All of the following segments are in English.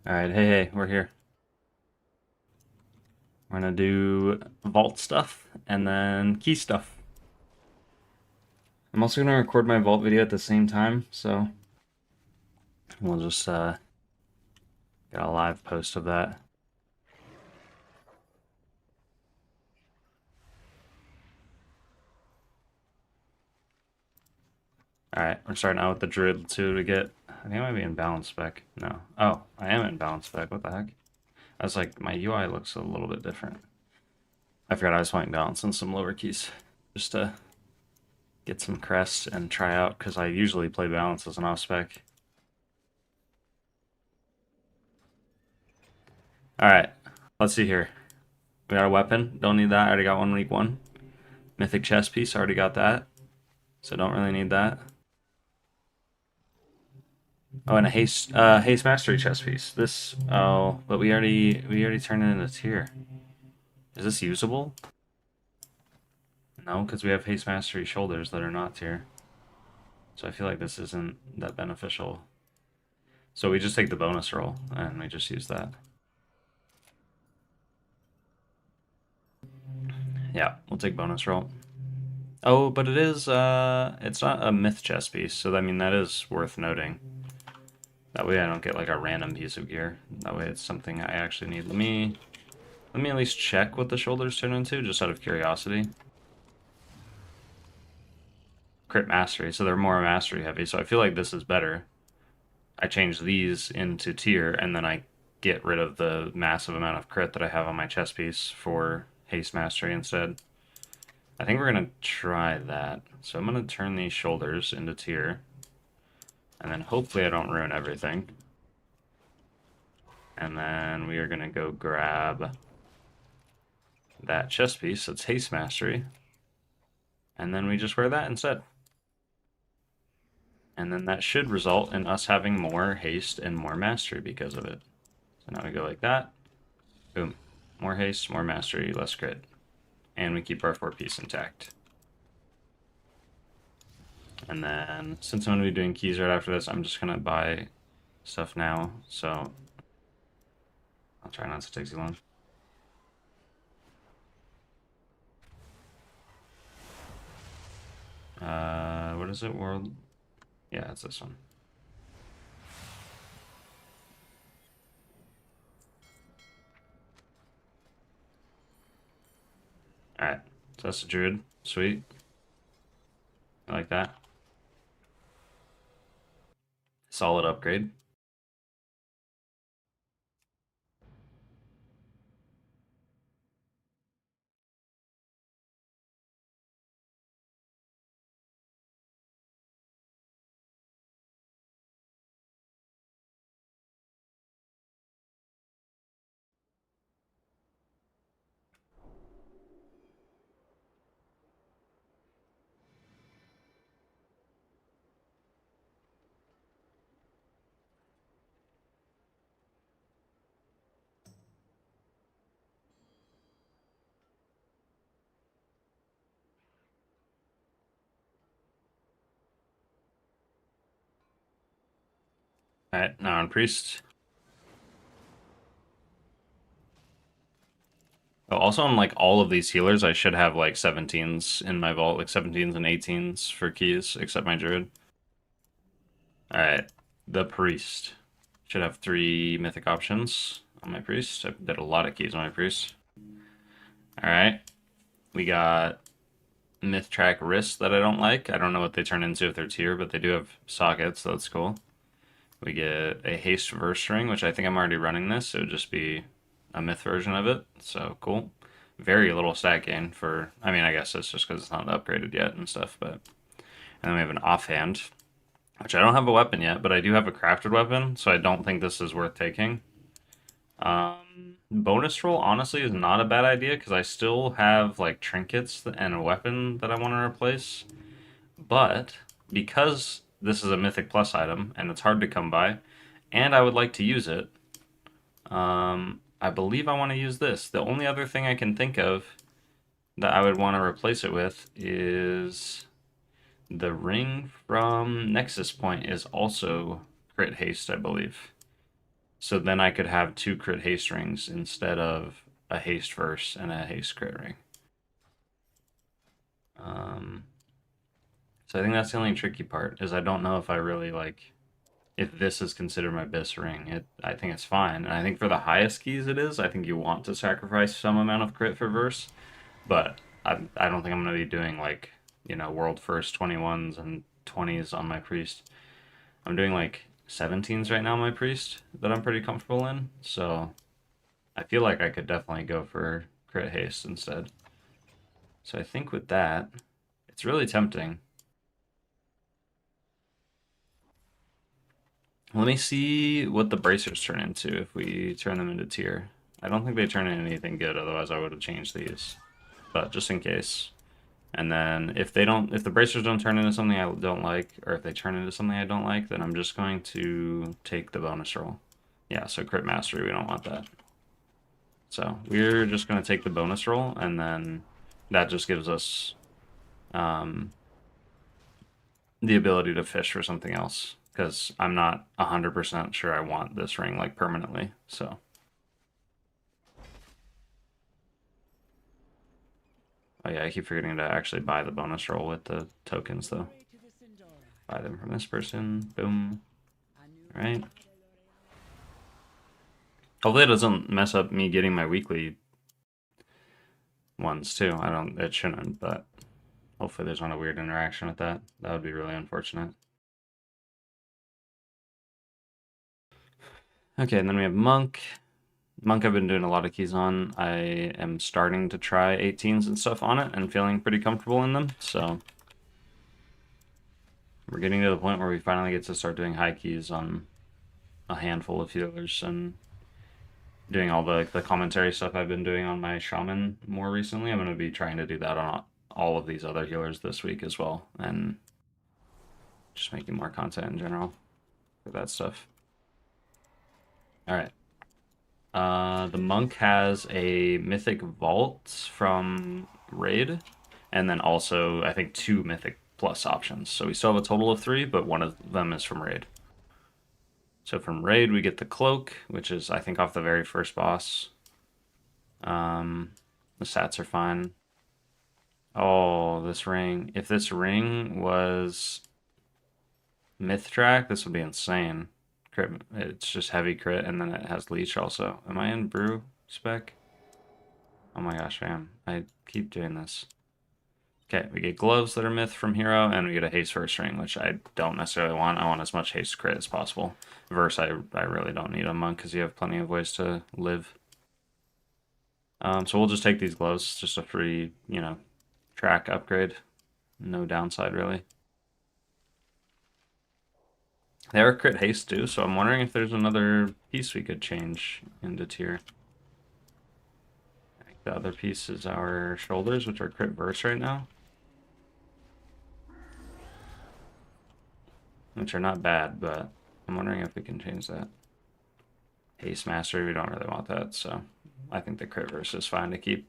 Alright, hey, we're here. We're gonna do vault stuff and then key stuff. I'm also gonna record my vault video at the same time, so we'll just get a live post of that. Alright, we're starting out with the Druid 2 to get... I think I might be in balance spec. No. Oh, I am in balance spec. What the heck? I was like, my UI looks a little bit different. I forgot I was playing balance on some lower keys. Just to get some crests and try out, because I usually play balance as an off spec. Alright, let's see here. We got a weapon. Don't need that. I already got one week one. Mythic chest piece. Already got that. So don't really need that. Oh, and a haste mastery chest piece. This but we already turned it into tier. Is this usable? No, because we have haste mastery shoulders that are not tier. So I feel like this isn't that beneficial. So we just take the bonus roll and we just use that. Yeah, we'll take bonus roll. Oh, but it is it's not a myth chest piece, so I mean that is worth noting. That way I don't get like a random piece of gear. That way it's something I actually need. Let me at least check what the shoulders turn into, just out of curiosity. Crit mastery, so they're more mastery heavy, so I feel like this is better. I change these into tier, and then I get rid of the massive amount of crit that I have on my chest piece for haste mastery instead. I think we're gonna try that. So I'm gonna turn these shoulders into tier. And then hopefully I don't ruin everything. And then we are going to go grab that chest piece that's haste mastery. And then we just wear that instead. And then that should result in us having more haste and more mastery because of it. So now we go like that. Boom. More haste, more mastery, less crit. And we keep our 4-piece intact. And then, since I'm going to be doing keys right after this, I'm just going to buy stuff now. So I'll try not to take too long. What is it? World? Yeah, it's this one. Alright, so that's a Druid. Sweet. I like that. Solid upgrade. Alright, now on Priest. Oh, also on like all of these healers, I should have like 17s in my vault, like 17s and 18s for keys, except my Druid. Alright, the Priest. Should have 3 mythic options on my Priest. I did a lot of keys on my Priest. Alright, we got Myth Track wrists that I don't like. I don't know what they turn into if they're tier, but they do have sockets, so that's cool. We get a haste verse string, which I think I'm already running this, so it would just be a myth version of it, so cool. Very little stat gain for, I mean, I guess it's just because it's not upgraded yet and stuff, but... And then we have an offhand, which I don't have a weapon yet, but I do have a crafted weapon, so I don't think this is worth taking. Bonus roll, honestly, is not a bad idea, because I still have, like, trinkets and a weapon that I want to replace. But, because this is a Mythic Plus item, and it's hard to come by, and I would like to use it, I believe I want to use this. The only other thing I can think of that I would want to replace it with is the ring from Nexus Point is also crit haste, I believe. So then I could have 2 crit haste rings instead of a haste verse and a haste crit ring. So I think that's the only tricky part, is I don't know if I really like, if this is considered my best ring. I think it's fine. And I think for the highest keys it is. I think you want to sacrifice some amount of crit for verse. But I don't think I'm going to be doing like, you know, world first 21s and 20s on my priest. I'm doing like 17s right now on my priest that I'm pretty comfortable in. So I feel like I could definitely go for crit haste instead. So I think with that, it's really tempting. Let me see what the bracers turn into if we turn them into tier. I don't think they turn into anything good, otherwise I would have changed these. But just in case. And then if the bracers don't turn into something I don't like, or if they turn into something I don't like, then I'm just going to take the bonus roll. Yeah, so crit mastery, we don't want that. So we're just going to take the bonus roll, and then that just gives us the ability to fish for something else, because I'm not 100% sure I want this ring like permanently, so. Oh yeah, I keep forgetting to actually buy the bonus roll with the tokens though. Buy them from this person, boom. All right. Hopefully it doesn't mess up me getting my weekly ones too. It shouldn't, but hopefully there's not a weird interaction with that. That would be really unfortunate. Okay, and then we have Monk. Monk I've been doing a lot of keys on. I am starting to try 18s and stuff on it and feeling pretty comfortable in them, so we're getting to the point where we finally get to start doing high keys on a handful of healers and doing all the commentary stuff I've been doing on my Shaman more recently. I'm going to be trying to do that on all of these other healers this week as well, and just making more content in general for that stuff. All right. The monk has a mythic vault from raid, and then also I think 2 mythic plus options. So we still have a total of 3, but one of them is from raid. So from raid we get the cloak, which is I think off the very first boss. The stats are fine. Oh, this ring. If this ring was myth track, this would be insane. Crit, it's just heavy crit, and then it has leech also. Am I in brew spec? Oh my gosh, I am. I keep doing this. Okay, we get gloves that are myth from hero, and we get a haste first ring, which I don't necessarily want. I want as much haste crit as possible. Verse, I really don't need a monk because you have plenty of ways to live. So we'll just take these gloves, just a free, you know, track upgrade. No downside, really. They are crit haste too, so I'm wondering if there's another piece we could change into tier. I think the other piece is our shoulders, which are crit verse right now. Which are not bad, but I'm wondering if we can change that. Haste mastery, we don't really want that, so I think the crit verse is fine to keep.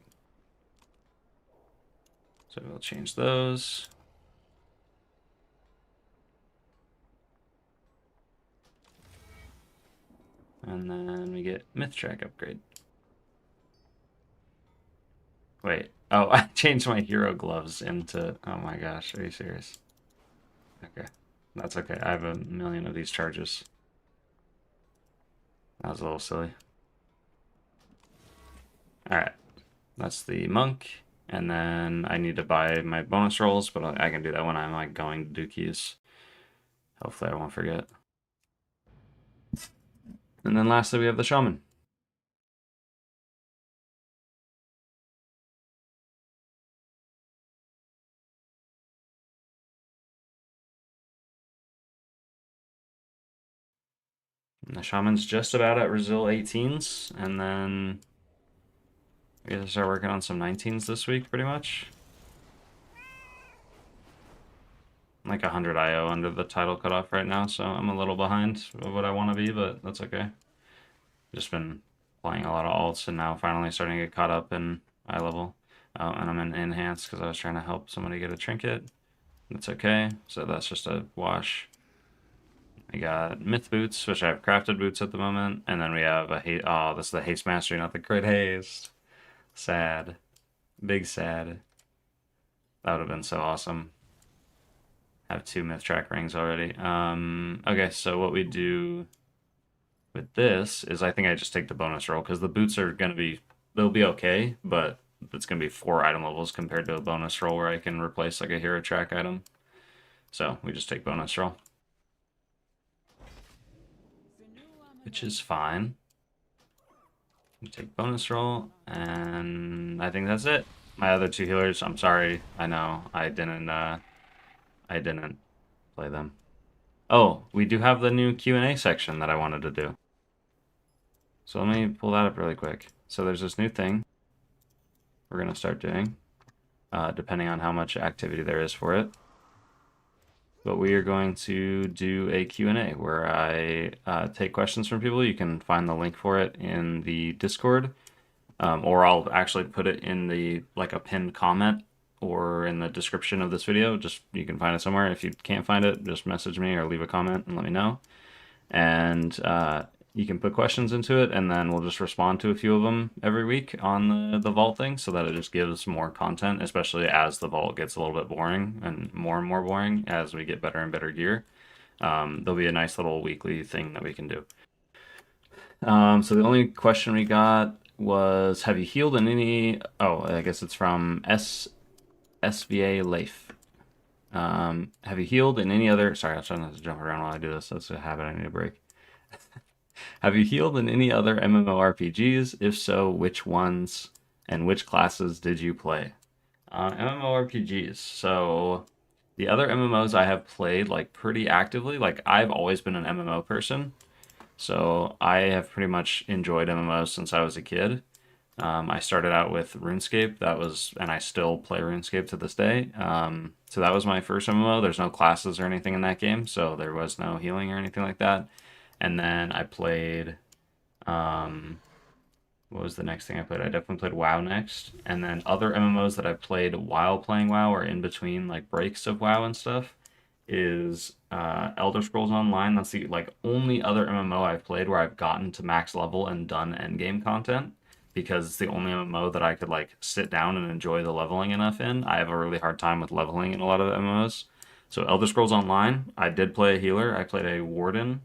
So we'll change those. And then we get myth track upgrade. Wait, oh, I changed my hero gloves into, oh my gosh, are you serious? Okay, that's okay. I have a million of these charges. That was a little silly. Alright, that's the monk. And then I need to buy my bonus rolls, but I can do that when I'm like going to do keys. Hopefully I won't forget. And then lastly we have the shaman. And the shaman's just about at Resil 18s, and then we have to start working on some 19s this week pretty much. I'm like 100 IO under the title cutoff right now, so I'm a little behind of what I want to be, but that's okay. Just been playing a lot of alts and now finally starting to get caught up in eye level. And I'm in enhanced because I was trying to help somebody get a trinket. That's okay. So that's just a wash. We got Myth Boots, which I have crafted boots at the moment, and then we have a oh, this is the Haste Mastery, not the Crit Haste. Sad. Big sad. That would have been so awesome. Have 2 Myth Track rings already. Okay, so what we do with this is I think I just take the bonus roll, because the boots are going to be, they'll be okay, but it's going to be 4 item levels compared to a bonus roll where I can replace like a hero track item. So we just take bonus roll, which is fine. We take bonus roll, and I think that's it. My other 2 healers, I'm sorry, I know I didn't play them. Oh, we do have the new Q&A section that I wanted to do. So let me pull that up really quick. So there's this new thing we're going to start doing, depending on how much activity there is for it. But we are going to do a Q&A where I take questions from people. You can find the link for it in the Discord, or I'll actually put it in the like a pinned comment or in the description of this video. Just you can find it somewhere. If you can't find it, just message me or leave a comment and let me know. And you can put questions into it, and then we'll just respond to a few of them every week on the vault thing, so that it just gives more content, especially as the vault gets a little bit boring and more boring as we get better and better gear. There'll be a nice little weekly thing that we can do. So the only question we got was, have you healed in any... Oh, I guess it's from SVA Leif. Have you healed in any other... Sorry, I was trying to jump around while I do this. That's a habit I need to break. Have you healed in any other MMORPGs? If so, which ones and which classes did you play? MMORPGs. So the other MMOs I have played like pretty actively. Like I've always been an MMO person. So I have pretty much enjoyed MMOs since I was a kid. I started out with RuneScape. And I still play RuneScape to this day. So that was my first MMO. There's no classes or anything in that game, so there was no healing or anything like that. And then I played, what was the next thing I played? I definitely played WoW next. And then other MMOs that I've played while playing WoW or in between like breaks of WoW and stuff is Elder Scrolls Online. That's the like only other MMO I've played where I've gotten to max level and done endgame content, because it's the only MMO that I could like sit down and enjoy the leveling enough in. I have a really hard time with leveling in a lot of the MMOs. So Elder Scrolls Online, I did play a healer. I played a Warden,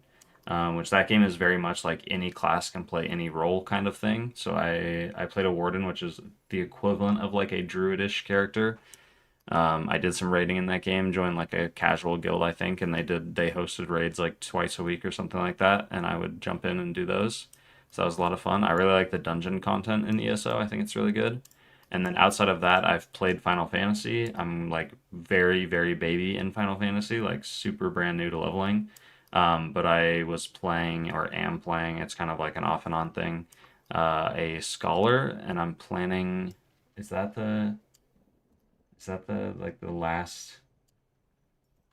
which that game is very much like any class can play any role kind of thing. So I played a Warden, which is the equivalent of like a Druidish character. I did some raiding in that game, joined like a casual guild, I think, and they hosted raids like twice a week or something like that, and I would jump in and do those. So that was a lot of fun. I really like the dungeon content in ESO. I think it's really good. And then outside of that, I've played Final Fantasy. I'm like very, very baby in Final Fantasy, like super brand new to leveling. But I was playing, or am playing, it's kind of like an off and on thing, a Scholar, and I'm planning, is that the like the last,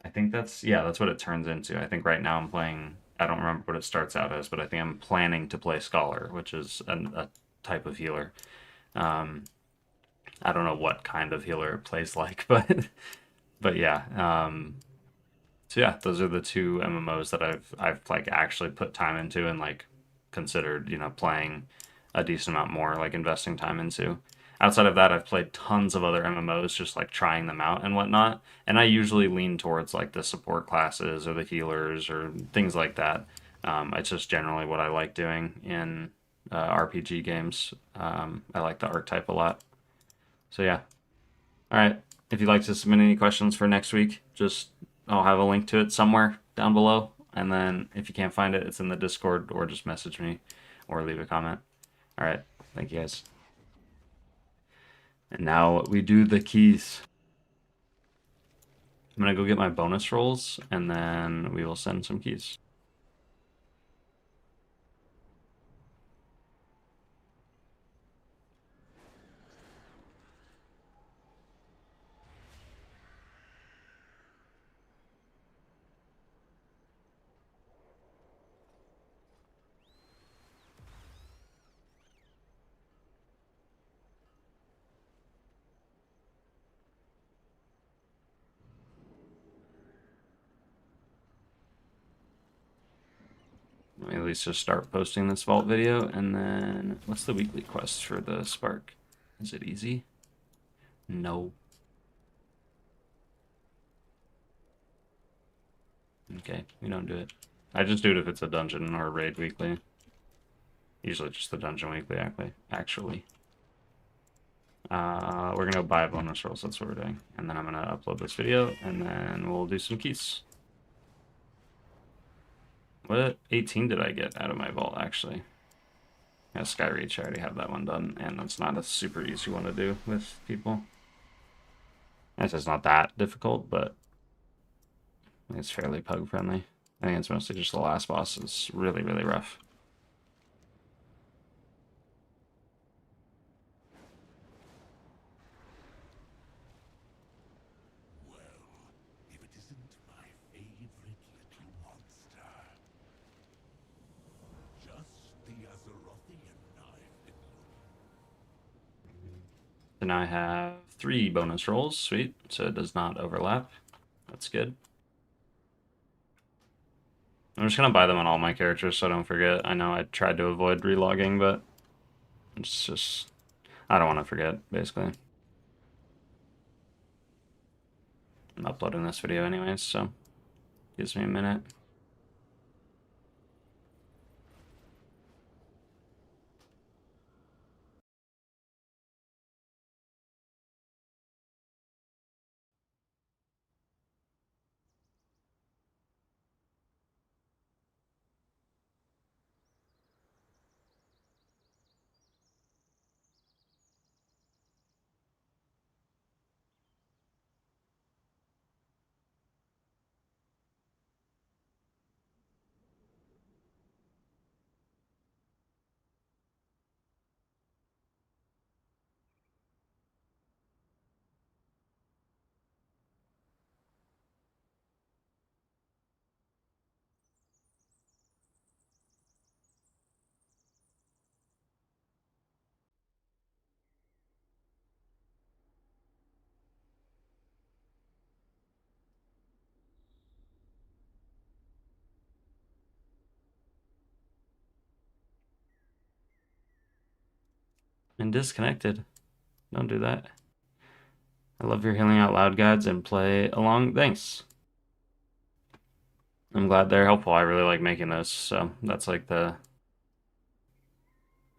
I think that's, yeah, that's what it turns into. I think right now I'm playing, I don't remember what it starts out as, but I think I'm planning to play Scholar, which is a type of healer. I don't know what kind of healer it plays like, but yeah. So yeah, those are the 2 MMOs that I've like actually put time into and like considered, playing a decent amount more, like investing time into. Outside of that, I've played tons of other MMOs, just like trying them out and whatnot. And I usually lean towards like the support classes or the healers or things like that. It's just generally what I like doing in RPG games. I like the archetype a lot. So yeah. All right. If you'd like to submit any questions for next week, I'll have a link to it somewhere down below. And then if you can't find it, it's in the Discord, or just message me or leave a comment. All right. Thank you guys. And now we do the keys. I'm going to go get my bonus rolls, and then we will send some keys. at least just start posting this vault video. And then what's the weekly quest for the spark? Is it easy? No. Okay, we don't do it. I just do it if it's a dungeon or a raid weekly. Usually just the dungeon weekly, actually. We're gonna buy a bonus rolls, that's what we're doing. And then I'm gonna upload this video, and then we'll do some keys. What 18 did I get out of my vault, actually? Yeah, Sky Reach, I already have that one done, and that's not a super easy one to do with people. It's not that difficult, but it's fairly pug friendly. I think it's mostly just the last boss is really, really rough. So now I have 3 bonus rolls, sweet, so it does not overlap. That's good. I'm just gonna buy them on all my characters so I don't forget. I know I tried to avoid relogging, but it's just, I don't want to forget, basically. I'm uploading this video anyways, so gives me a minute. And disconnected. Don't do that. I love your healing out loud guides and play along. Thanks. I'm glad they're helpful. I really like making those, so that's like I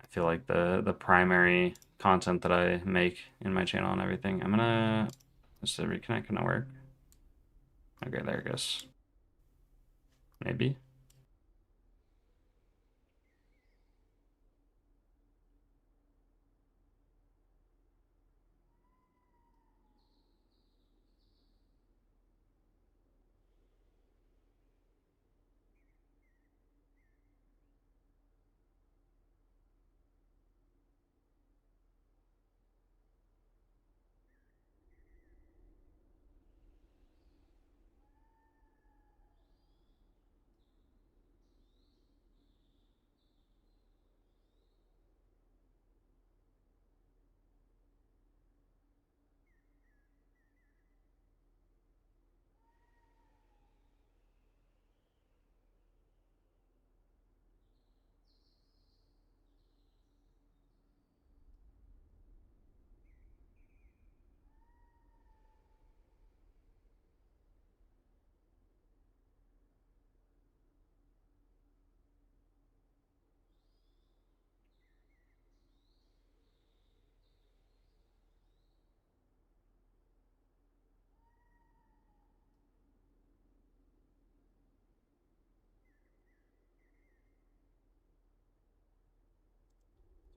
feel like the primary content that I make in my channel and everything. I'm gonna, is the reconnect gonna work? Okay, there it goes. Maybe.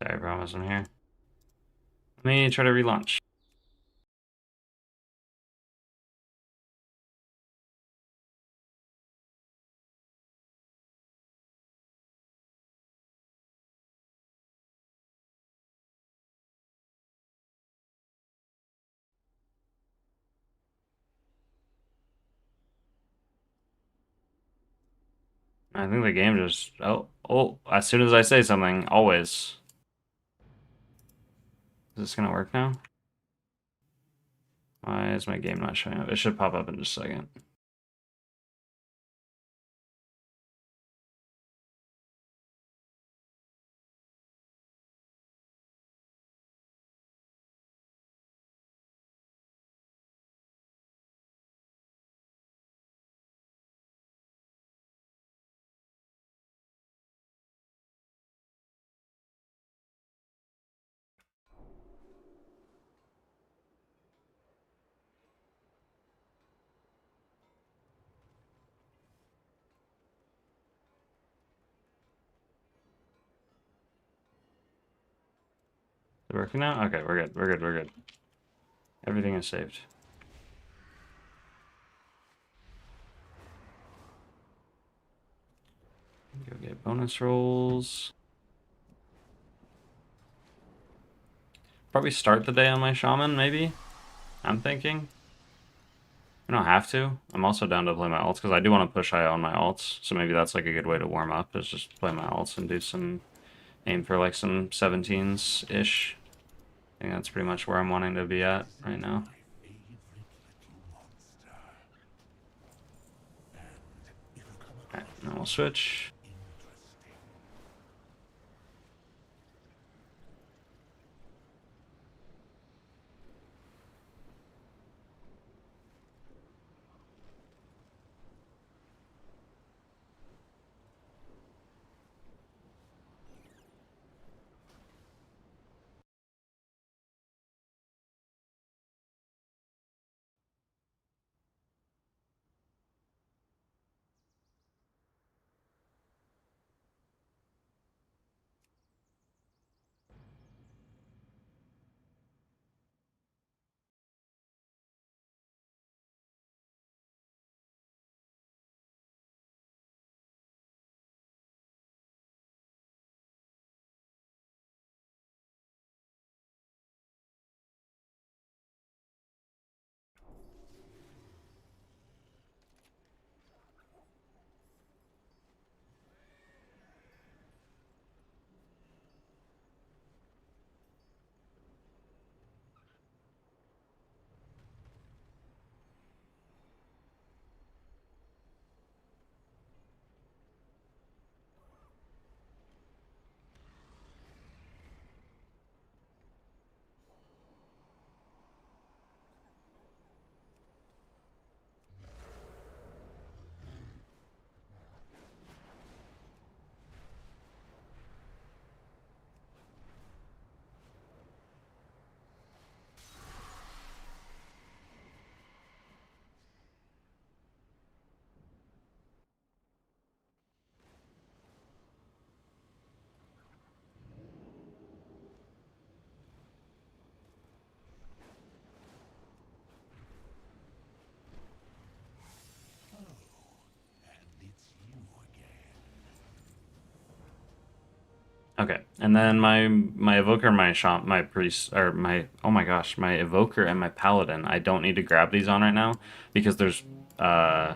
Sorry, I promise I'm here. Let me try to relaunch. I think the game just, oh, as soon as I say something, always. Is this gonna work now? Why is my game not showing up? It should pop up in just a second. Is it working now? Okay, we're good. We're good. We're good. Everything is saved. Go get bonus rolls. Probably start the day on my Shaman, maybe? I'm thinking. I don't have to. I'm also down to play my alts, because I do want to push high on my alts, so maybe that's like a good way to warm up, is just play my alts and do some... aim for like some 17s-ish. I think that's pretty much where I'm wanting to be at right now. Alright, now we'll switch. Okay, and then my evoker, my priest, or my oh my gosh, my evoker and my paladin. I don't need to grab these on right now because uh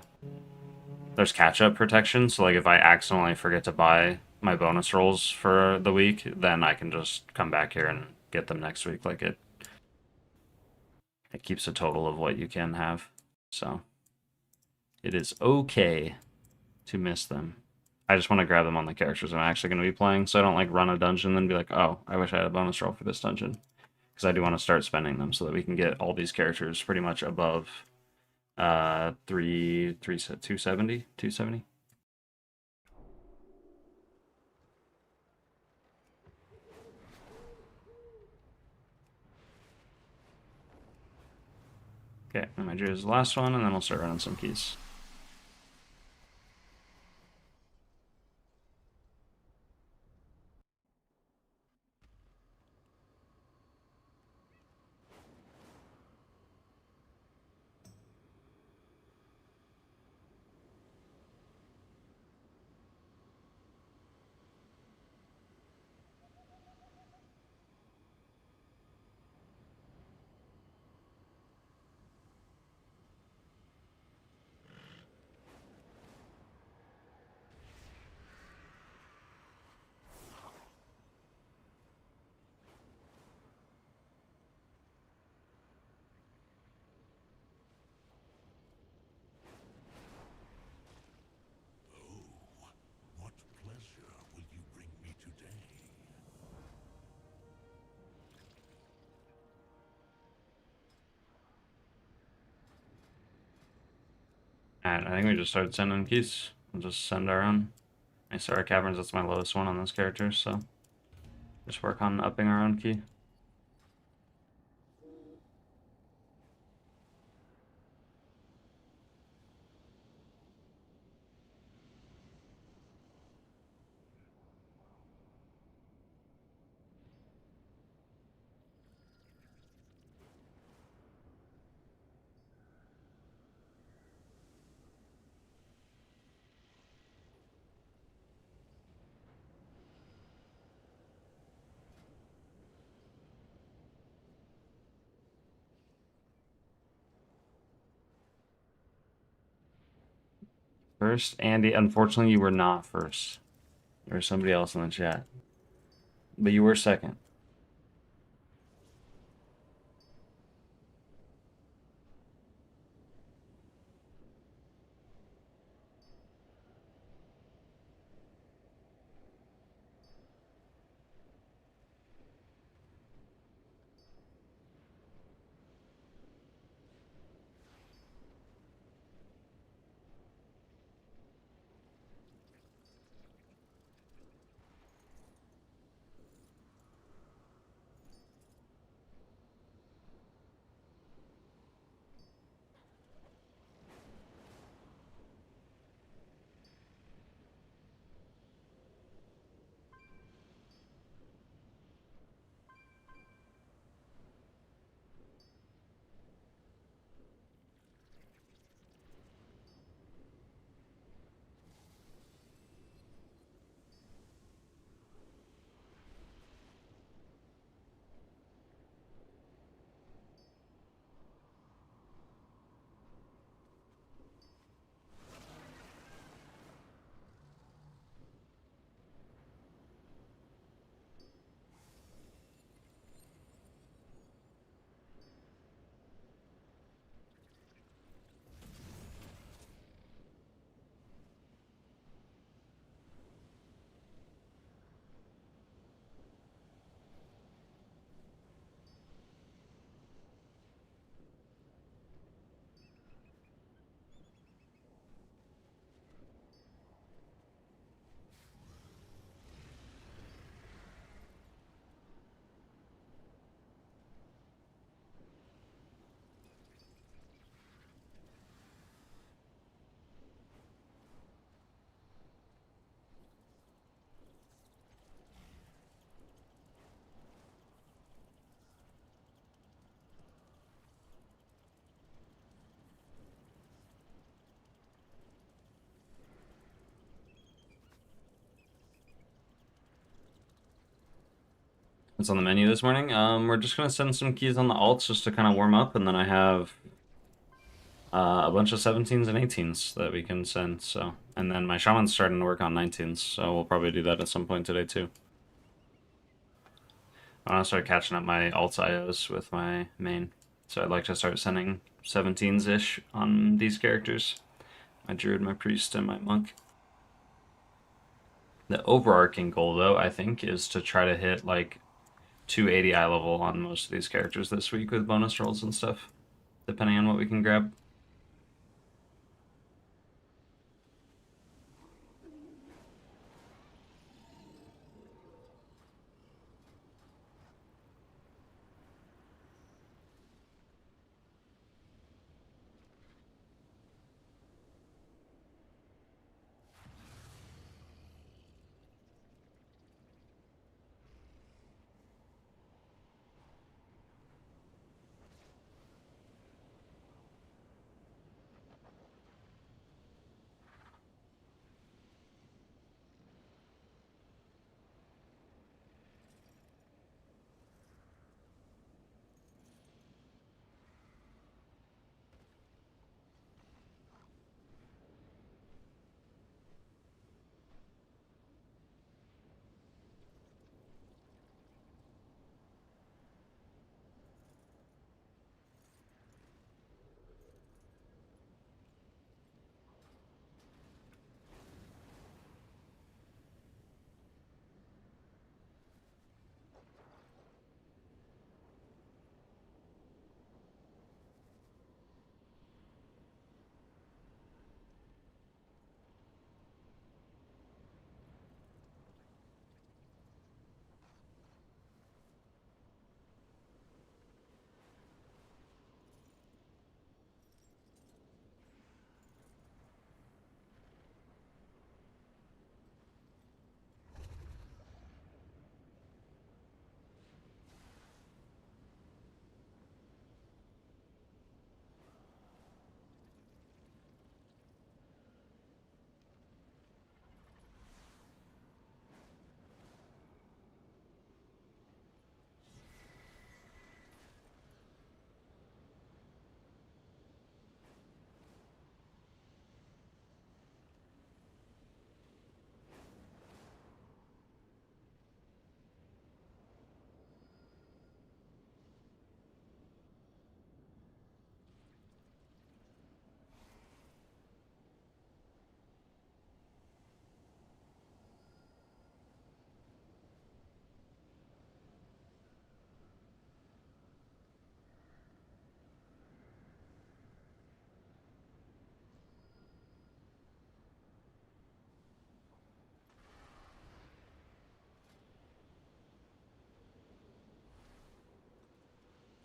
there's catch up protection. So like if I accidentally forget to buy my bonus rolls for the week, then I can just come back here and get them next week. Like it keeps a total of what you can have. So it is okay to miss them. I just want to grab them on the characters I'm actually going to be playing, so I don't like run a dungeon and then be like, oh, I wish I had a bonus roll for this dungeon. Because I do want to start spending them so that we can get all these characters pretty much above 270. Okay, and my Druid is the last one, and then we'll start running some keys. And I think we just started sending keys. We'll just send our own. My Sarah Caverns, that's my lowest one on this character, so just work on upping our own key. first. Andy, unfortunately, you were not first. There was somebody else in the chat. But you were second. What's on the menu this morning? We're just gonna send some keys on the alts just to kind of warm up, and then I have a bunch of 17s and 18s that we can send. So, and then my shaman's starting to work on 19s, so we'll probably do that at some point today too. I want to start catching up my alts IOs with my main, so I'd like to start sending 17s ish on these characters: my druid, my priest, and my monk. The overarching goal, though, I think, is to try to hit like 280 eye level on most of these characters this week with bonus rolls and stuff, depending on what we can grab.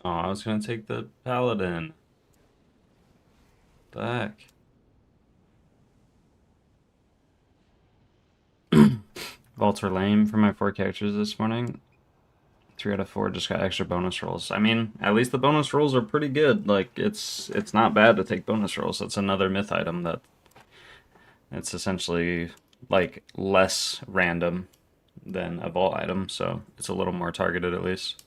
Oh, I was gonna take the Paladin. The heck? Vaults were lame for my 4 characters this morning. 3 out of 4 just got extra bonus rolls. I mean, at least the bonus rolls are pretty good. Like it's not bad to take bonus rolls. That's another myth item that it's essentially like less random than a vault item, so it's a little more targeted at least.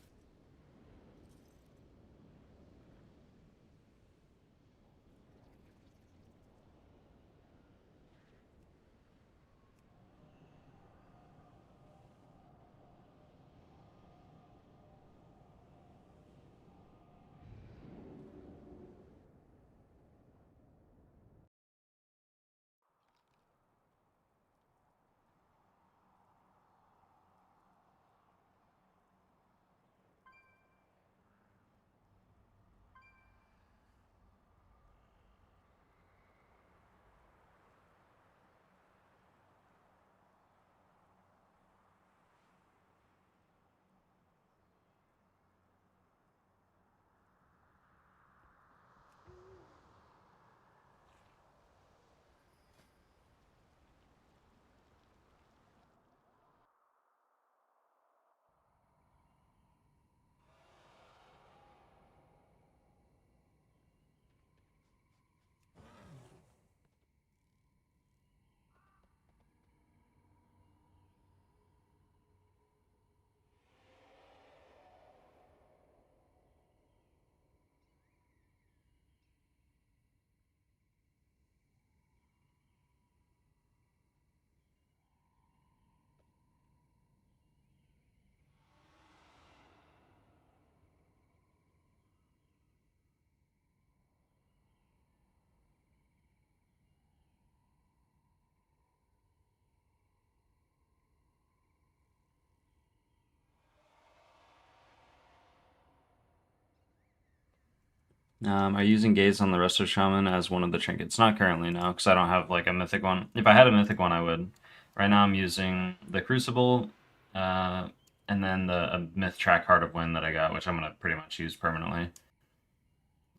Are you using Gaze on the rest of Shaman as one of the trinkets? Not currently, no, because I don't have like a mythic one. If I had a mythic one, I would. Right now, I'm using the Crucible, uh, and then the Myth Track Heart of Wind that I got, which I'm gonna pretty much use permanently.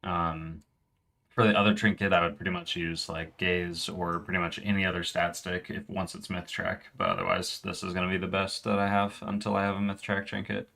Um, for the other trinket, I would pretty much use like Gaze or pretty much any other stat stick if once it's Myth Track. But otherwise, this is gonna be the best that I have until I have a Myth Track trinket.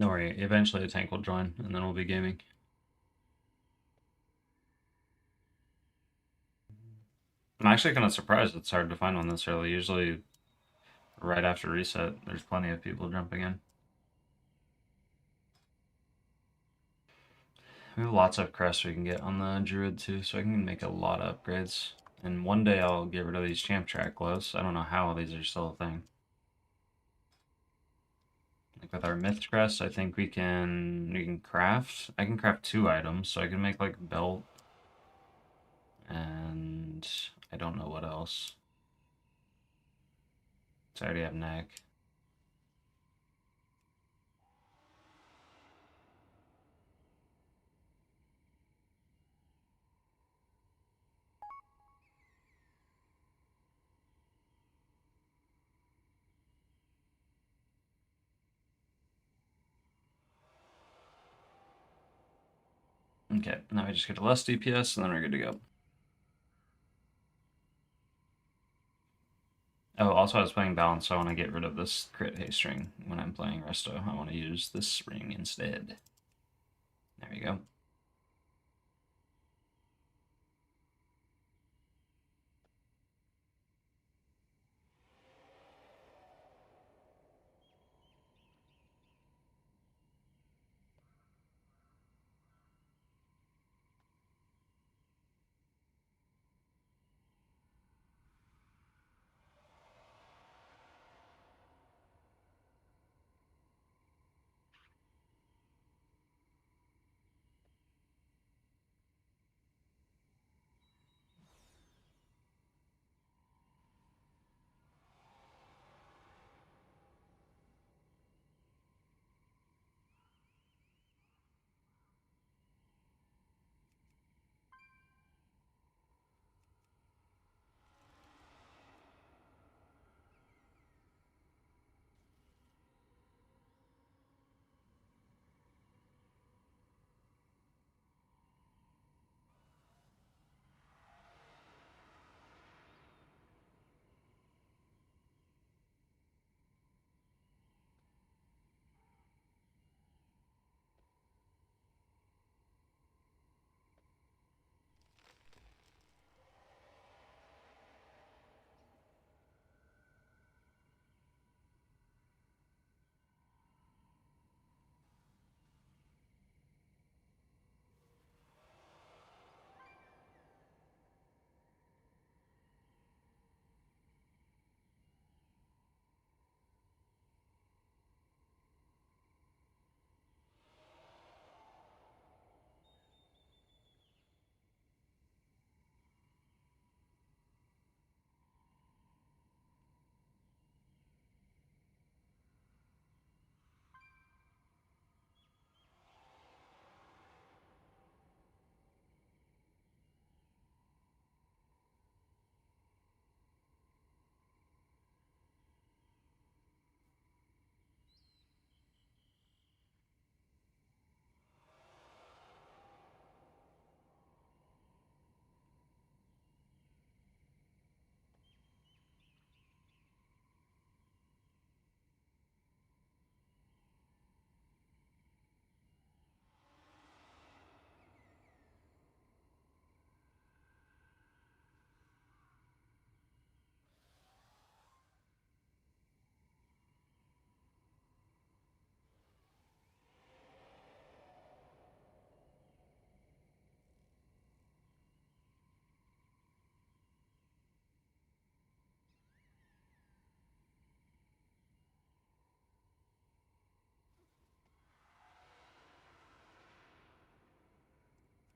Don't worry, eventually a tank will join, and then we'll be gaming. I'm actually kind of surprised it's hard to find one this early. Usually, right after reset, there's plenty of people jumping in. We have lots of crests we can get on the Druid too, so I can make a lot of upgrades. And one day I'll get rid of these champ track glows. I don't know how these are still a thing. Like with our myth crest, I think we can craft. I can craft 2 items, so I can make like belt and I don't know what else. So I already have neck. Okay, now we just get a less DPS and then we're good to go. Oh, also I was playing balance, so I want to get rid of this crit haste ring when I'm playing resto. I want to use this ring instead. There we go.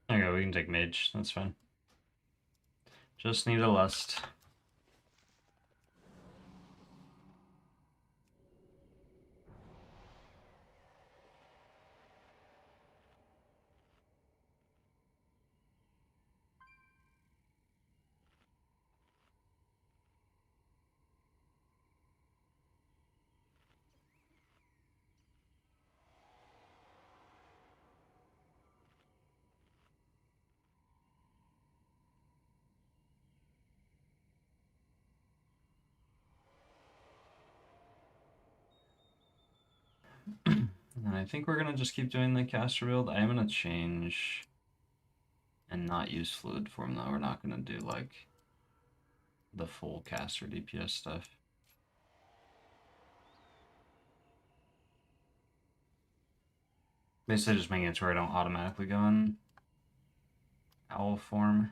There you go, we can take mage, that's fine. Just need a lust. And I think we're gonna just keep doing the caster build. I am gonna change and not use fluid form though. We're not gonna do like the full caster DPS stuff. Basically just making it to where I don't automatically go in owl form.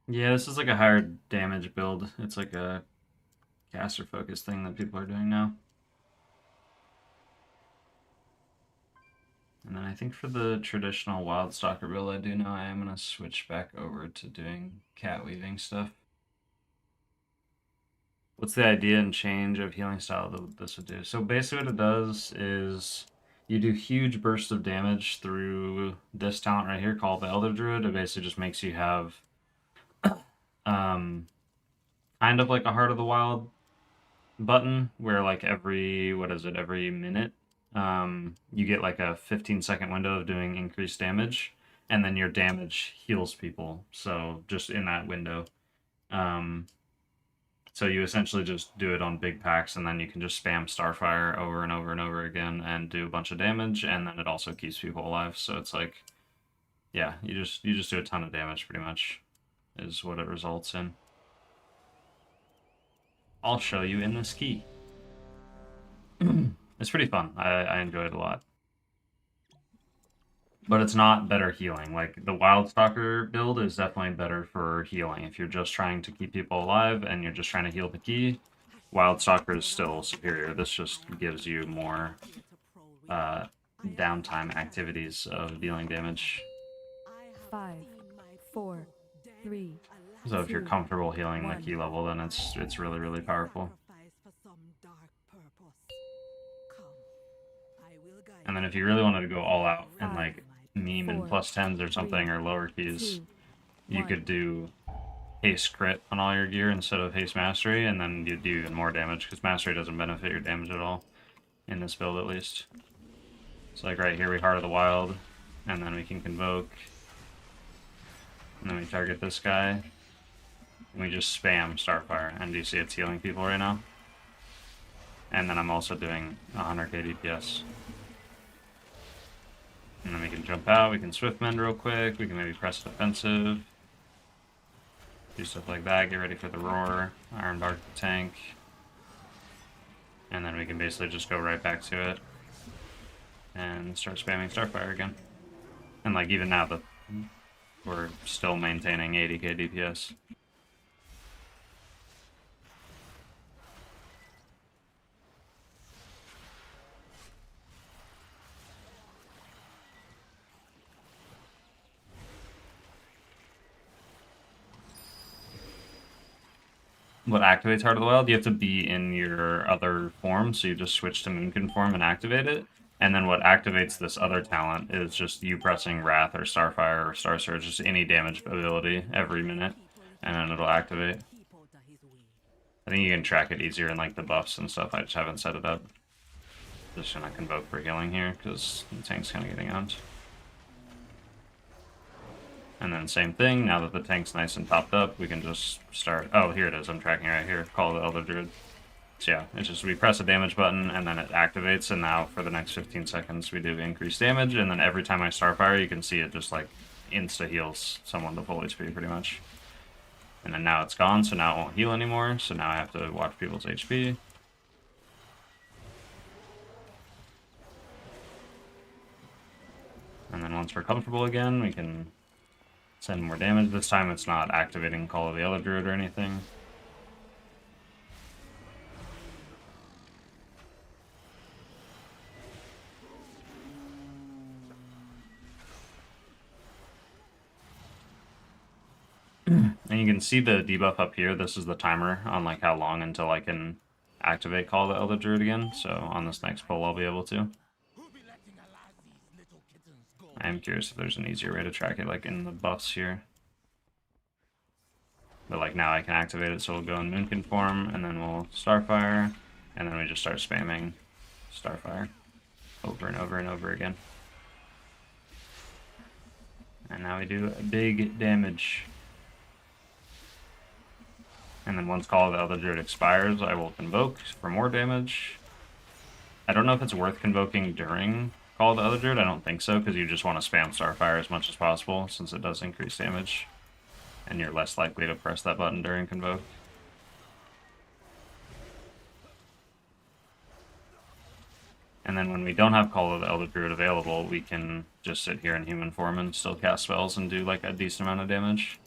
Yeah, this is like a higher damage build. It's like a caster focus thing that people are doing now. And then I think for the traditional wild stalker build I do now, I am going to switch back over to doing cat weaving stuff. What's the idea and change of healing style that this would do? So basically what it does is you do huge bursts of damage through this talent right here called the Elder Druid. It basically just makes you have kind of like a Heart of the Wild button where like every minute you get like a 15-second window of doing increased damage, and then your damage heals people, so just in that window. So you essentially just do it on big packs, and then you can just spam Starfire over and over and over again and do a bunch of damage, and then it also keeps people alive. So it's like, yeah, you just do a ton of damage pretty much is what it results in. I'll show you in this key. It's pretty fun. I enjoy it a lot. But it's not better healing. Like, the Wild Stalker build is definitely better for healing. If you're just trying to keep people alive and you're just trying to heal the key, Wild Stalker is still superior. This just gives you more downtime activities of dealing damage. 5, 4, 3. So if you're comfortable healing the key level, then it's really, really powerful. And then if you really wanted to go all out and like meme in +10s or something, or lower keys, you could do haste crit on all your gear instead of haste mastery, and then you do even more damage, because mastery doesn't benefit your damage at all, in this build at least. So like right here we Heart of the Wild, and then we can Convoke, and then we target this guy, and we just spam Starfire, and do you see it's healing people right now? And then I'm also doing 100k DPS. And then we can jump out, we can Swift Mend real quick, we can maybe press defensive, do stuff like that, get ready for the Roar, Iron Bark the tank, and then we can basically just go right back to it and start spamming Starfire again. And like even now that we're still maintaining 80k DPS. What activates Heart of the Wild? You have to be in your other form, so you just switch to Moonkin form and activate it. And then what activates this other talent is just you pressing Wrath or Starfire or Star Surge, just any damage ability every minute, and then it'll activate. I think you can track it easier in like the buffs and stuff. I just haven't set it up. Just gonna Convoke for healing here because the tank's kind of getting out. And then same thing, now that the tank's nice and topped up, we can just start... Oh, here it is, I'm tracking right here. Call the Elder Druid. So yeah, it's just we press a damage button, and then it activates, and now for the next 15 seconds we do increased damage, and then every time I Starfire, you can see it just like insta-heals someone to full HP pretty much. And then now it's gone, so now it won't heal anymore, so now I have to watch people's HP. And then once we're comfortable again, we can send more damage. This time it's not activating Call of the Elder Druid or anything. And you can see the debuff up here. This is the timer on like how long until I can activate Call of the Elder Druid again. So on this next pull I'll be able to. I am curious if there's an easier way to track it, like in the buffs here. But like now I can activate it, so we'll go in Moonkin form, and then we'll Starfire, and then we just start spamming Starfire over and over and over again. And now we do big damage. And then once Call of the Elder Druid expires, I will convoke for more damage. I don't know if it's worth convoking during Call of the Elder Druid. I don't think so, because you just want to spam Starfire as much as possible, since it does increase damage. And you're less likely to press that button during convoke. And then when we don't have Call of the Elder Druid available, we can just sit here in human form and still cast spells and do like a decent amount of damage.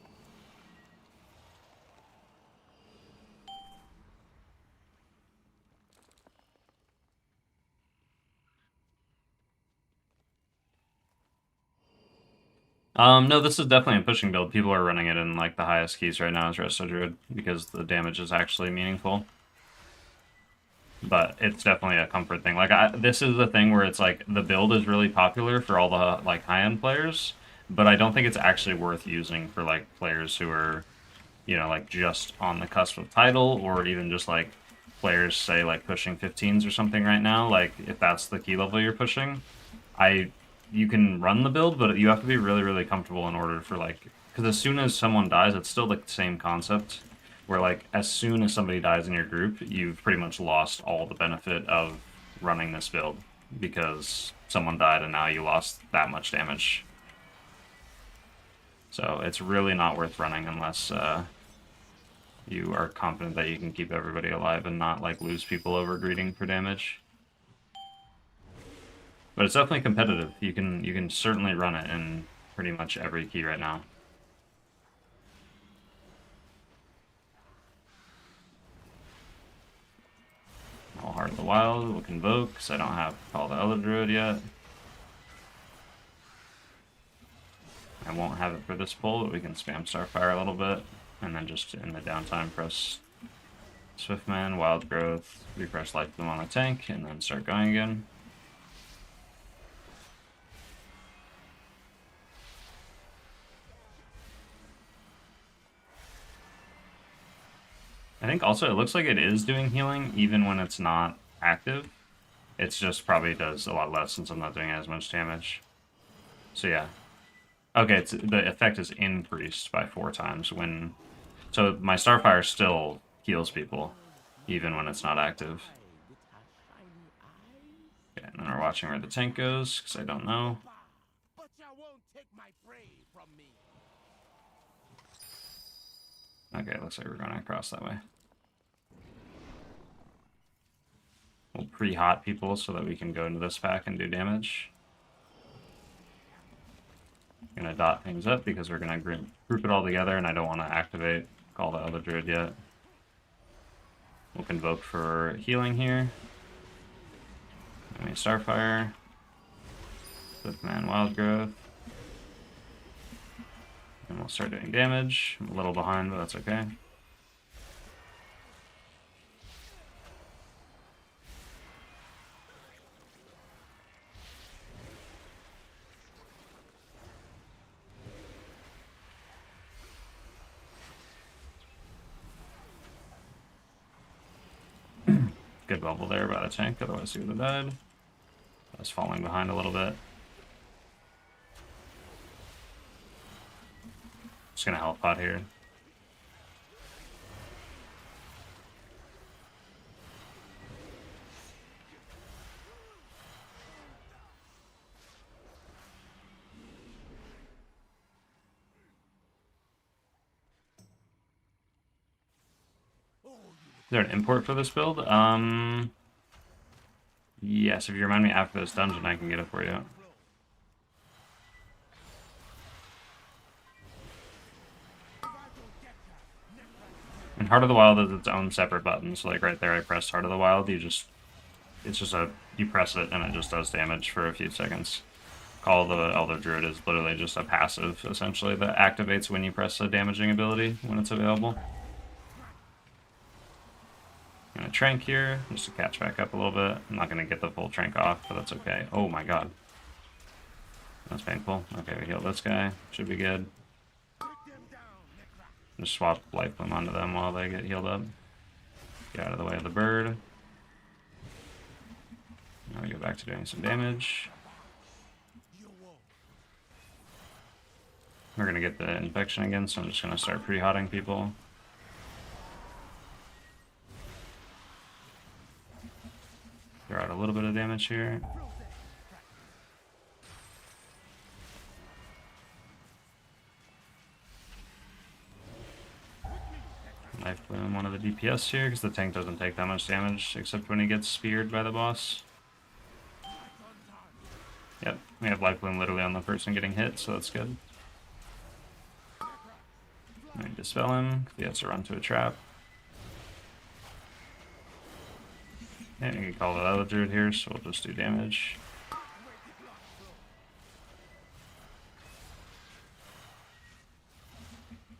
No, this is definitely a pushing build. People are running it in like the highest keys right now as Resto Druid because the damage is actually meaningful. But it's definitely a comfort thing. Like this is the thing where it's like the build is really popular for all the like high-end players, but I don't think it's actually worth using for like players who are, you know, like just on the cusp of title, or even just like players say like pushing 15s or something right now. Like if that's the key level you're pushing, you can run the build, but you have to be really, really comfortable in order for like, because as soon as someone dies, it's still the same concept, where like as soon as somebody dies in your group, you've pretty much lost all the benefit of running this build, because someone died and now you lost that much damage. So it's really not worth running unless you are confident that you can keep everybody alive and not like lose people over greeting for damage. But it's definitely competitive. You can certainly run it in pretty much every key right now. I'll Heart of the Wild, we'll convoke, because I don't have Call of the Elder Druid yet. I won't have it for this pull, but we can spam Starfire a little bit, and then just in the downtime press Swiftman, Wild Growth, refresh Life Bloom on a tank, and then start going again. I think also it looks like it is doing healing even when it's not active. It's just probably does a lot less since I'm not doing as much damage. So yeah. Okay, the effect is increased by 4 times when... So my Starfire still heals people, even when it's not active. Okay, and then we're watching where the tank goes, because I don't know. Okay, looks like we're going across that way. We'll pre-hot people so that we can go into this pack and do damage. I'm going to dot things up because we're going to group it all together, and I don't want to activate Call the Elder Druid yet. We'll convoke for healing here. And we Starfire. Swiftman, Wild Growth. And we'll start doing damage. I'm a little behind, but that's okay. Good bubble there by the tank, otherwise he would have died. I was falling behind a little bit. Just gonna health pot here. Is there an import for this build? Yes, if you remind me after this dungeon, I can get it for you. And Heart of the Wild is its own separate button, so like right there I pressed Heart of the Wild, you press it and it just does damage for a few seconds. Call of the Elder Druid is literally just a passive, essentially, that activates when you press a damaging ability when it's available. I'm gonna trank here, just to catch back up a little bit. I'm not gonna get the full trank off, but that's okay. Oh my god. That's painful. Okay, we heal this guy. Should be good. Just swap Life Bloom onto them while they get healed up. Get out of the way of the bird. Now we go back to doing some damage. We're gonna get the infection again, so I'm just gonna start pre-hotting people. Throw out a little bit of damage here. Life Bloom one of the DPS here, because the tank doesn't take that much damage, except when he gets speared by the boss. Yep, we have Life Bloom literally on the person getting hit, so that's good. Let me dispel him, he has to run to a trap. And you can call it out of Druid here, so we'll just do damage.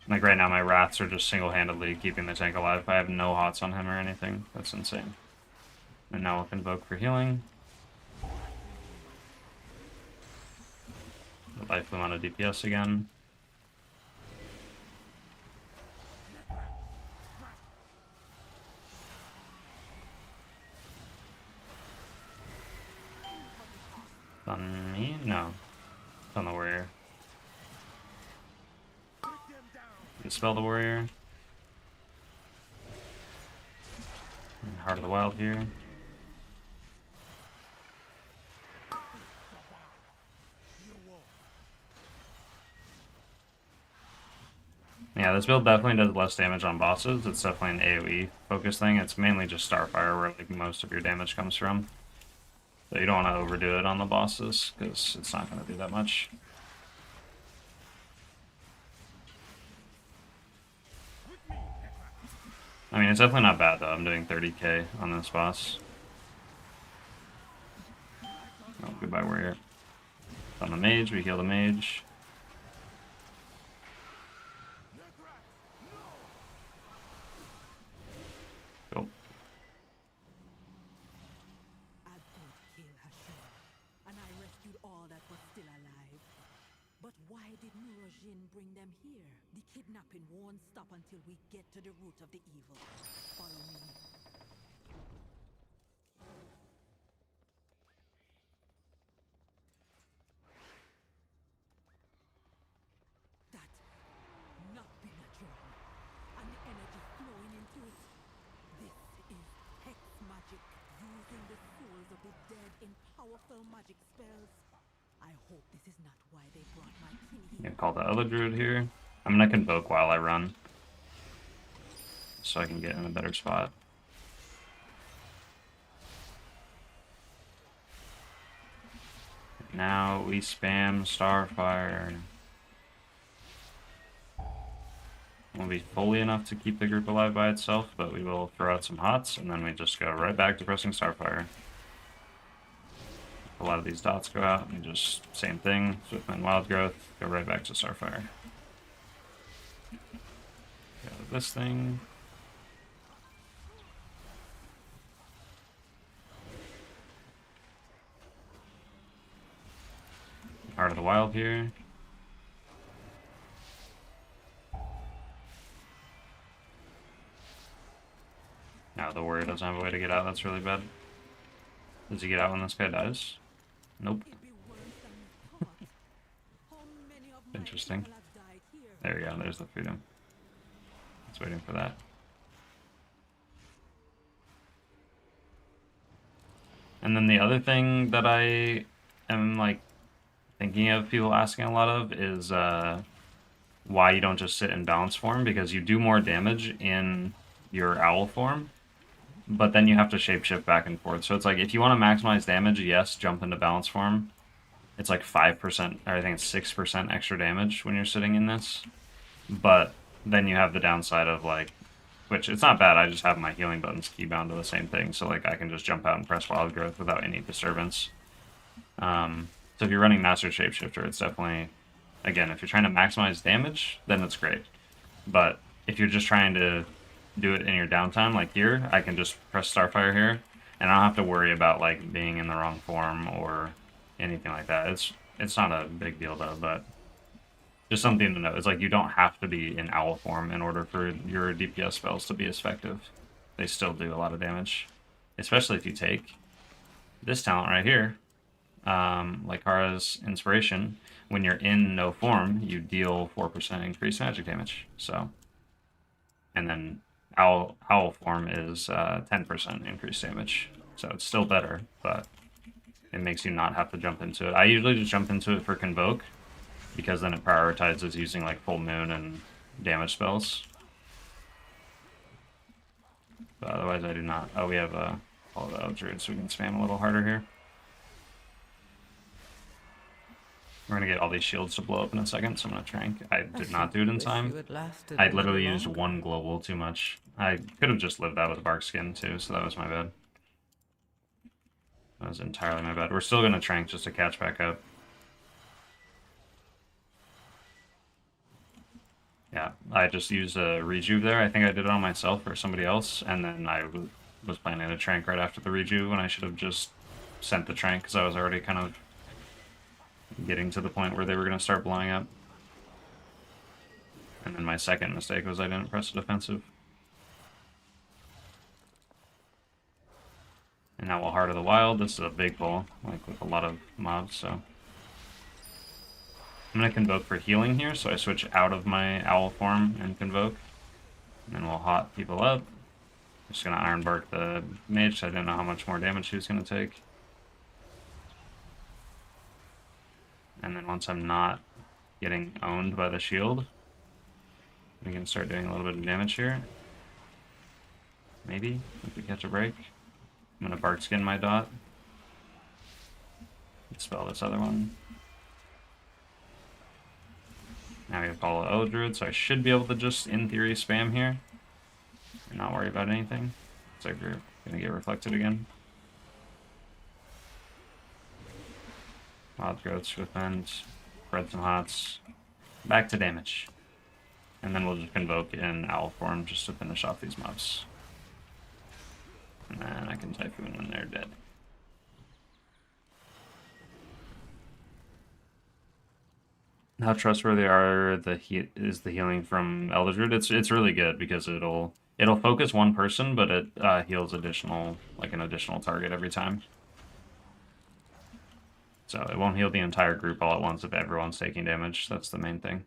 Like right now my Wraths are just single-handedly keeping the tank alive. I have no hots on him or anything. That's insane. And now we'll invoke for healing. The Life Bloom on a DPS again. On me? No. It's on the warrior. Dispel the warrior. And Heart of the Wild here. Yeah, this build definitely does less damage on bosses. It's definitely an AoE focus thing. It's mainly just Starfire where like most of your damage comes from. So you don't want to overdo it on the bosses, because it's not going to do that much. I mean, it's definitely not bad, though. I'm doing 30k on this boss. Oh, goodbye, warrior. On the mage, we heal the mage. Cool. Bring them here. The kidnapping won't stop until we get to the root of the evil. Follow me. That not be natural, and the energy flowing into it. This is hex magic, using the souls of the dead in powerful magic spells. I hope this is not why they brought my king here. Call the other druid here. I'm gonna convoke while I run, so I can get in a better spot. Now we spam Starfire. Won't be fully enough to keep the group alive by itself, but we will throw out some hots, and then we just go right back to pressing Starfire. A lot of these dots go out, and just same thing, Swiftman Wild Growth, go right back to Starfire. Go to this thing. Heart of the Wild here. Now the warrior doesn't have a way to get out, that's really bad. Does he get out when this guy dies? Nope. Interesting. There we go, there's the freedom. It's waiting for that. And then the other thing that I am like thinking of people asking a lot of is why you don't just sit in balance form, because you do more damage in your owl form, but then you have to shapeshift back and forth. So it's like, if you want to maximize damage, yes, jump into balance form. It's like 5%, or I think it's 6% extra damage when you're sitting in this. But then you have the downside of like, which it's not bad, I just have my healing buttons keybound to the same thing, so like I can just jump out and press Wild Growth without any disturbance. So if you're running Master Shapeshifter, it's definitely, again, if you're trying to maximize damage, then it's great. But if you're just trying to do it in your downtime, like here, I can just press Starfire here, and I don't have to worry about like being in the wrong form or anything like that. It's not a big deal though, but Just something to know. It's like you don't have to be in owl form in order for your DPS spells to be as effective. They still do a lot of damage. Especially if you take this talent right here, like Kara's Inspiration. When you're in no form, you deal 4% increased magic damage. So, and then owl form is 10% increased damage. So it's still better, but it makes you not have to jump into it. I usually just jump into it for Convoke, because then it prioritizes using like Full Moon and damage spells. But otherwise I do not. Oh, we have all the Druid, so we can spam a little harder here. We're gonna get all these shields to blow up in a second, so I'm gonna trank. I did not do it in time. I literally used one global too much. I could have just lived that with Bark Skin too, so that was my bad. That was entirely my bad. We're still gonna trank just to catch back up. Yeah, I just used a rejuve there. I think I did it on myself or somebody else, and then I was planning to trank right after the rejuve when I should have just sent the trank because I was already kind of getting to the point where they were going to start blowing up. And then my second mistake was I didn't press a defensive. And now we'll Heart of the Wild. This is a big pull, like with a lot of mobs, so I'm going to Convoke for healing here, so I switch out of my Owl form and Convoke. And then we'll hot people up. Just going to Iron Bark the mage, so I didn't know how much more damage he was going to take. And then once I'm not getting owned by the shield, we can start doing a little bit of damage here. Maybe, if we catch a break. I'm going to Bark Skin my dot. Spell this other one. Now we have Follow O Druid, so I should be able to just, in theory, spam here. And not worry about anything. Looks like we're going to get reflected again. Wild Growth, Swift Bend, spread some hots. Back to damage. And then we'll just Convoke in Owl form just to finish off these mobs. And then I can Typhoon when they're dead. How trustworthy is the healing from Elder Druid? It's really good because it'll focus one person, but it heals an additional target every time. So it won't heal the entire group all at once if everyone's taking damage. That's the main thing.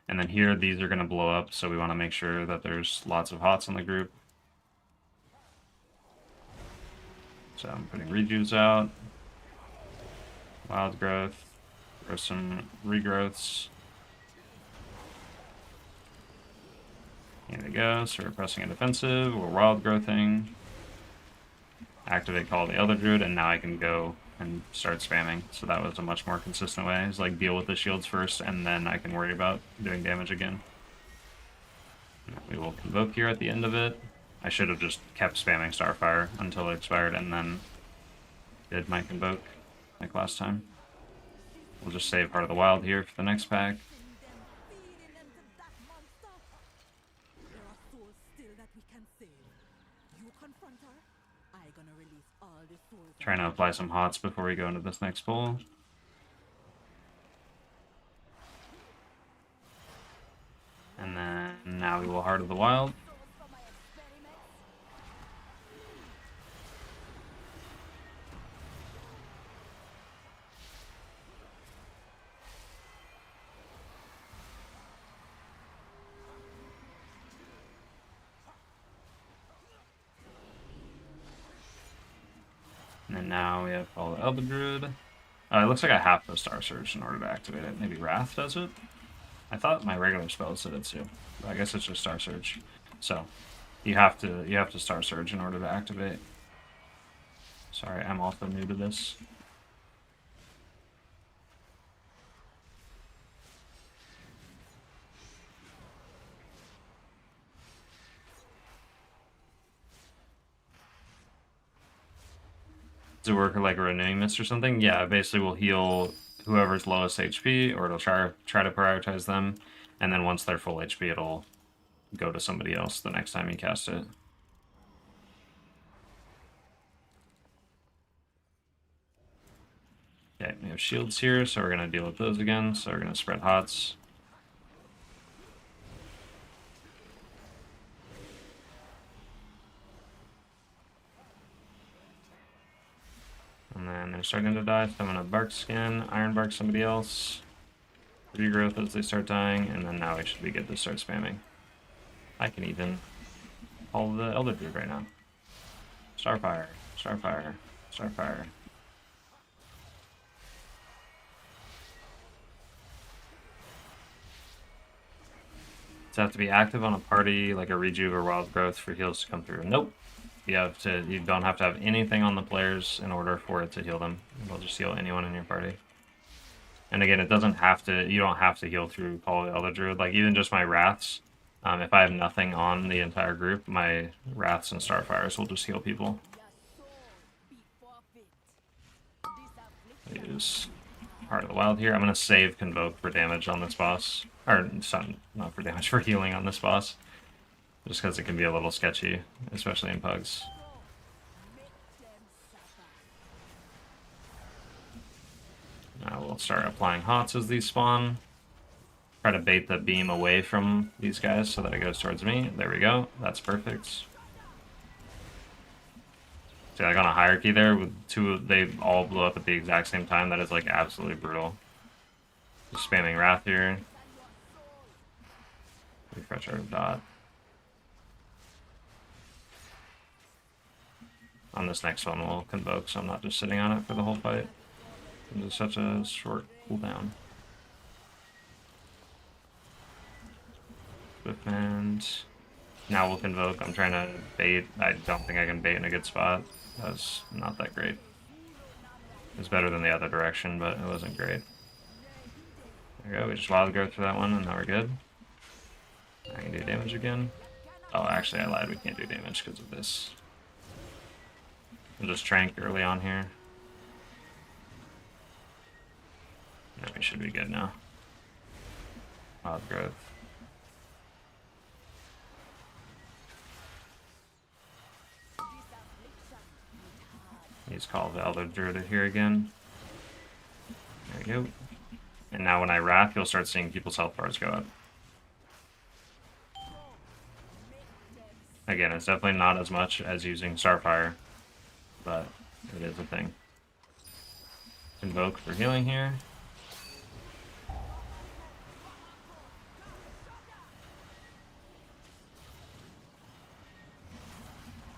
And then here, these are going to blow up, so we want to make sure that there's lots of hots in the group. So I'm putting Rejuves out. Wild Growth. Throw some Regrowths. Here we go, so we're pressing a defensive, we're Wild Growthing. Activate Call of the Elder Druid, and now I can go and start spamming. So that was a much more consistent way. It's like deal with the shields first, and then I can worry about doing damage again. We will Convoke here at the end of it. I should have just kept spamming Starfire until it expired, and then did my Convoke like last time. We'll just save Heart of the Wild here for the next pack. Trying to apply some hots before we go into this next pull. And then now we will Heart of the Wild. And now we have Follow Elder Druid. It looks like I have to Star Surge in order to activate it. Maybe Wrath does it? I thought my regular spells did it too. But I guess it's just Star Surge. So you have to Star Surge in order to activate. Sorry, I'm also new to this. Does it work like a Renewing Mist or something? Yeah, basically we'll heal whoever's lowest HP, or it'll try to prioritize them, and then once they're full HP, it'll go to somebody else the next time you cast it. Okay, we have shields here, so we're going to deal with those again, so we're going to spread hots. And then they're starting to die, so I'm gonna bark skin, iron bark somebody else. Regrowth as they start dying, and then now we should be good to start spamming. I can even call the Elder Druid right now. Starfire, Starfire, Starfire. Does it have to be active on a party, like a Rejuve or Wild Growth, for heals to come through? Nope. You don't have to have anything on the players in order for it to heal them. It'll just heal anyone in your party. And again, it doesn't have to, you don't have to heal through Call of the Elder Druid. Like, even just my Wraths, if I have nothing on the entire group, my Wraths and Starfires will just heal people. Use Heart of the Wild here. I'm going to save Convoke for damage on this boss. Or, not for damage, for healing on this boss. Just because it can be a little sketchy, especially in Pugs. Now we'll start applying HOTS as these spawn. Try to bait the beam away from these guys so that it goes towards me. There we go. That's perfect. See, like on a hierarchy there, with they all blew up at the exact same time. That is like absolutely brutal. Just spamming Wrath here. Refresh our dot. On this next one, we'll Convoke, so I'm not just sitting on it for the whole fight. It's such a short cooldown. And now we'll Convoke. I'm trying to bait. I don't think I can bait in a good spot. That was not that great. It was better than the other direction, but it wasn't great. There we go. We just Wild Growth for that one, and now we're good. I can do damage again. Oh, actually, I lied. We can't do damage because of this. We'll just Trank early on here. And we should be good now. Wild Growth. Use Call of the Elder Druid here again. There we go. And now when I Wrath, you'll start seeing people's health bars go up. Again, it's definitely not as much as using Starfire, but it is a thing. Invoke for healing here.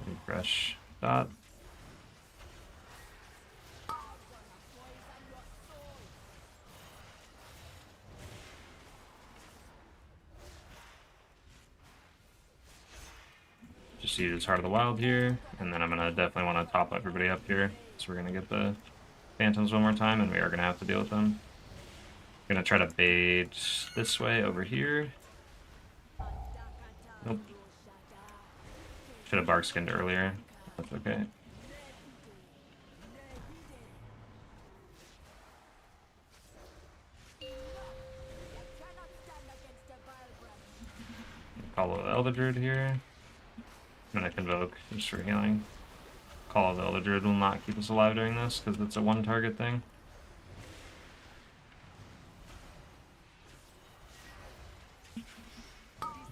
Refresh dot. Just use Heart of the Wild here, and then I'm gonna definitely want to top everybody up here. So we're gonna get the Phantoms one more time, and we are gonna have to deal with them. Gonna try to bait this way over here. Nope. Should have bark skinned earlier. That's okay. Follow the Elder Druid here. I'm gonna Convoke just for healing. Call of the Elder Druid will not keep us alive during this because it's a one target thing.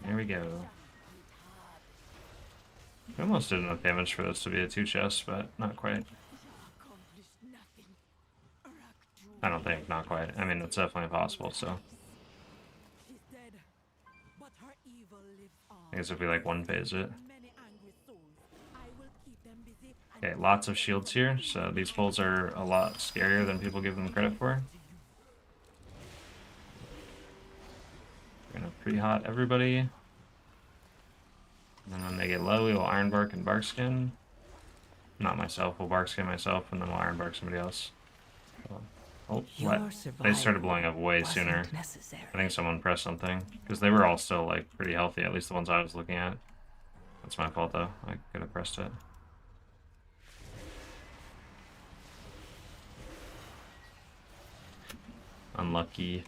There we go. We almost did enough damage for this to be a 2 chest, but not quite. I don't think, not quite. I mean, it's definitely possible, so. I guess if we like one phase it. Okay, lots of shields here, so these pulls are a lot scarier than people give them credit for. We're gonna pre-hot everybody. And then when they get low, we will Iron Bark and Bark Skin. Not myself, we'll Bark Skin myself, and then we'll Iron Bark somebody else. Oh, what? They started blowing up way sooner. I think someone pressed something, because they were all still like pretty healthy, at least the ones I was looking at. That's my fault though, I could have pressed it. Unlucky.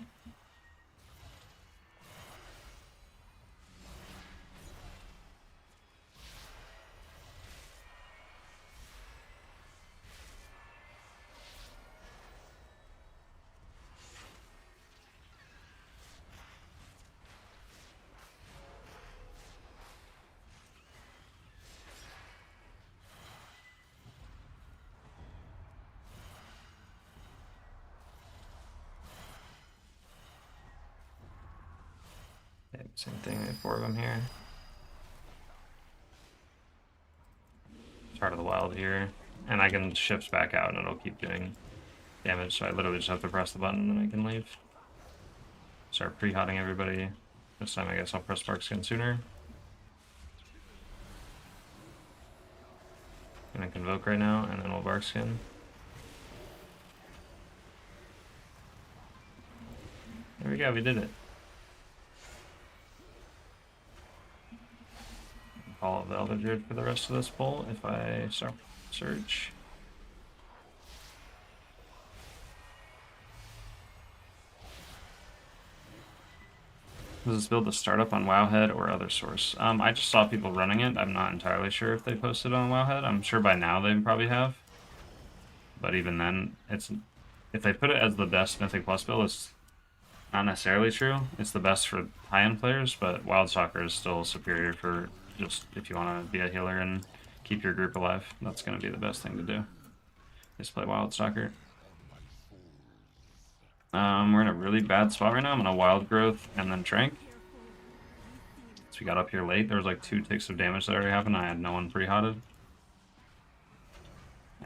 Same thing, we have 4 of them here. Heart of the Wild here. And I can shift back out and it'll keep doing damage, so I literally just have to press the button and then I can leave. Start pre-hotting everybody. This time I guess I'll press Barkskin sooner. I'm gonna Convoke right now, and then we'll Barkskin. There we go, we did it. Follow the Elder Druid for the rest of this pull if I start search. Was this build a startup on Wowhead or other source? I just saw people running it. I'm not entirely sure if they posted on Wowhead. I'm sure by now they probably have. But even then, it's if they put it as the best Mythic Plus build, it's not necessarily true. It's the best for high-end players, but Wild Stalker is still superior for just if you want to be a healer and keep your group alive. That's going to be the best thing to do. Just play Wild Stalker. We're in a really bad spot right now. I'm in a Wild Growth and then Trank. So we got up here late. There was like 2 ticks of damage that already happened. I had no one pre-hotted.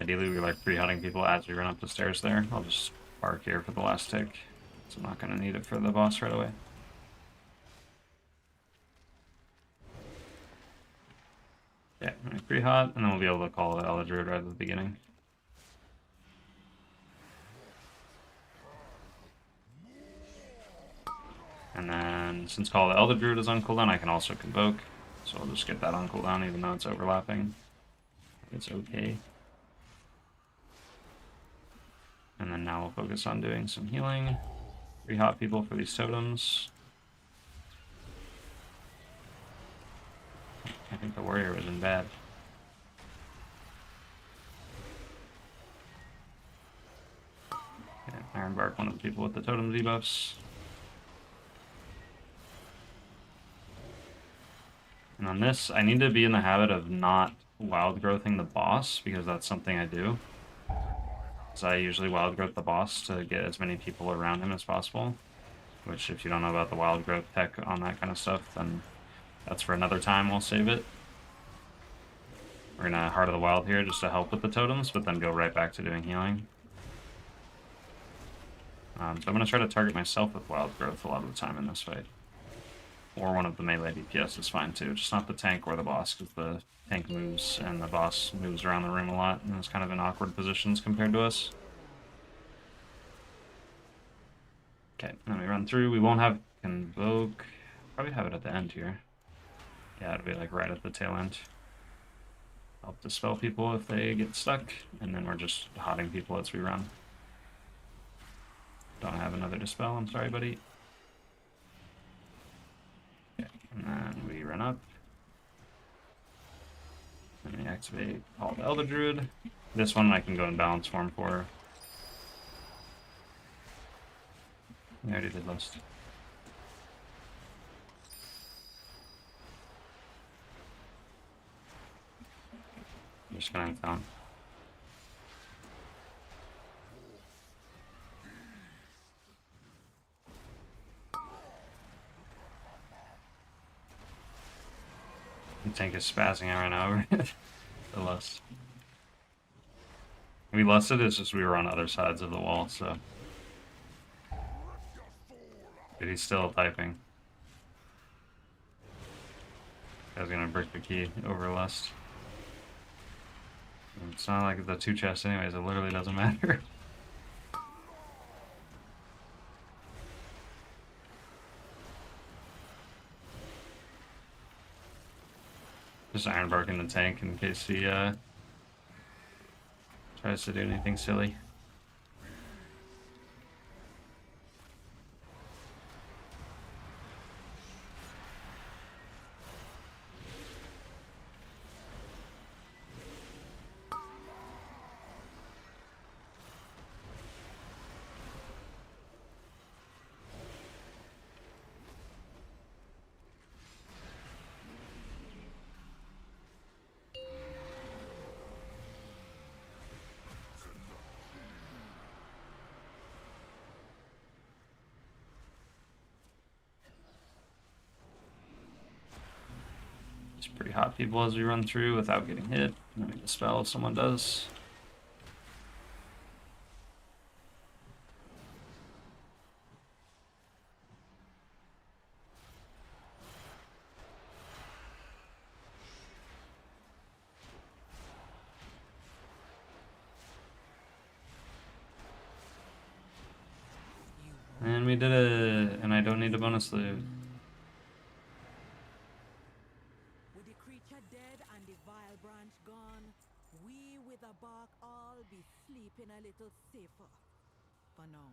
Ideally, we like pre-hotting people as we run up the stairs there. I'll just bark here for the last tick. So I'm not going to need it for the boss right away. Yeah, pre-hot, and then we'll be able to call the Elder Druid right at the beginning. And then, since Call of the Elder Druid is on cooldown, I can also Convoke. So I'll just get that on cooldown, even though it's overlapping. It's okay. And then now we'll focus on doing some healing. Re-hot people for these totems. I think the warrior was in bad. Okay, Ironbark, one of the people with the totem debuffs. And on this, I need to be in the habit of not wild growthing the boss, because that's something I do. So I usually wild growth the boss to get as many people around him as possible. Which, if you don't know about the wild growth tech on that kind of stuff, then that's for another time, we'll save it. We're gonna Heart of the Wild here just to help with the totems, but then go right back to doing healing. So I'm gonna try to target myself with wild growth a lot of the time in this fight. Or one of the melee DPS is fine too, just not the tank or the boss, because the tank moves and the boss moves around the room a lot and is kind of in awkward positions compared to us. Okay, then we run through. We won't have Convoke. Probably have it at the end here. Yeah, it'll be like right at the tail end. Help dispel people if they get stuck, and then we're just hotting people as we run. Don't have another dispel, I'm sorry, buddy. Okay, and then we run up. And we activate Call the Elder Druid. This one I can go in balance form for. We already did list. I'm just gonna down. The tank is spazzing out right now over the lust. We lusted, it's just we were on other sides of the wall, so. But he's still typing. Guy's gonna break the key over lust. It's not like the 2 chests anyways, it literally doesn't matter. Just Ironbark in the tank in case he tries to do anything silly. pretty hot people as we run through without getting hit. Let me dispel if someone does. And we did it, and I don't need a bonus loot. With the creature dead and the vile branch gone, we with the bark all be sleeping a little safer. For now.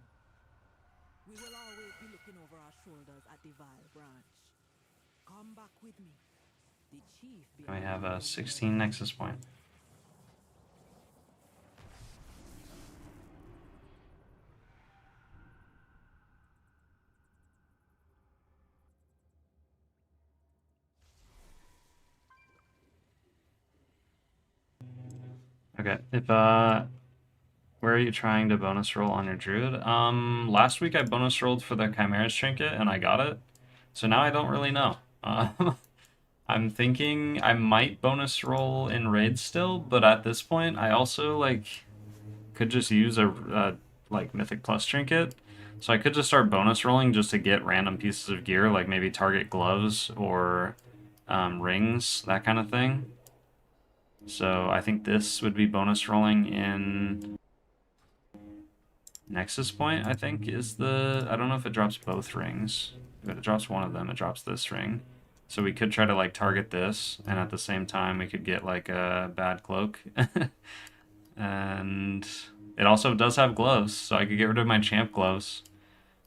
We will always be looking over our shoulders at the vile branch. Come back with me. The chief And we have a 16 Nexus point. Okay, if where are you trying to bonus roll on your druid? Last week I bonus rolled for the Chimera's trinket and I got it. So now I don't really know. I'm thinking I might bonus roll in raid still, but at this point I also like could just use a like Mythic Plus trinket. So I could just start bonus rolling just to get random pieces of gear, like maybe target gloves or rings, that kind of thing. So I think this would be bonus rolling in Nexus Point, I think, is the... I don't know if it drops both rings. If it drops one of them, it drops this ring. So we could try to, like, target this, and at the same time we could get, like, a bad cloak. And it also does have gloves, so I could get rid of my champ gloves.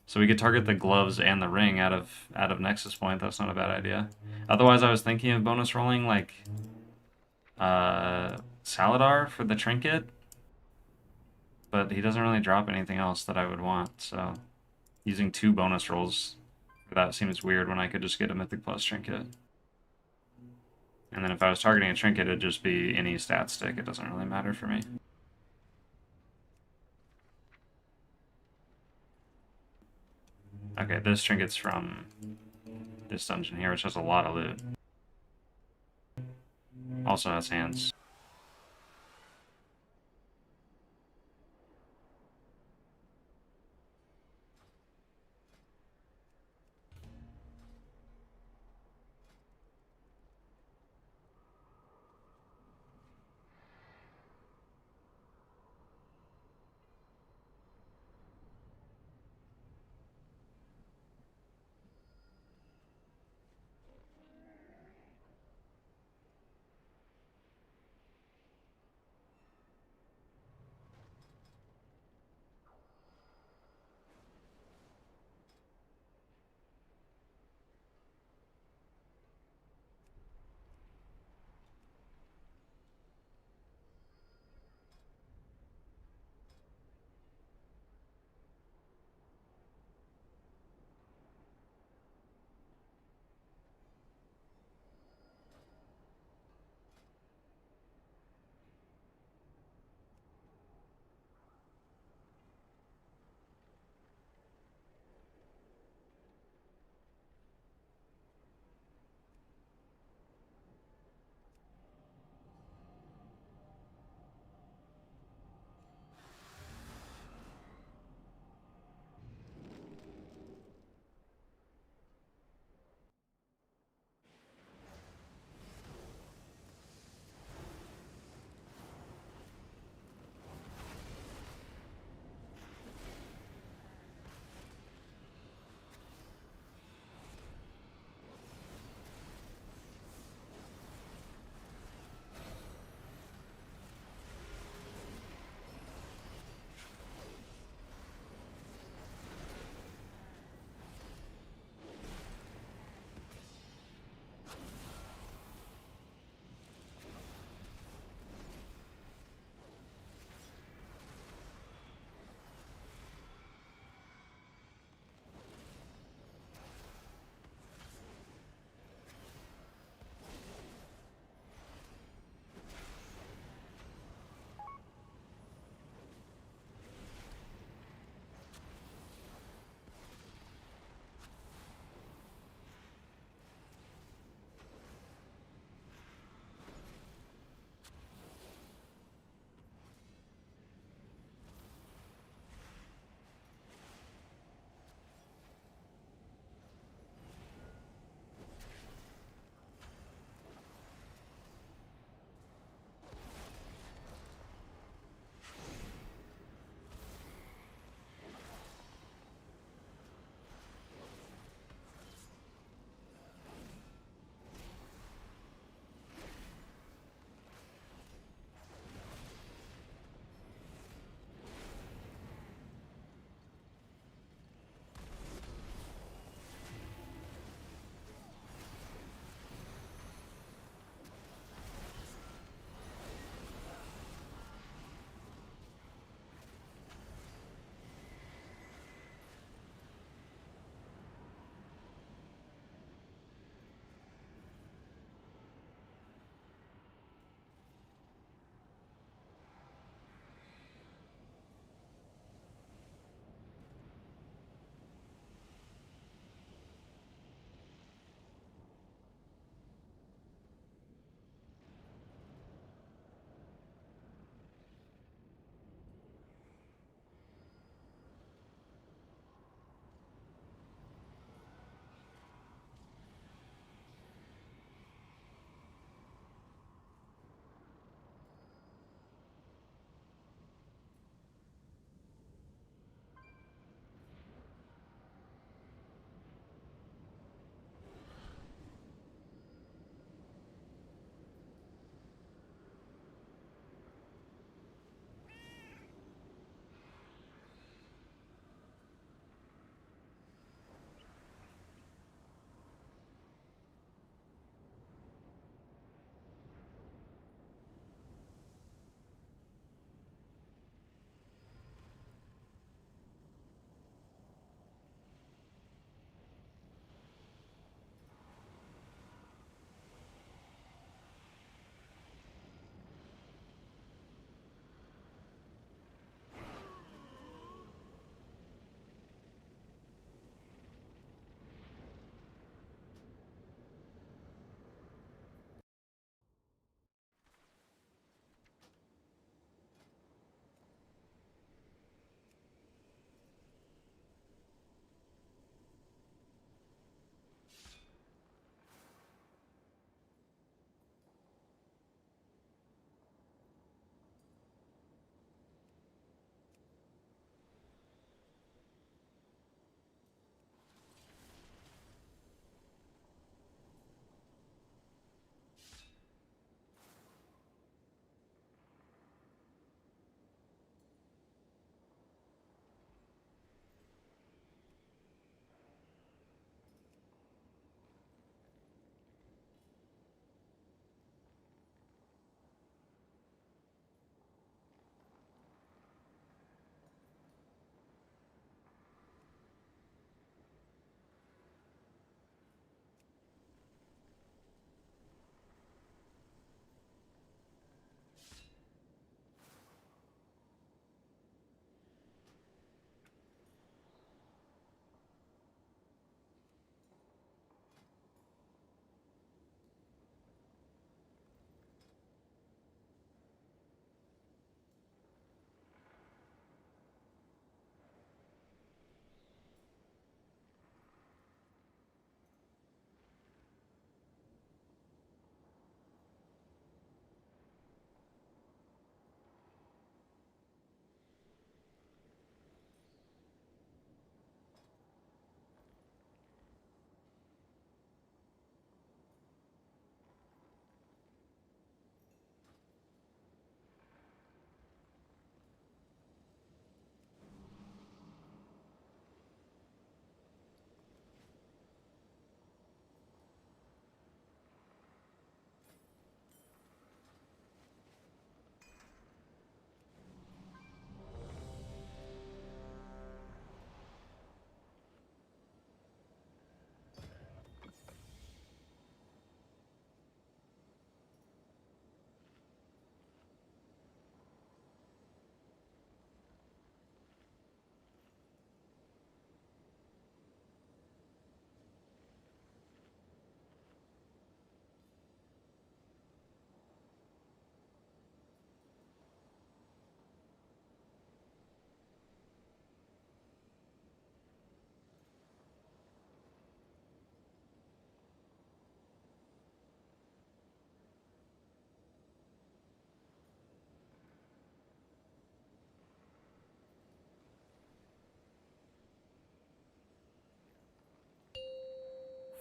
So we could target the gloves and the ring out of Nexus Point. That's not a bad idea. Otherwise, I was thinking of bonus rolling, like... Saladar for the trinket, but he doesn't really drop anything else that I would want, so using 2 bonus rolls for that seems weird when I could just get a Mythic Plus trinket. And then if I was targeting a trinket, it'd just be any stat stick. It doesn't really matter for me. Okay, this trinket's from this dungeon here, which has a lot of loot. Also has hands.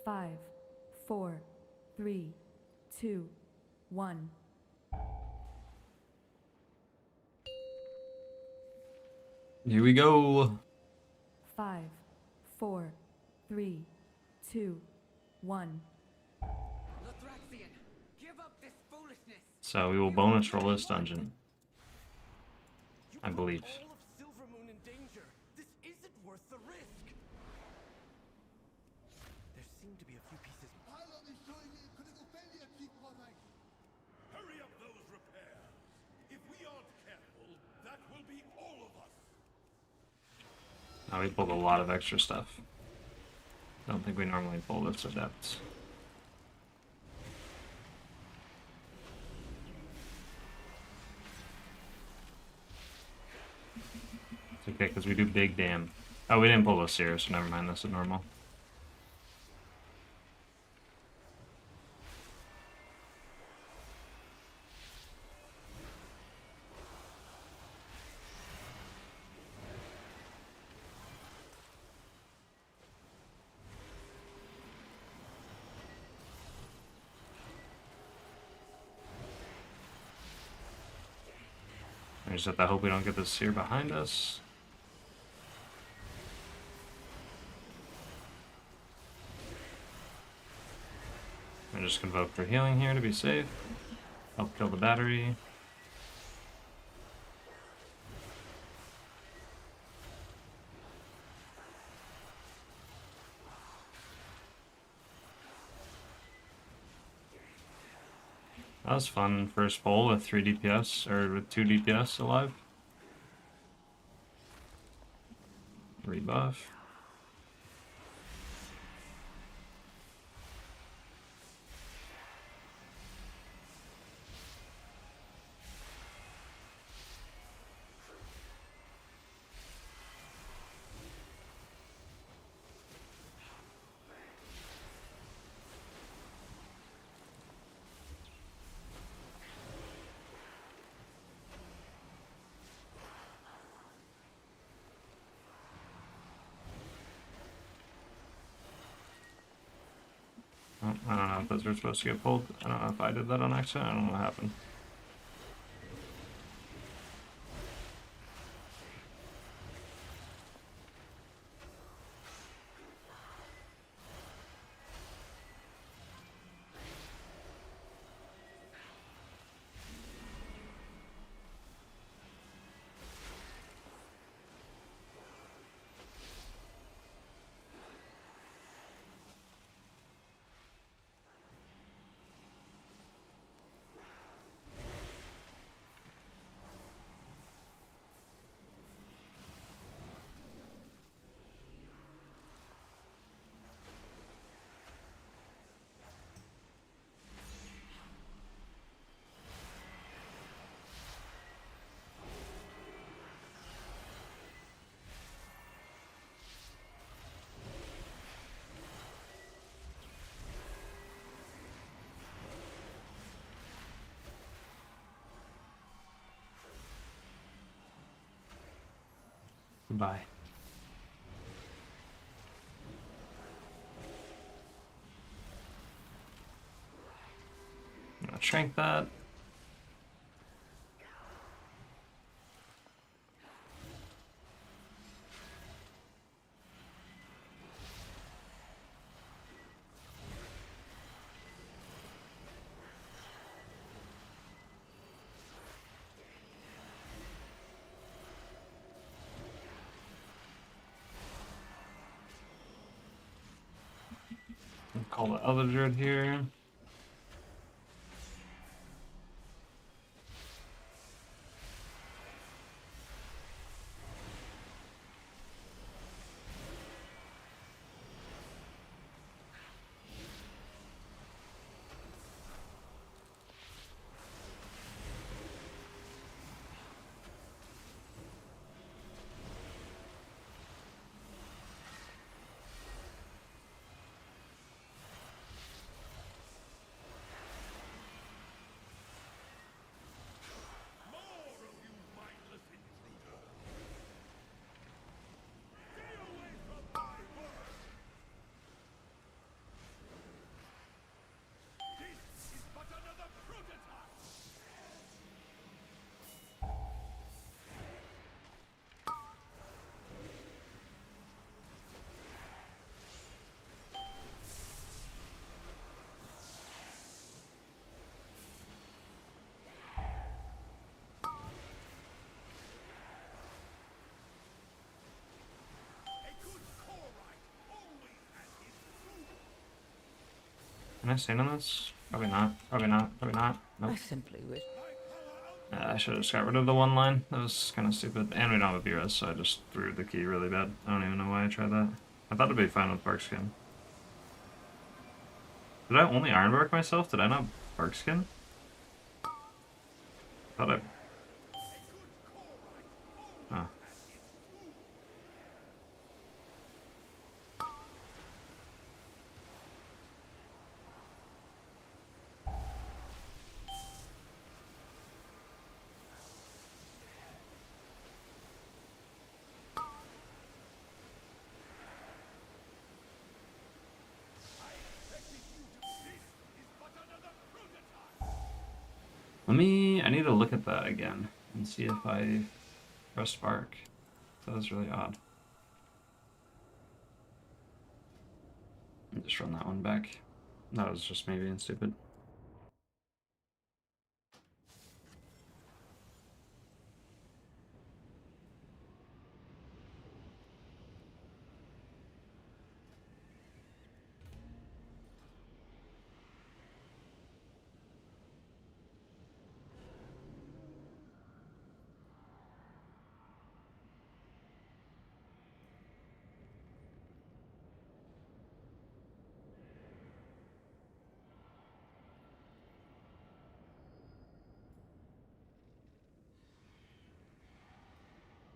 5, 4, 3, 2, 1. Here we go. 5, 4, 3, 2, 1. Lathraxian, give up this foolishness. So we will bonus roll this dungeon, I believe. All of Silvermoon in danger. This isn't worth the risk. There seem to be a few pieces. Pylon is showing me critical failure, Chief Warlike. Hurry up those repairs. If we aren't careful, that will be all of us. Now we pulled a lot of extra stuff. Don't think we normally pull this at depths. It's okay, because we do big dam. Oh, we didn't pull those here, so never mind, this is normal. I just have to hope we don't get this here behind us. I just convoke for healing here to be safe. Help kill the battery. That was fun. First pull with 3 DPS, or with 2 DPS alive. Rebuff. Oh, I don't know if those were supposed to get pulled. I don't know if I did that on accident. I don't know what happened. Goodbye. I'm gonna shrink that. Call the other Druid here. Can I stand on this? Probably not. Probably not. Probably not. I Nope. simply wish. I should have just got rid of the one line. That was kind of stupid. And we don't have a BRS, so I just threw the key really bad. I don't even know why I tried that. I thought it'd be fine with bark skin. Did I only ironbark myself? Did I not bark skin? I thought I... Oh. I need to look at that again and see if I pressed bark. That was really odd. Just run that one back. That was just me being stupid.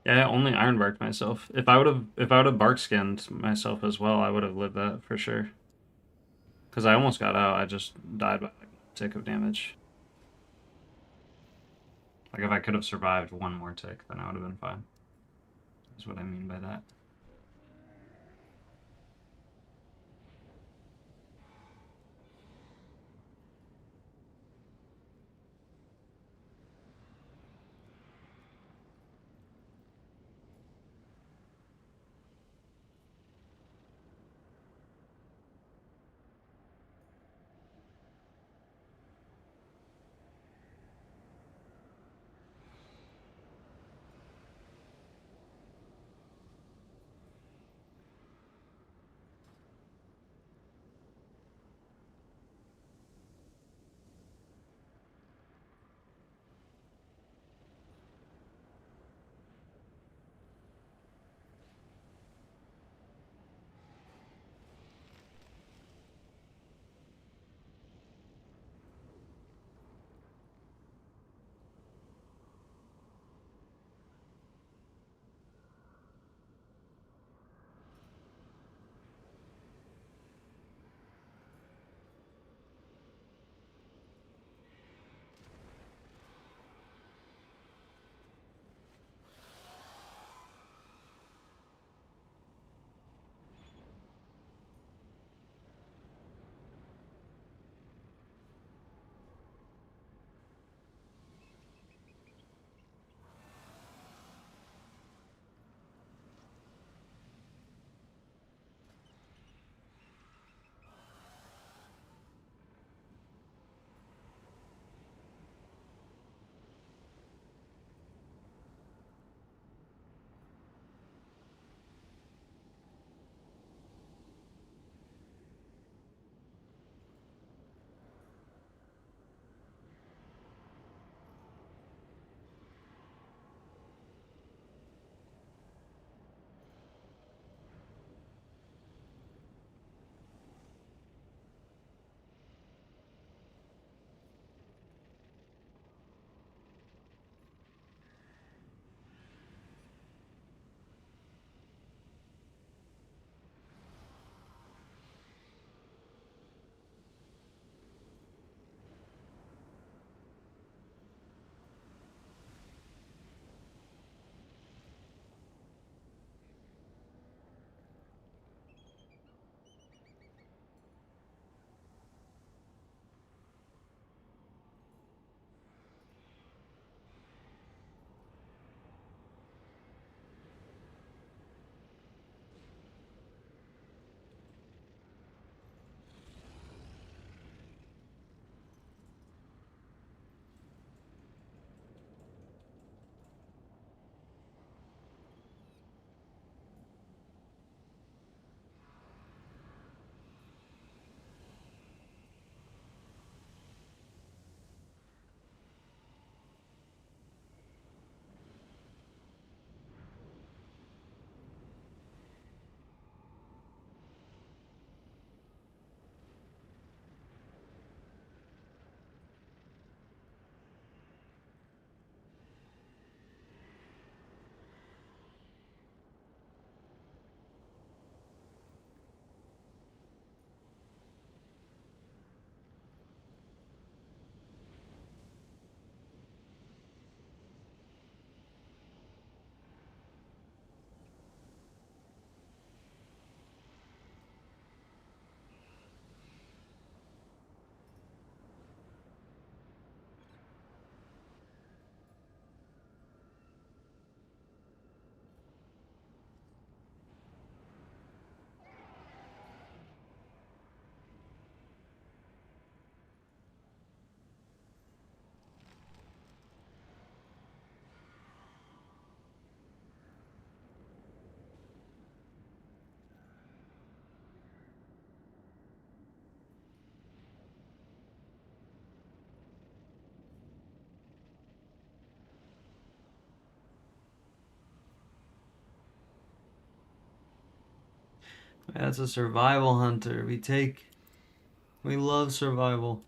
Yeah, I only ironbarked myself. If I would have bark skinned myself as well, I would have lived that for sure. Because I almost got out, I just died by like a tick of damage. Like if I could have survived one more tick, then I would have been fine. That's what I mean by that. That's a survival hunter. We love survival.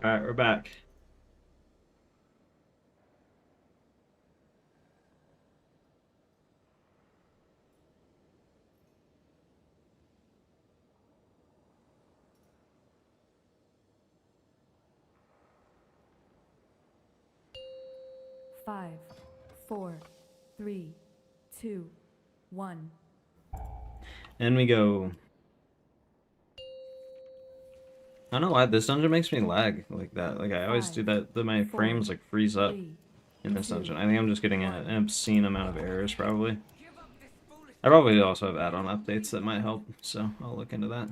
Alright, we're back. Five, 4, 3, 2, 1. And we go. I don't know why this dungeon makes me lag like that. Like I always do that. My frames like freeze up in this dungeon. I think I'm just getting an obscene amount of errors probably. I probably also have add-on updates that might help, so I'll look into that.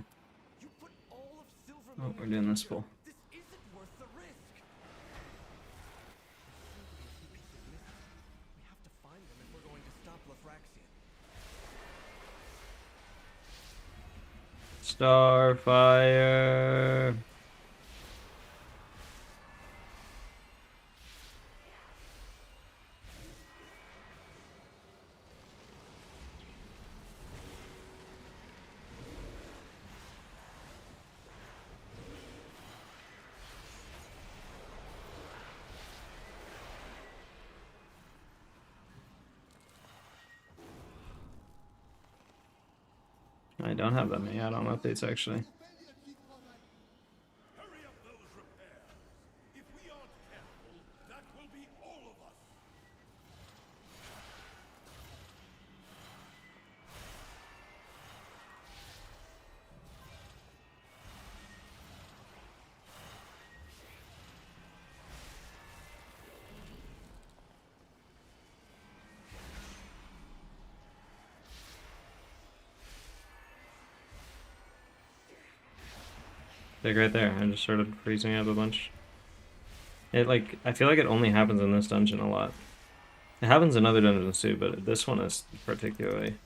You put all of Silver Oh, we're doing this full. This isn't worth the risk. We have to find them if we're going to stop Lafraxian. Starfire. I don't have that many add-on updates actually. Hurry up those repairs. If we aren't careful, that will be all of us. Like right there, I just started freezing up a bunch. It like, I feel like it only happens in this dungeon a lot. It happens in other dungeons too, but this one is particularly.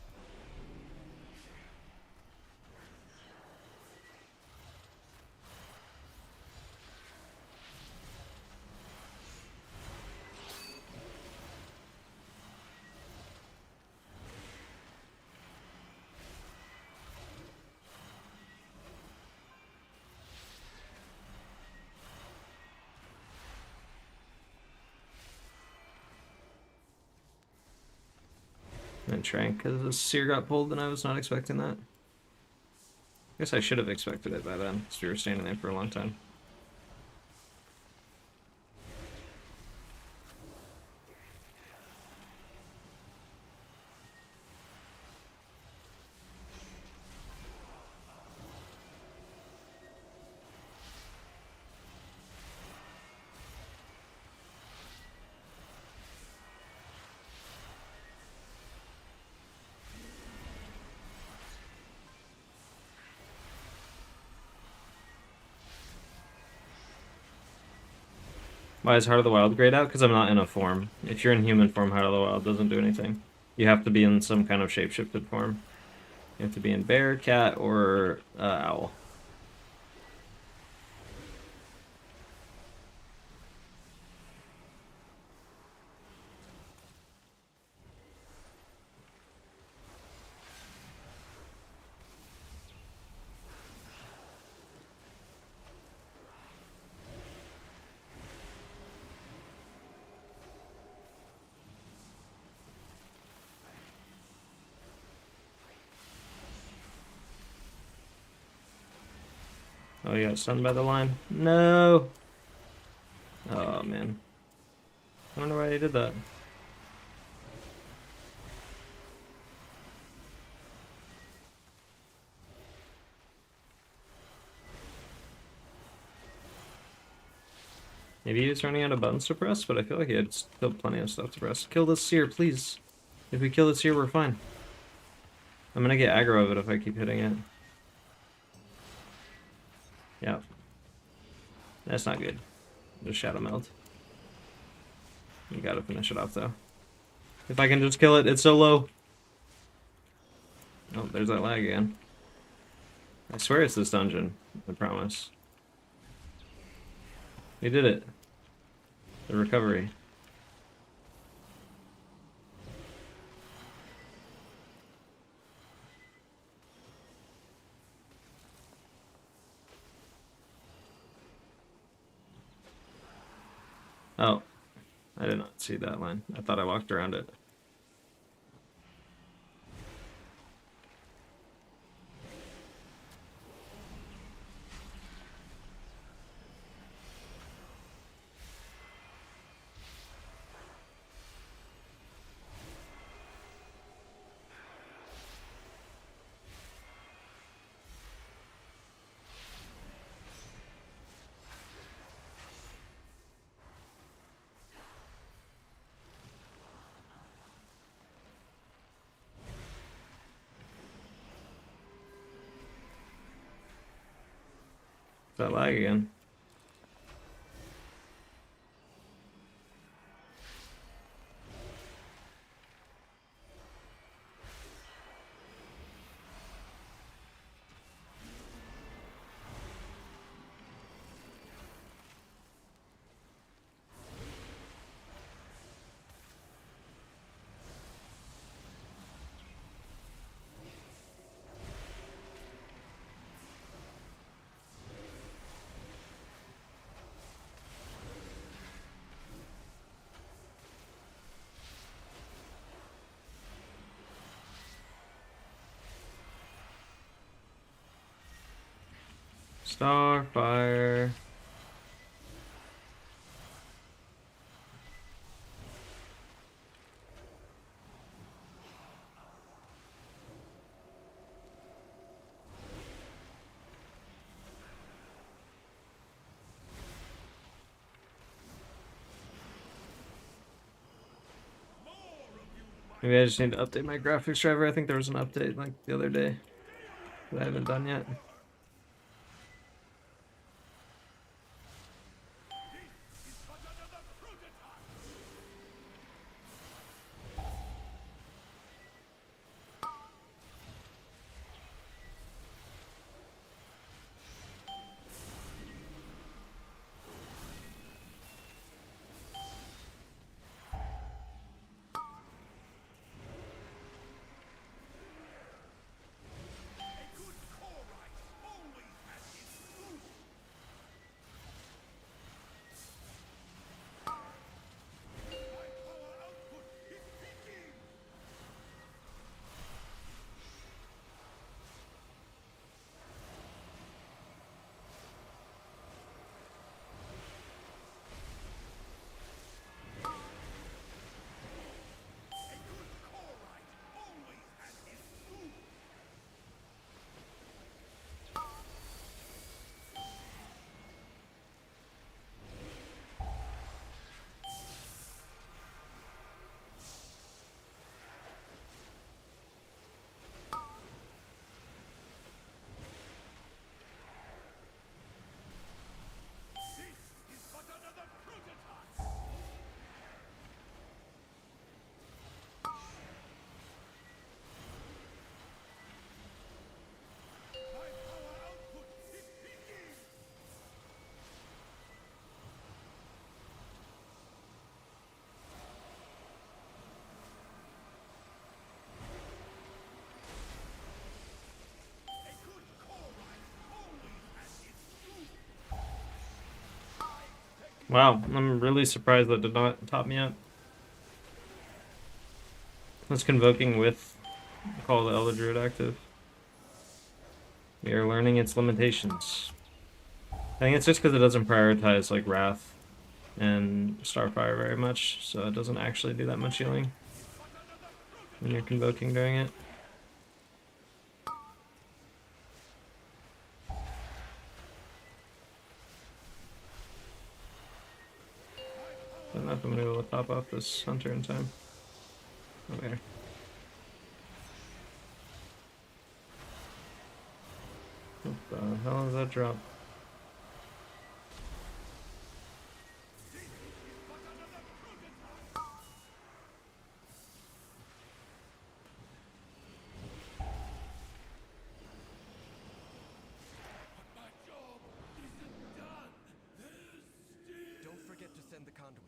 And shrank because the seer got pulled and I was not expecting that. I guess I should have expected it by then, because we were standing there for a long time. Why is Heart of the Wild grayed out? Because I'm not in a form. If you're in human form, Heart of the Wild doesn't do anything. You have to be in some kind of shapeshifted form. You have to be in bear, cat, or owl. Oh, you got stunned by the line? No! Oh, man. I wonder why he did that. Maybe he was running out of buttons to press, but I feel like he had still plenty of stuff to press. Kill this seer, please. If we kill this seer, we're fine. I'm gonna get aggro of it if I keep hitting it. Yeah. That's not good. Just Shadow Meld. You gotta finish it off, though. If I can just kill it, it's so low. Oh, there's that lag again. I swear it's this dungeon. I promise. We did it. The recovery. Oh, I did not see that line. I thought I walked around it. Is that lag again? Starfire. Maybe I just need to update my graphics driver. I think there was an update like the other day that I haven't done yet. Wow, I'm really surprised that did not top me up. It's convoking with Call the Elder Druid active. We are learning its limitations. I think it's just because it doesn't prioritize like Wrath and Starfire very much, so it doesn't actually do that much healing when you're convoking during it. I don't know if I'm gonna be able to top off this hunter in time. Okay. What the hell is that drop? Don't forget to send the conduits.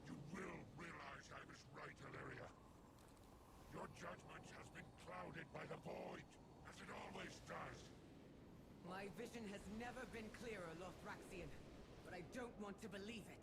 You will realize I was right, Illyria. Your judgment has been clouded clouded by the void, as it always does. My vision has never been clearer, Lothraxian, but I don't want to believe it.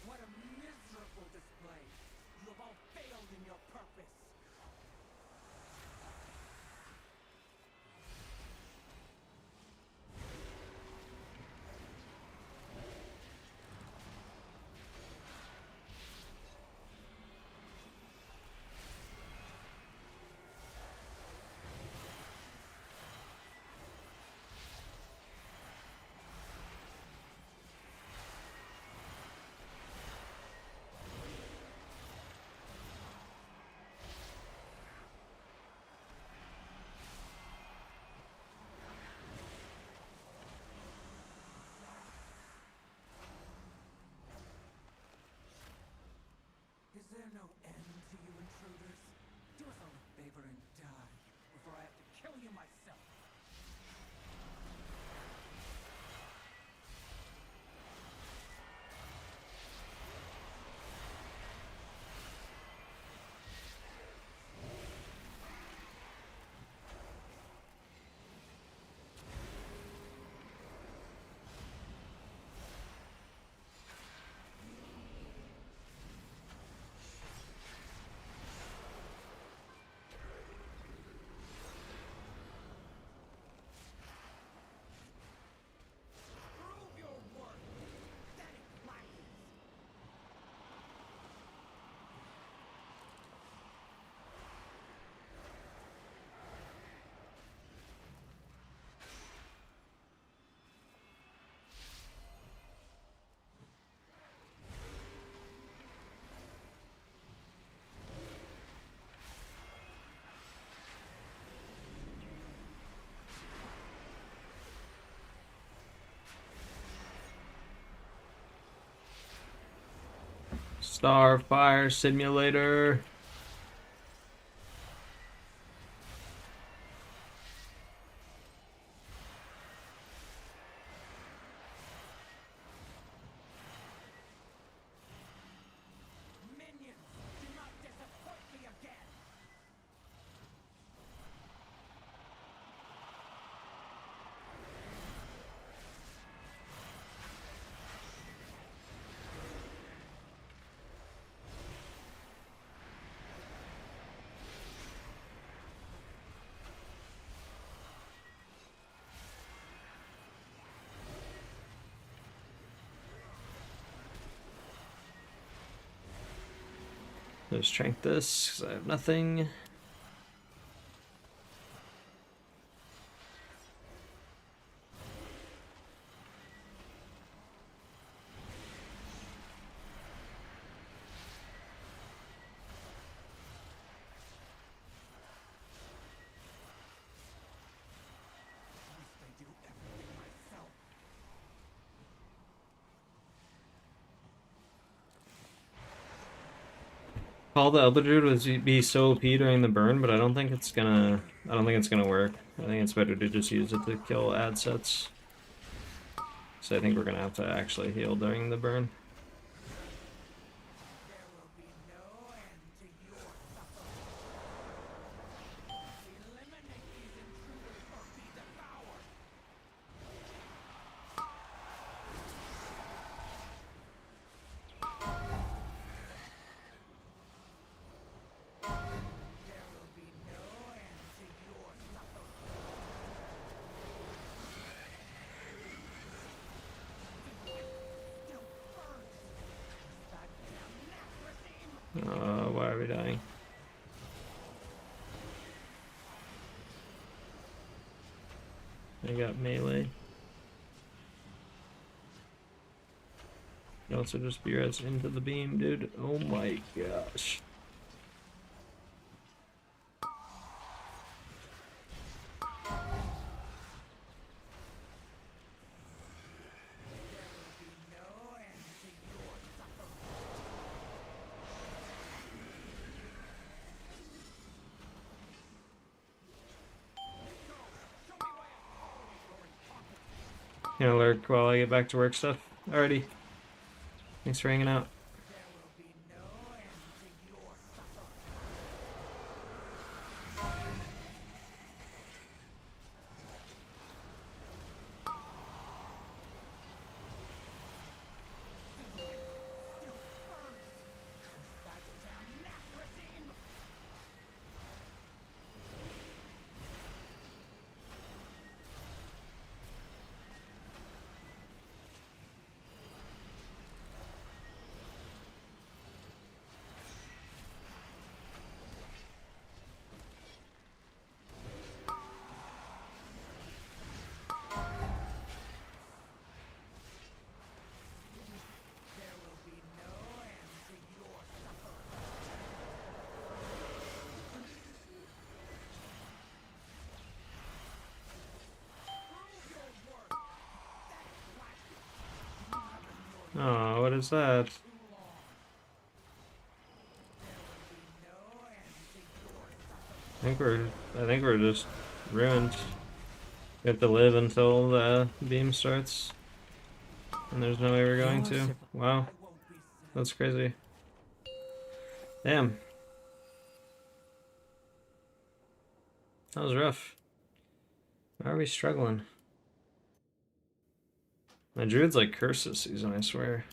What a miserable display! You have all failed in your purpose! Is there no end to you intruders? Do us all a favor and die, before I have to kill you myself! Starfire Simulator. Minions, do not disappoint me again. Let's strength this, because I have nothing. I do everything myself. Call the Elder Druid would be so OP during the burn, but I don't think it's gonna work. I think it's better to just use it to kill ad sets. So I think we're gonna have to actually heal during the burn. There will be no end to your suffering. Eliminate these intruders or be devoured. There will be no end to your suffering. Still burns. That damn Necrosine. Why are we dying? I got melee. You also just spear us into the beam, dude. Oh my gosh. No end to your suffering. Gonna lurk while I get back to work stuff. Alrighty. Thanks for hanging out. There will be no end to your suffering. Still burns. That damn Necrosine. There will be no end to your suffering. Prove your worth. That's right. Oh, what is that? No end to your suffering. I think we're just ruined. We have to live until the beam starts. And there's no way we're going to. Wow. I won't be sad. That's crazy. Damn. That was rough. Why are we struggling? My druid's like cursed this season, I swear.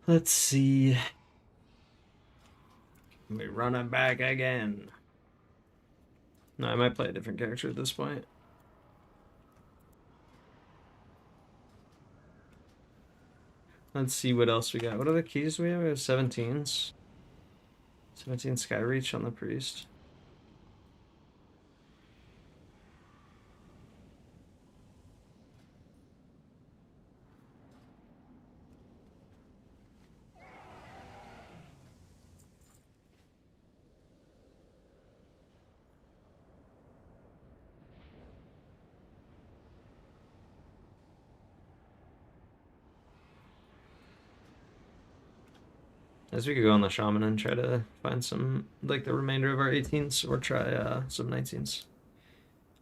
Let's see. We run it back again. No, I might play a different character at this point. Let's see what else we got. What other keys do we have? We have 17s. 17 Skyreach on the priest. As we could go on the Shaman and try to find some, like the remainder of our 18s, or try some 19s.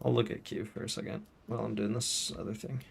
I'll look at Q for a second while I'm doing this other thing.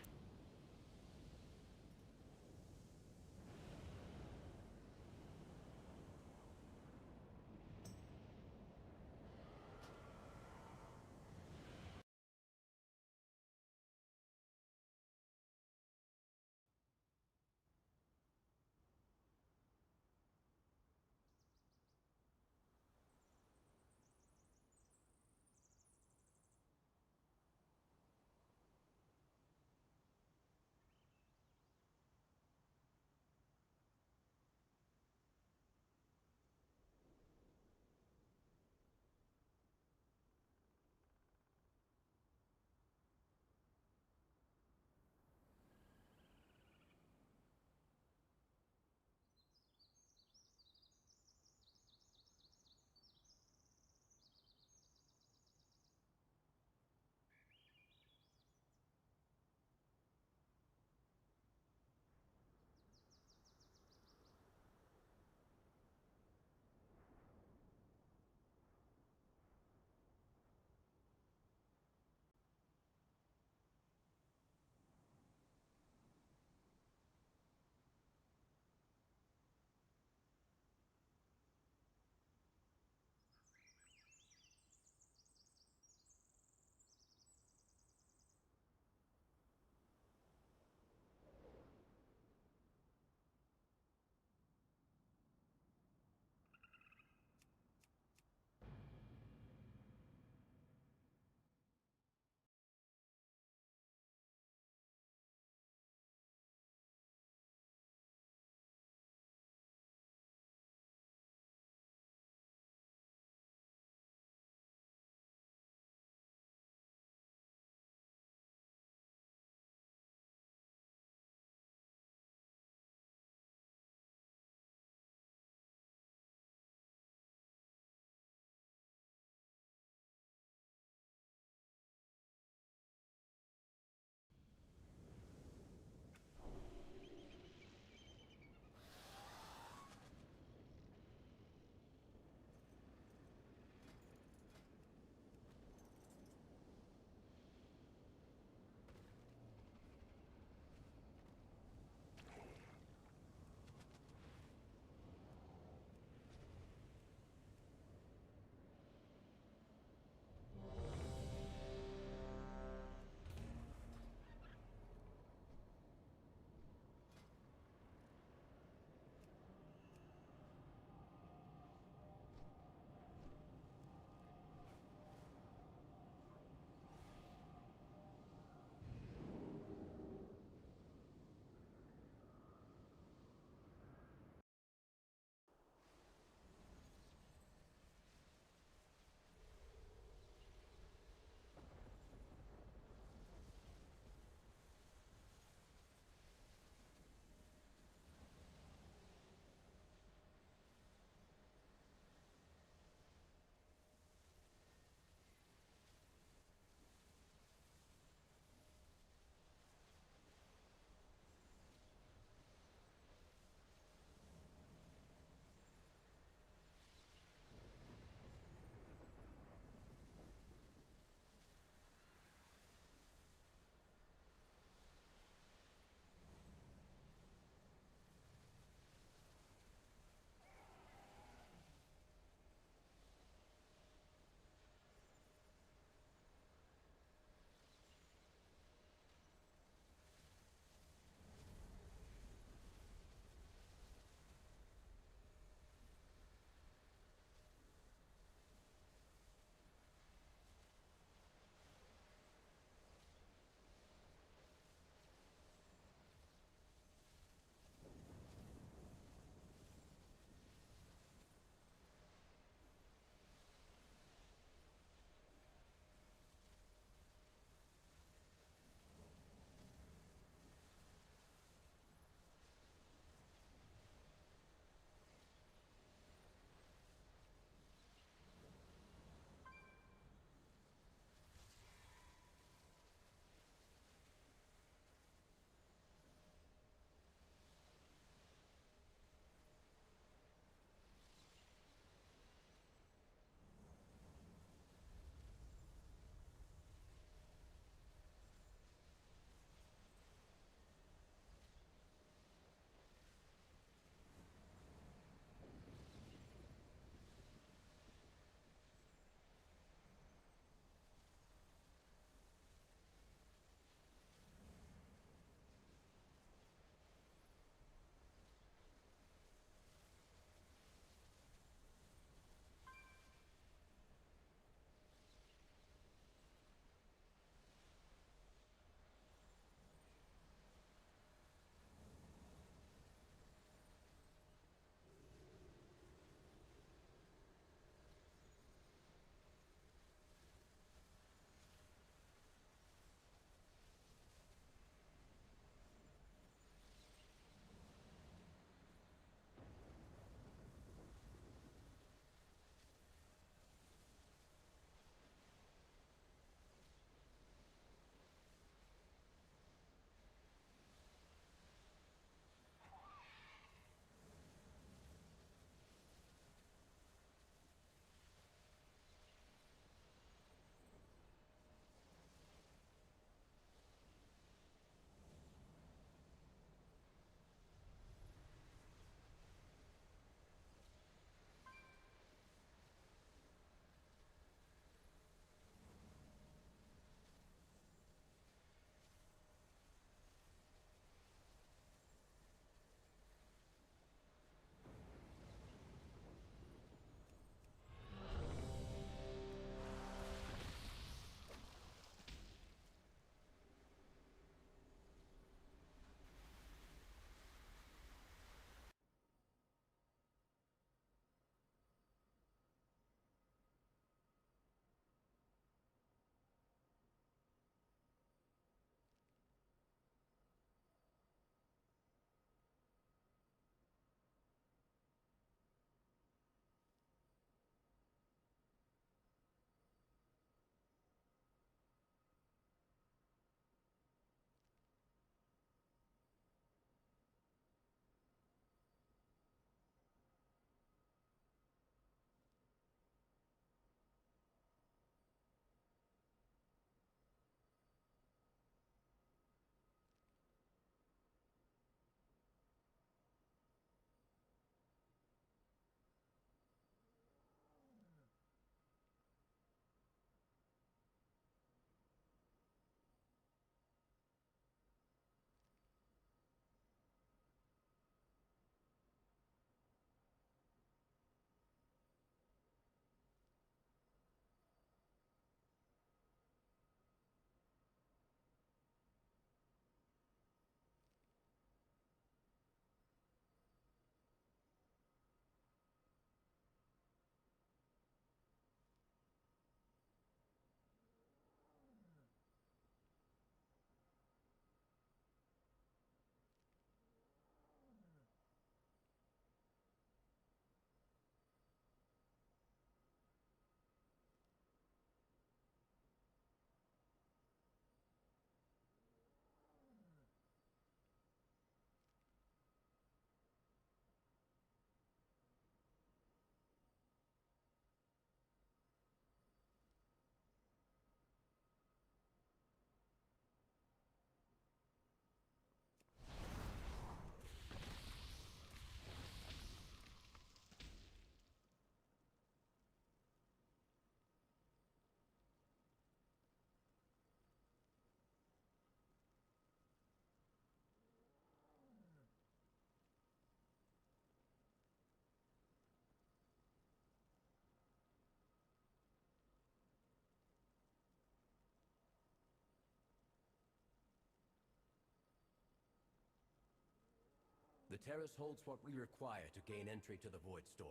The terrace holds what we require to gain entry to the Void Storm.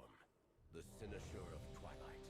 The Cynosure of Twilight.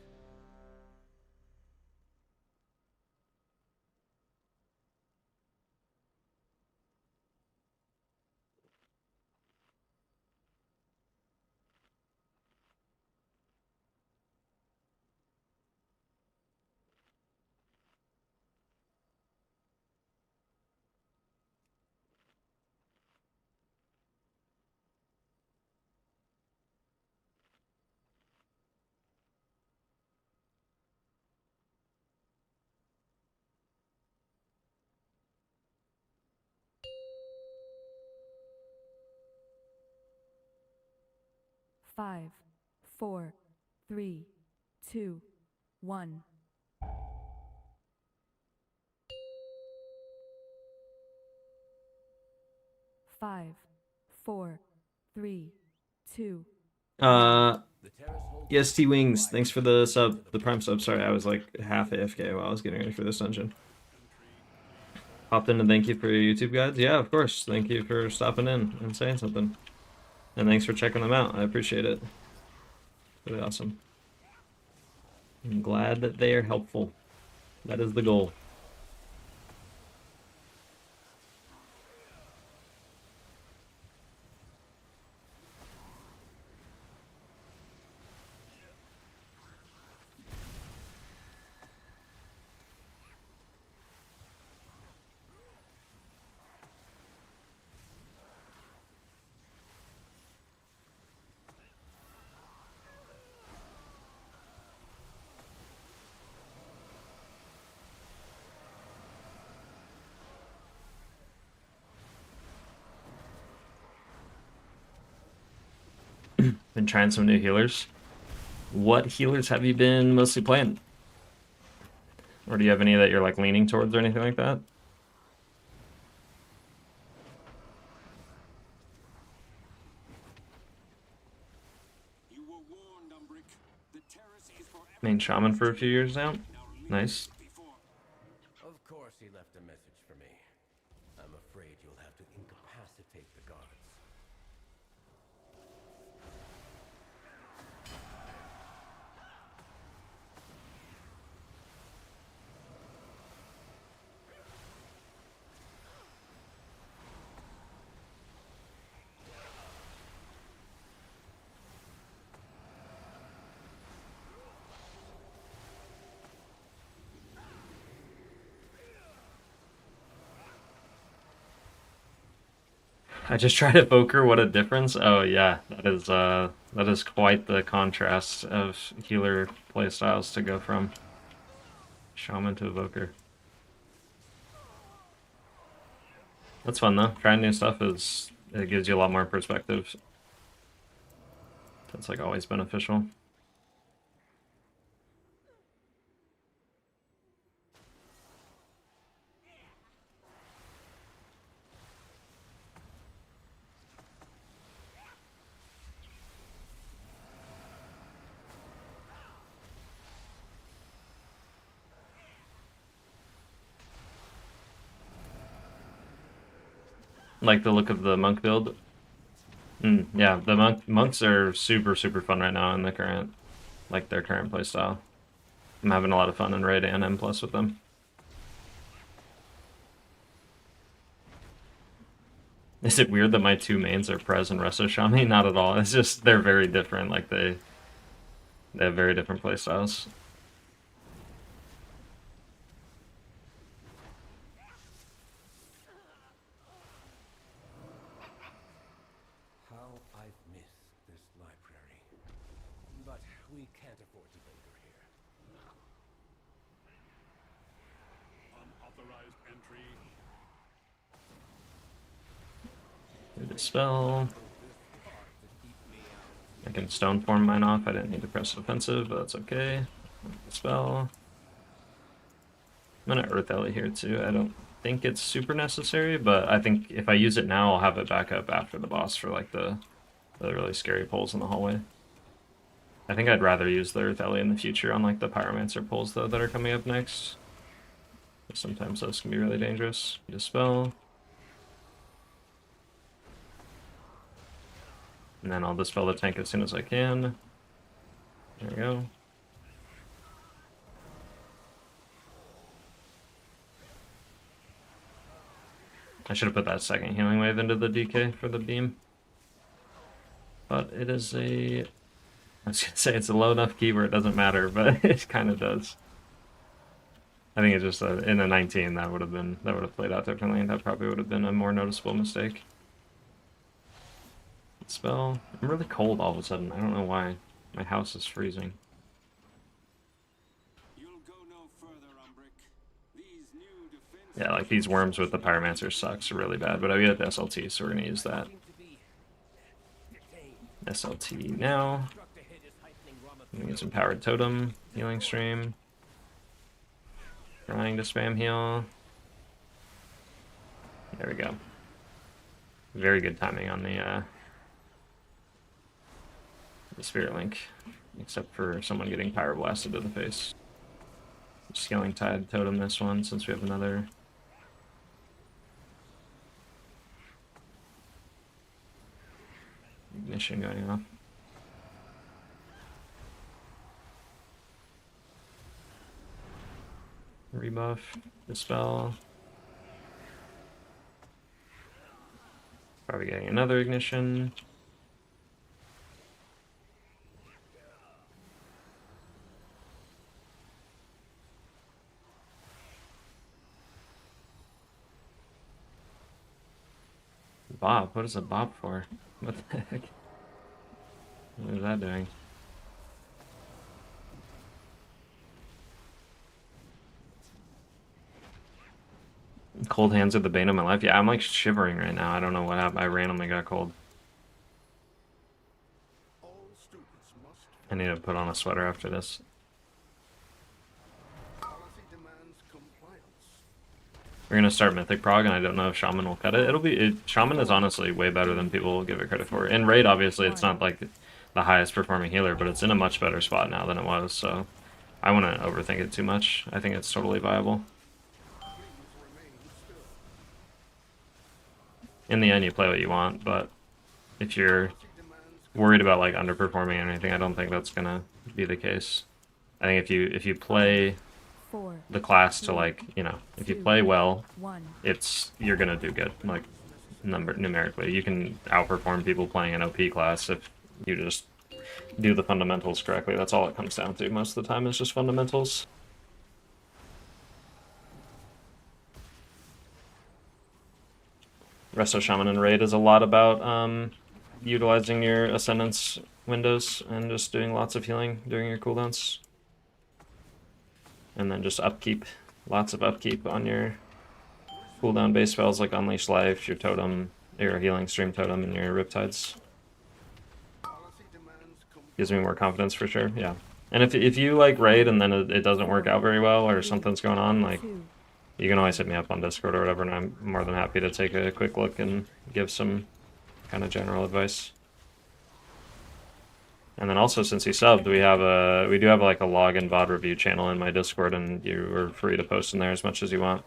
Five, four, three, two, one. Five, four, three, two. The terrace holds Yes, T Wings, thanks for the sub, the prime sub. Sorry, I was like half AFK while I was getting ready for this dungeon. Popped in to thank you for your YouTube guides. Yeah, of course. Thank you for stopping in and saying something. And thanks for checking them out. I appreciate it. Really awesome. I'm glad that they are helpful. That is the goal. Been trying some new healers. What healers have you been mostly playing? Or do you have any that you're like leaning towards or anything like that? You were warned, Umbric. The terrace is for Main Shaman for a few years now. Nice. Of course he left a message for me. I'm afraid you'll have to incapacitate the guards. I just tried Evoker, what a difference. Oh yeah, that is quite the contrast of healer playstyles to go from Shaman to Evoker. That's fun though. Trying new stuff it gives you a lot more perspective. That's like always beneficial. Like the look of the monk build. Yeah, the monks are super fun right now in the current, like their current playstyle. I'm having a lot of fun in raid and M+ with them. Is it weird that my two mains are Prez and Resto Shami? Not at all. It's just they're very different. Like they have very different playstyles. How I've missed this library. But we can't afford to linger here. unauthorized entry. Do the spell. I can stone form mine off. I didn't need to press defensive, but that's okay. The spell. I'm gonna Earth Ellie here too. I don't think it's super necessary, but I think if I use it now, I'll have it back up after the boss for like the really scary pulls in the hallway. I think I'd rather use the Earth Ellie in the future on like the Pyromancer pulls though that are coming up next. Sometimes those can be really dangerous. Dispel. And then I'll dispel the tank as soon as I can. There we go. I should have put that second healing wave into the DK for the beam. But it is a... I was gonna say it's a low enough key where it doesn't matter, but it kind of does. I think it's just in a 19 that would have played out differently. That probably would have been a more noticeable mistake. Spell. I'm really cold all of a sudden. I don't know why. My house is freezing. Yeah, like these worms with the Pyromancer sucks really bad, but I get SLT, so we're gonna use that. SLT now. I'm gonna get some Powered Totem, Healing Stream. Trying to spam heal. There we go. Very good timing on the Spirit Link, except for someone getting Pyroblasted to the face. Scaling Tide Totem this one, since we have another. Ignition going off. Rebuff, Dispel. Probably getting another Ignition. Bob? What is a Bob for? What the heck? What is that doing? Cold hands are the bane of my life. Yeah, I'm like shivering right now. I don't know what happened. I randomly got cold. I need to put on a sweater after this. We're gonna start Mythic Prog, and I don't know if Shaman will cut it. Shaman is honestly way better than people will give it credit for. In Raid, obviously, it's not like the highest performing healer, but it's in a much better spot now than it was, so I wouldn't overthink it too much. I think it's totally viable. In the end, you play what you want, but if you're worried about like underperforming or anything, I don't think that's gonna be the case. I think if you play the class to like, you know, if you play well, you're gonna do good. Like numerically, you can outperform people playing an OP class if you just do the fundamentals correctly. That's all it comes down to most of the time, is just fundamentals. Resto Shaman and Raid is a lot about utilizing your Ascendance windows and just doing lots of healing during your cooldowns. And then just upkeep, lots of upkeep on your cooldown base spells like Unleash Life, your Totem, your Healing Stream Totem, and your Riptides. Gives me more confidence for sure, yeah. And if you like Raid and then it doesn't work out very well or something's going on, like, you can always hit me up on Discord or whatever, and I'm more than happy to take a quick look and give some kind of general advice. And then also, since he subbed, we do have like a log and VOD review channel in my Discord, and you are free to post in there as much as you want.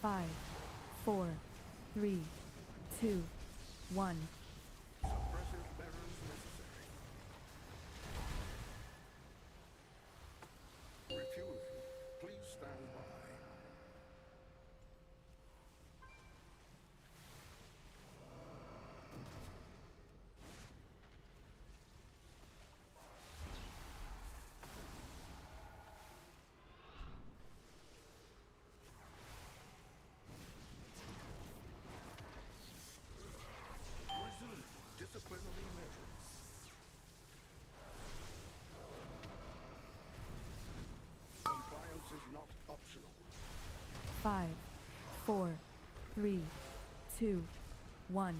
5, 4, 3, 2, 1. Five, 4, 3, 2, 1.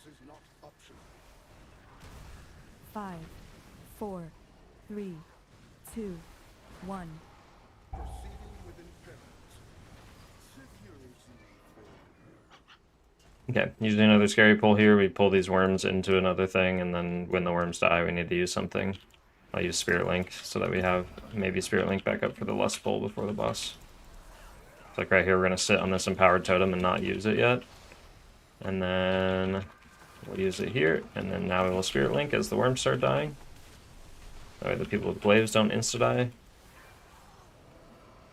is not optional. 5, 4, 3, 2, 1. Proceeding with impairment. Security Okay, using another scary pull here, we pull these worms into another thing, and then when the worms die, we need to use something. I'll use Spirit Link so that we have maybe Spirit Link back up for the lust pull before the boss. So like right here, we're going to sit on this Empowered Totem and not use it yet. And then we'll use it here, and then now we will Spirit Link as the worms start dying. That way the people with glaives don't insta-die.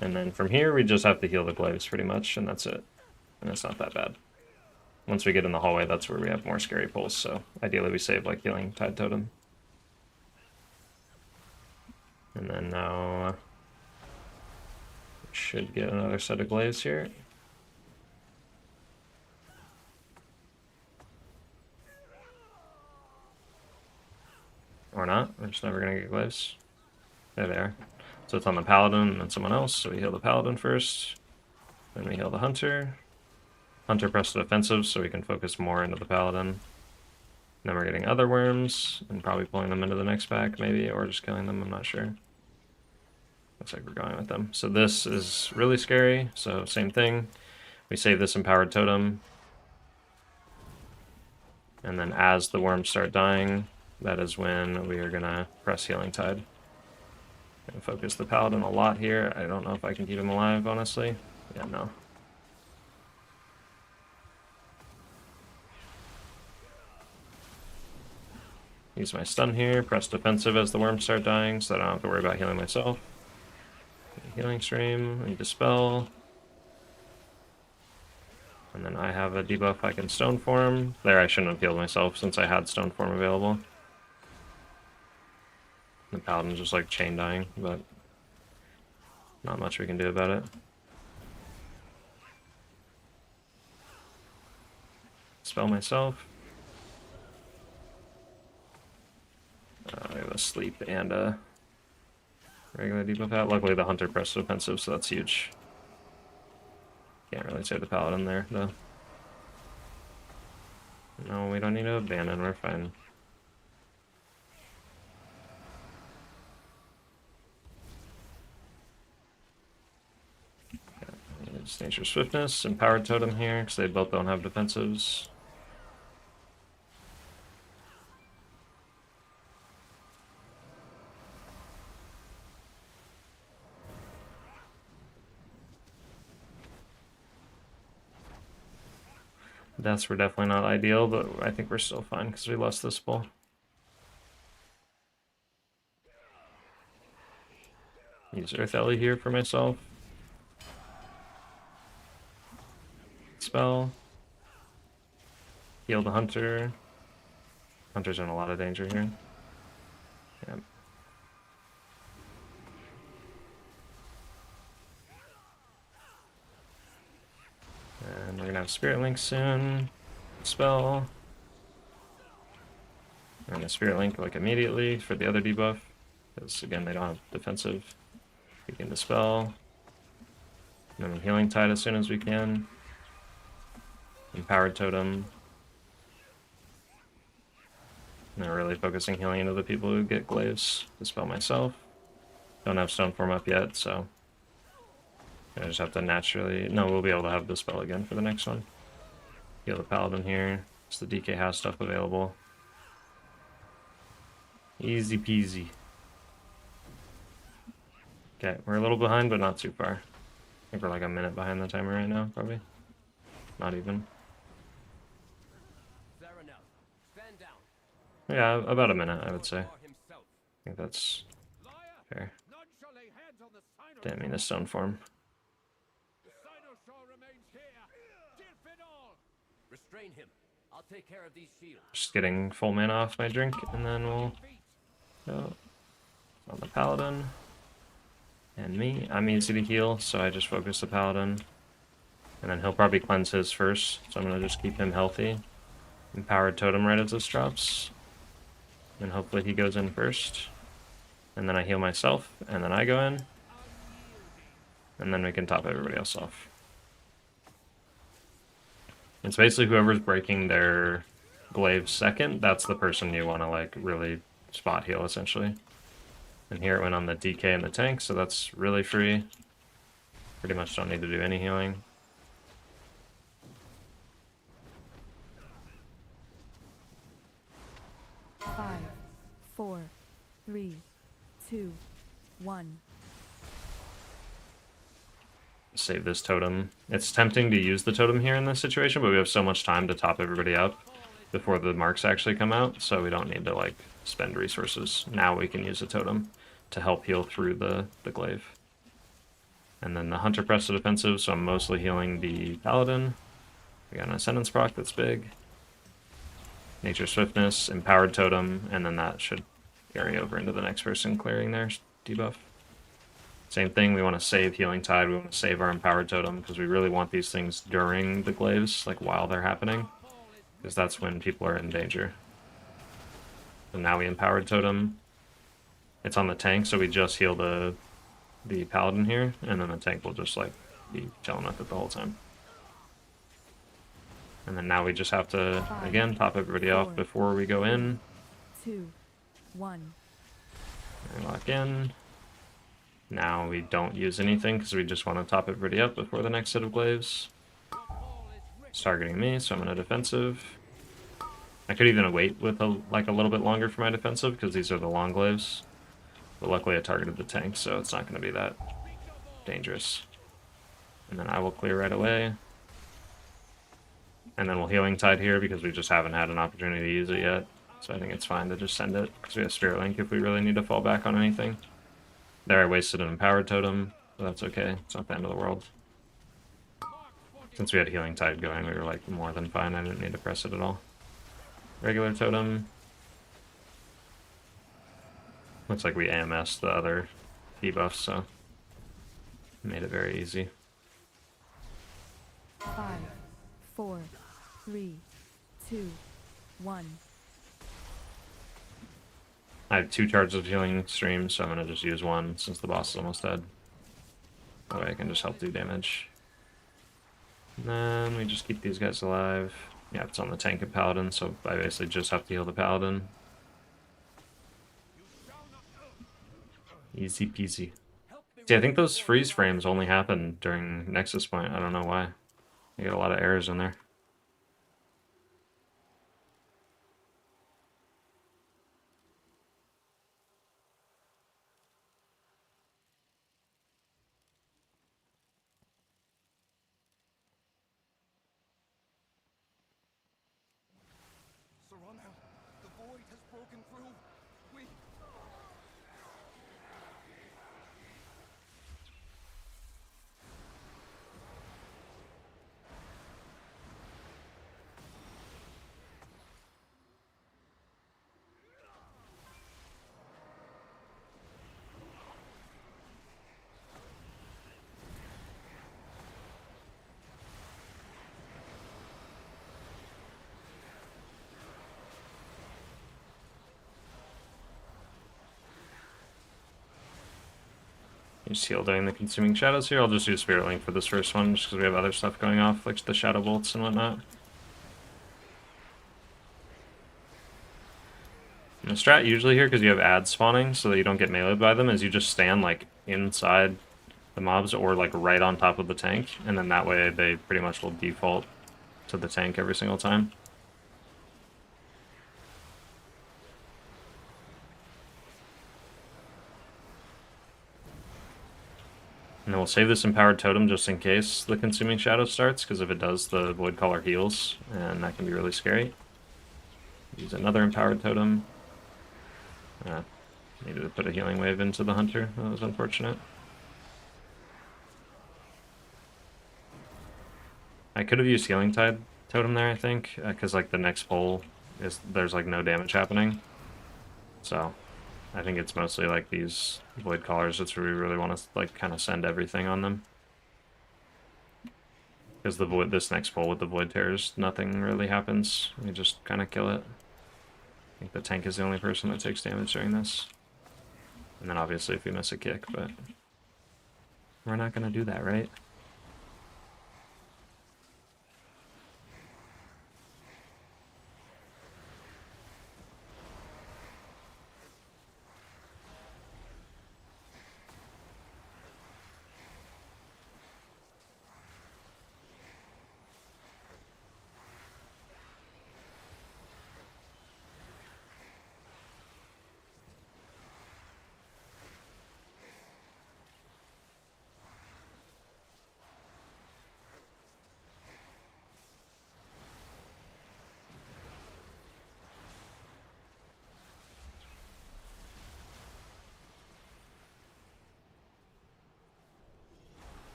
And then from here, we just have to heal the glaives pretty much, and that's it. And it's not that bad. Once we get in the hallway, that's where we have more scary pulls, so ideally we save like healing Tide Totem. And then now we should get another set of glaives here. Or not, we're just never gonna get glaives. There they are. So it's on the Paladin and then someone else, so we heal the Paladin first. Then we heal the Hunter. Hunter press the defensive so we can focus more into the Paladin. Then we're getting other worms and probably pulling them into the next pack maybe, or just killing them, I'm not sure. Looks like we're going with them. So this is really scary, so same thing. We save this Empowered Totem. And then as the worms start dying, that is when we are gonna press Healing Tide. And focus the Paladin a lot here. I don't know if I can keep him alive, honestly. Yeah, no. Use my stun here, press defensive as the worms start dying, so I don't have to worry about healing myself. Healing stream, I dispel. And then I have a debuff I can stone form. There, I shouldn't have healed myself since I had stone form available. The Paladin's just like chain dying, but not much we can do about it. Spell myself. I have a sleep and a regular debuff out. Luckily the Hunter pressed offensive, so that's huge. Can't really save the Paladin there, though. No, we don't need to abandon, we're fine. It's Nature Swiftness, Empowered Totem here, because they both don't have defensives. Deaths were definitely not ideal, but I think we're still fine because we lost this pull. Use Earth Ellie here for myself. Spell. Heal the Hunter. Hunter's in a lot of danger here. Yep. And we're gonna have Spirit Link soon. Spell. And a Spirit Link like immediately for the other debuff. Because again, they don't have defensive. We can dispel. And then Healing Tide as soon as we can. Empowered Totem. And then really focusing healing into the people who get glaives. Dispel myself. Don't have Stone Form up yet, so I just have to naturally... No, we'll be able to have the spell again for the next one. Heal the Paladin here. It's the DK has stuff available. Easy peasy. Okay, we're a little behind, but not too far. I think we're like a minute behind the timer right now, probably. Not even. Yeah, about a minute, I would say. I think that's fair. Didn't mean to stone form. Restrain him. I'll take care of these shields. Just getting full mana off my drink, and then we'll go on the Paladin. And me. I'm easy to heal, so I just focus the Paladin. And then he'll probably cleanse his first, so I'm going to just keep him healthy. Empowered Totem right as this drops. And hopefully he goes in first. And then I heal myself, and then I go in. And then we can top everybody else off. It's basically whoever's breaking their glaive second, that's the person you want to like really spot heal essentially. And here it went on the DK and the tank, so that's really free. Pretty much don't need to do any healing. 3, 2, 1. Save this totem. It's tempting to use the totem here in this situation, but we have so much time to top everybody up before the marks actually come out, so we don't need to like spend resources. Now we can use a totem to help heal through the glaive. And then the Hunter press the defensive, so I'm mostly healing the Paladin. We got an Ascendance proc that's big. Nature Swiftness, Empowered Totem, and then that should carry over into the next person clearing their debuff. Same thing, we want to save Healing Tide, we want to save our Empowered Totem, because we really want these things during the glaives, like while they're happening, because that's when people are in danger. So now we Empowered Totem. It's on the tank, so we just heal the Paladin here, and then the tank will just like be chilling with it the whole time. And then now we just have to, again, top everybody off before we go in. 2, 1. And lock in. Now we don't use anything because we just want to top everybody up before the next set of glaives. It's targeting me, so I'm in a defensive. I could even wait with a little bit longer for my defensive because these are the long glaives. But luckily I targeted the tank, so it's not going to be that dangerous. And then I will clear right away. And then we'll Healing Tide here because we just haven't had an opportunity to use it yet. So I think it's fine to just send it because we have Spirit Link if we really need to fall back on anything. There I wasted an Empowered Totem, but that's okay. It's not the end of the world. Since we had Healing Tide going, we were like more than fine. I didn't need to press it at all. Regular Totem. Looks like we AMS'd the other debuffs, so made it very easy. 5, 4, 3, 2, 1. I have 2 charges of healing streams, so I'm going to just use 1 since the boss is almost dead. That way I can just help do damage. And then we just keep these guys alive. Yeah, it's on the tank and Paladin, so I basically just have to heal the Paladin. Easy peasy. See, I think those freeze frames only happen during Nexus Point. I don't know why. You get a lot of errors in there. Serana, the void has broken through. We... Just heal during the Consuming Shadows here. I'll just use Spirit Link for this first one, just because we have other stuff going off, like the Shadow Bolts and whatnot. And the strat usually here, because you have ads spawning, so that you don't get meleeed by them, is you just stand like inside the mobs or like right on top of the tank, and then that way they pretty much will default to the tank every single time. And then we'll save this Empowered Totem just in case the Consuming Shadow starts, because if it does, the Void Caller heals, and that can be really scary. Use another Empowered Totem. Needed to put a Healing Wave into the Hunter. That was unfortunate. I could have used Healing Tide Totem there, I think, because like the next pull is there's like no damage happening. So I think it's mostly like these Void Callers. That's where we really want to like kind of send everything on them. Because the void, this next pull with the Void Tears, nothing really happens. We just kind of kill it. I think the tank is the only person that takes damage during this. And then obviously if we miss a kick, but we're not going to do that, right?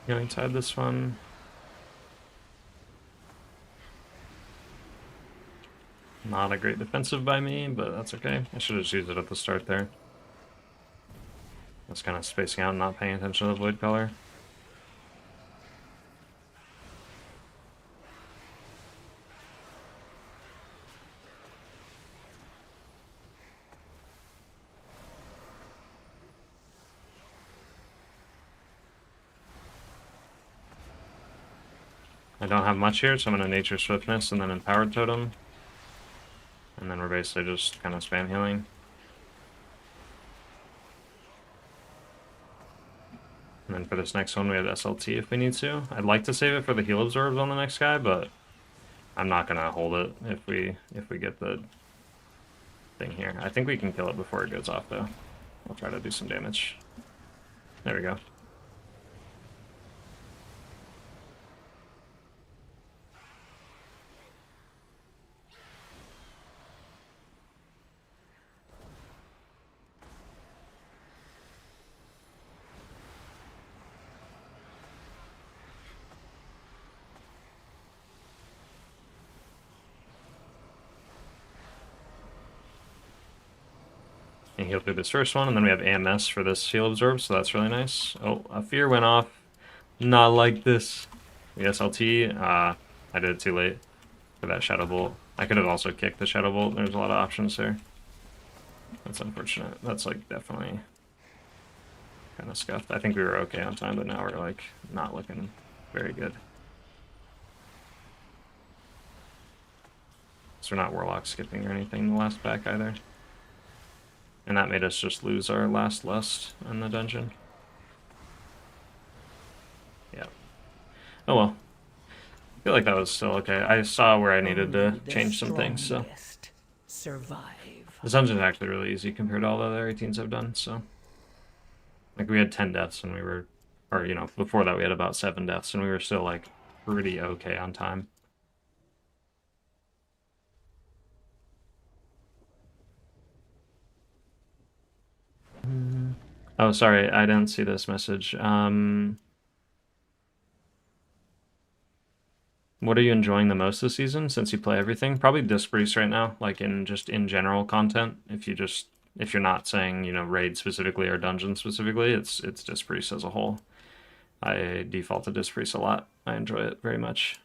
Healing Tide this one. Not a great defensive by me, but that's okay. I should have just used it at the start there. I was kind of spacing out and not paying attention to the Void color. I don't have much here, so I'm going to Nature Swiftness and then Empowered Totem. And then we're basically just kind of spam healing. And then for this next one, we have SLT if we need to. I'd like to save it for the heal absorbs on the next guy, but I'm not going to hold it if we get the thing here. I think we can kill it before it goes off, though. I'll try to do some damage. There we go. And heal through this first one, and then we have AMS for this heal absorb, so that's really nice. Oh, a fear went off. Not like this. The SLT, I did it too late for that Shadow Bolt. I could have also kicked the Shadow Bolt. There's a lot of options there. That's unfortunate. That's like definitely kind of scuffed. I think we were okay on time, but now we're like not looking very good. So we're not Warlock skipping or anything in the last pack either. And that made us just lose our last lust in the dungeon. Yeah. Oh well. I feel like that was still okay. I saw where I needed to change some things, so. Survive. This dungeon's actually really easy compared to all the other 18s I've done, so. Like, we had 10 deaths and we were, or, you know, before that we had about 7 deaths and we were still, like, pretty okay on time. Oh, sorry, I didn't see this message. What are you enjoying the most this season since you play everything? Probably Disc Priest right now, like in just in general content. If you're not saying, you know, raid specifically or dungeon specifically, it's Disc Priest as a whole. I default to Disc Priest a lot. I enjoy it very much.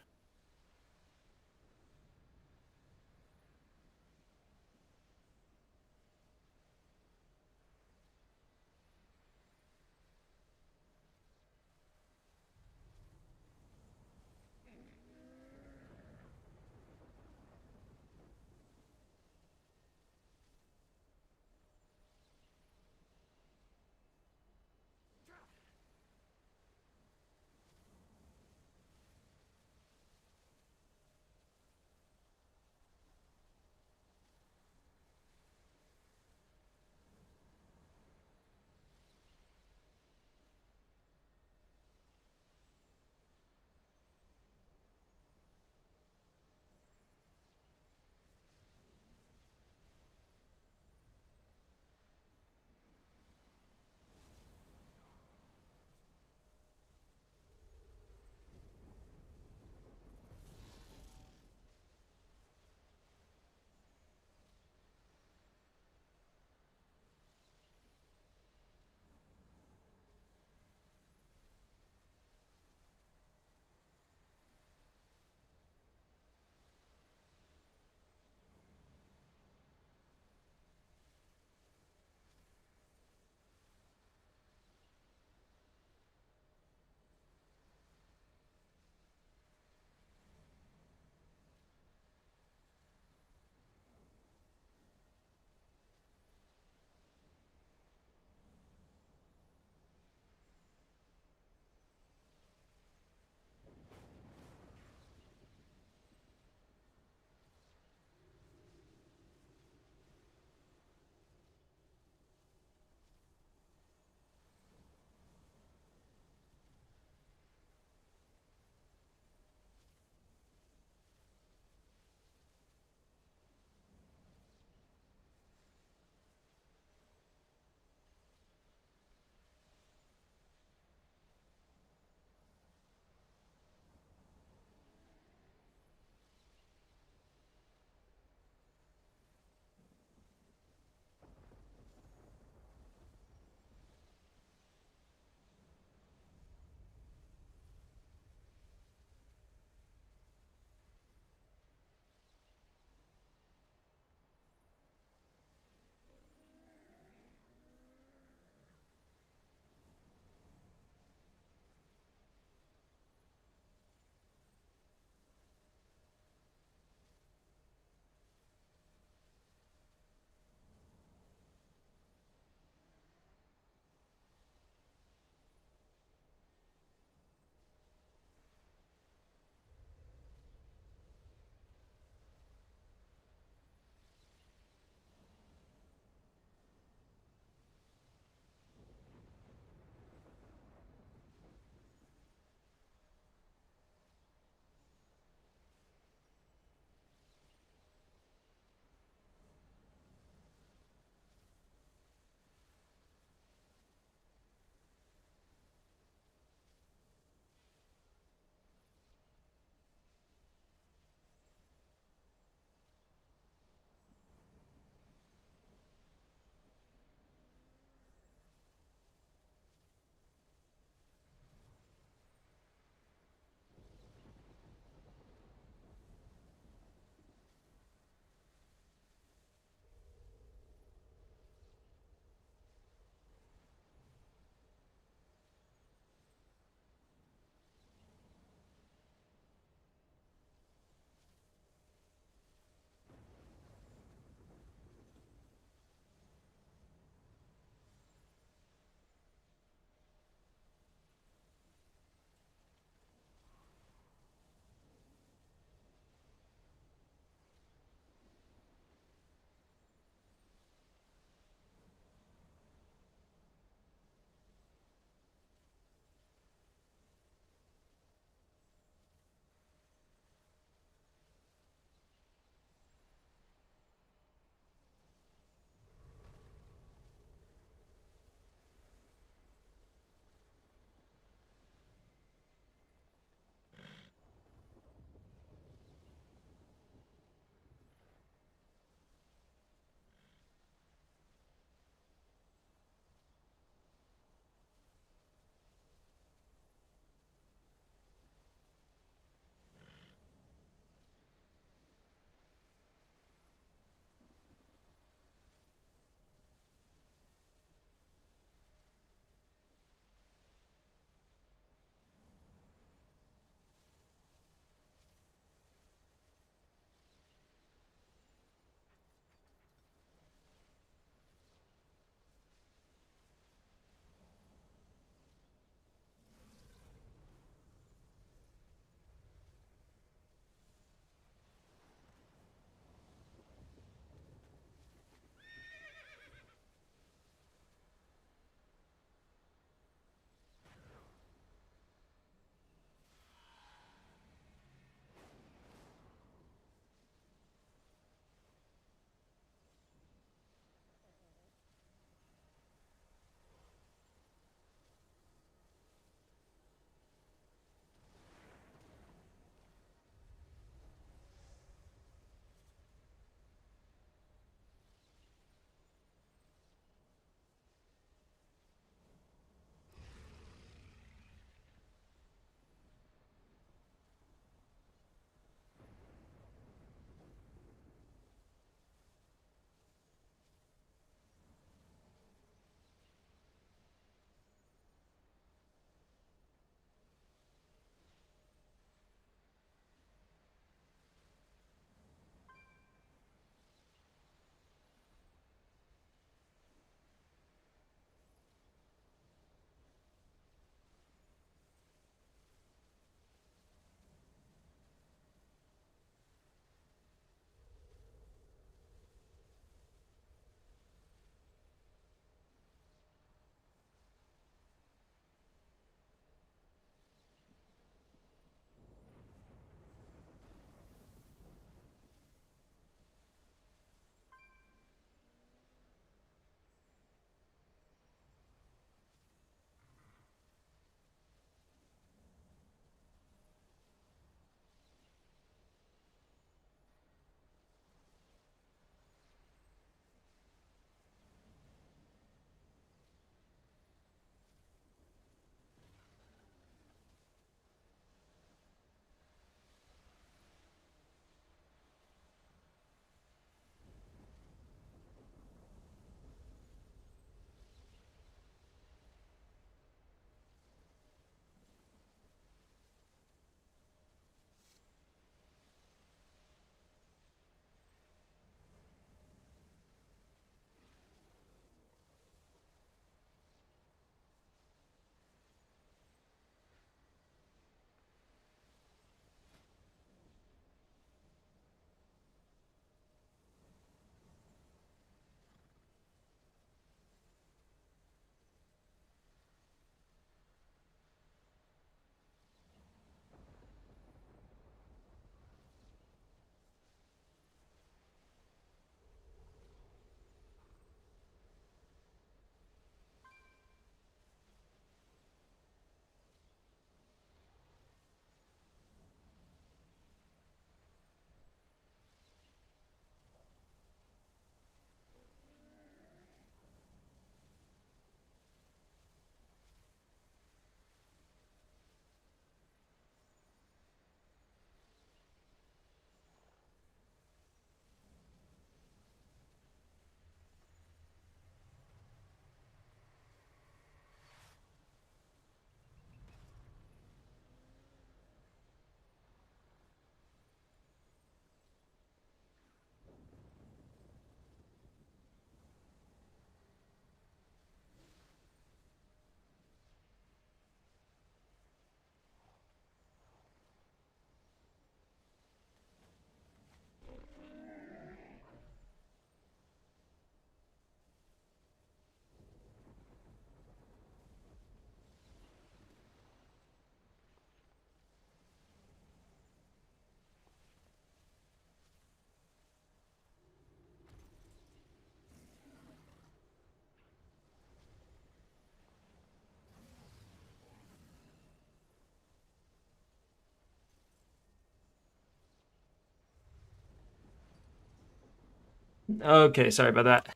Okay, sorry about that.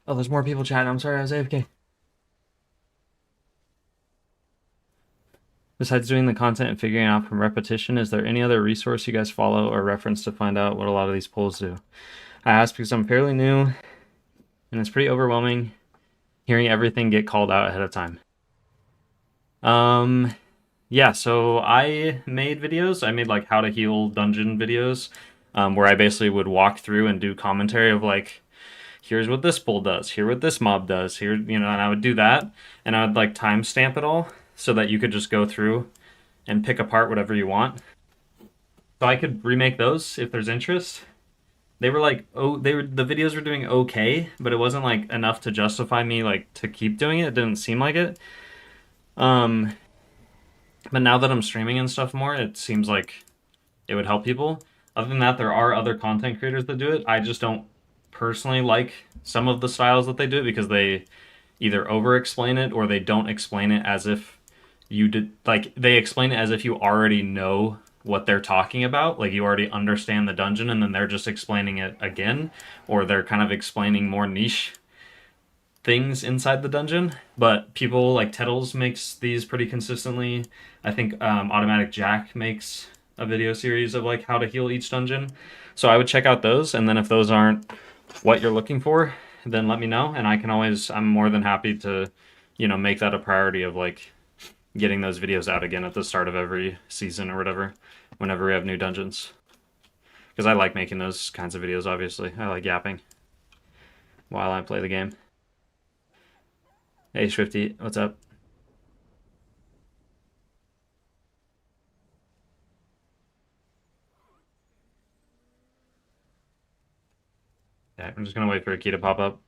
Oh, there's more people chatting. I'm sorry, I was AFK. Besides doing the content and figuring out from repetition, is there any other resource you guys follow or reference to find out what a lot of these polls do? I ask because I'm fairly new, and it's pretty overwhelming hearing everything get called out ahead of time. Yeah, so I made videos. I made like how to heal dungeon videos, where I basically would walk through and do commentary of like, here's what this bull does, here what this mob does, here, you know, and I would do that, and I would like timestamp it all so that you could just go through and pick apart whatever you want. So I could remake those if there's interest. They were like, oh, the videos were doing okay, but it wasn't like enough to justify me like to keep doing it. It didn't seem like it. But now that I'm streaming and stuff more, it seems like it would help people. Other than that, there are other content creators that do it. I just don't personally like some of the styles that they do it because they either over-explain it or they don't explain it as if you did. Like, they explain it as if you already know what they're talking about. Like, you already understand the dungeon and then they're just explaining it again. Or they're kind of explaining more niche things inside the dungeon. But people like Tettles makes these pretty consistently. I think Automatic Jack makes a video series of like how to heal each dungeon. So I would check out those, and then if those aren't what you're looking for, then let me know, and I'm more than happy to, you know, make that a priority of like getting those videos out again at the start of every season or whatever, whenever we have new dungeons. Because I like making those kinds of videos, obviously. I like yapping while I play the game. Hey, Swifty, what's up? Yeah, I'm just gonna wait for a key to pop up.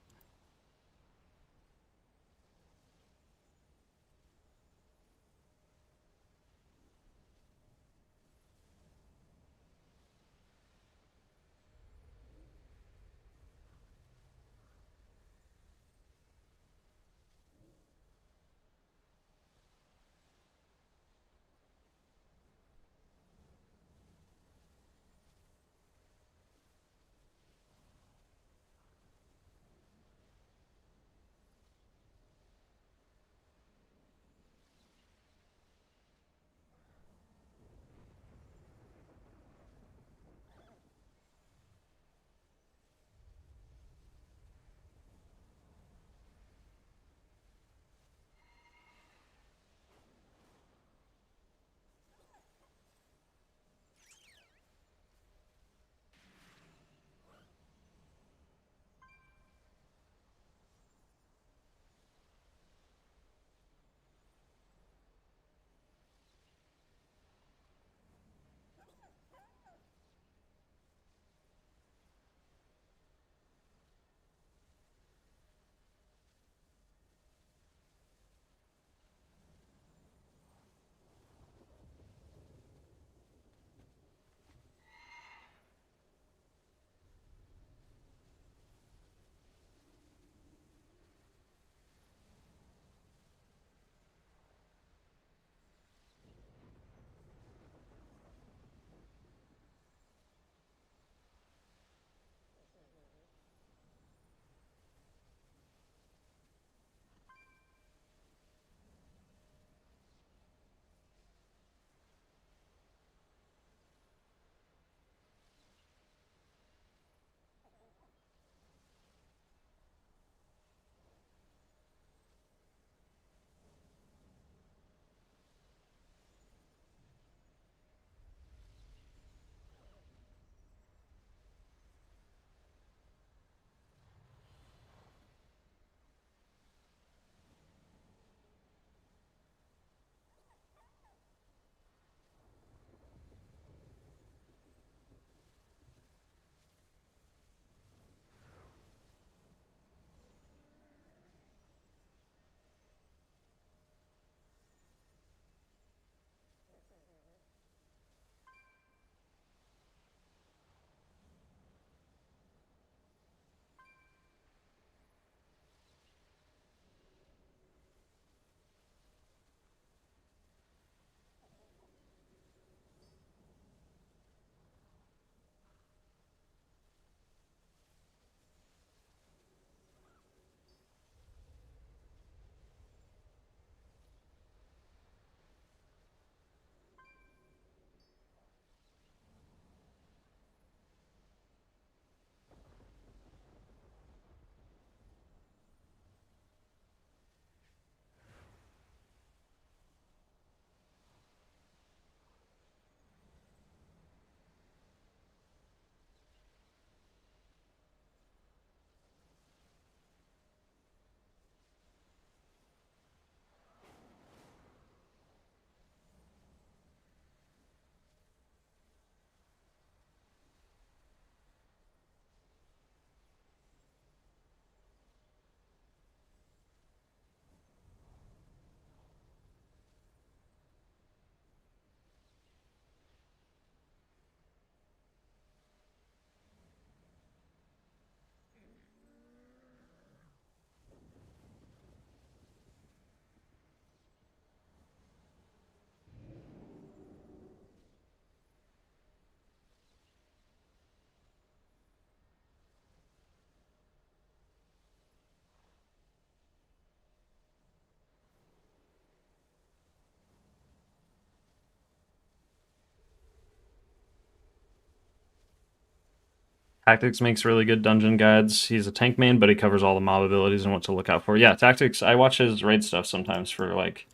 Tactics makes really good dungeon guides. He's a tank main, but he covers all the mob abilities and what to look out for. Yeah, Tactics, I watch his raid stuff sometimes for like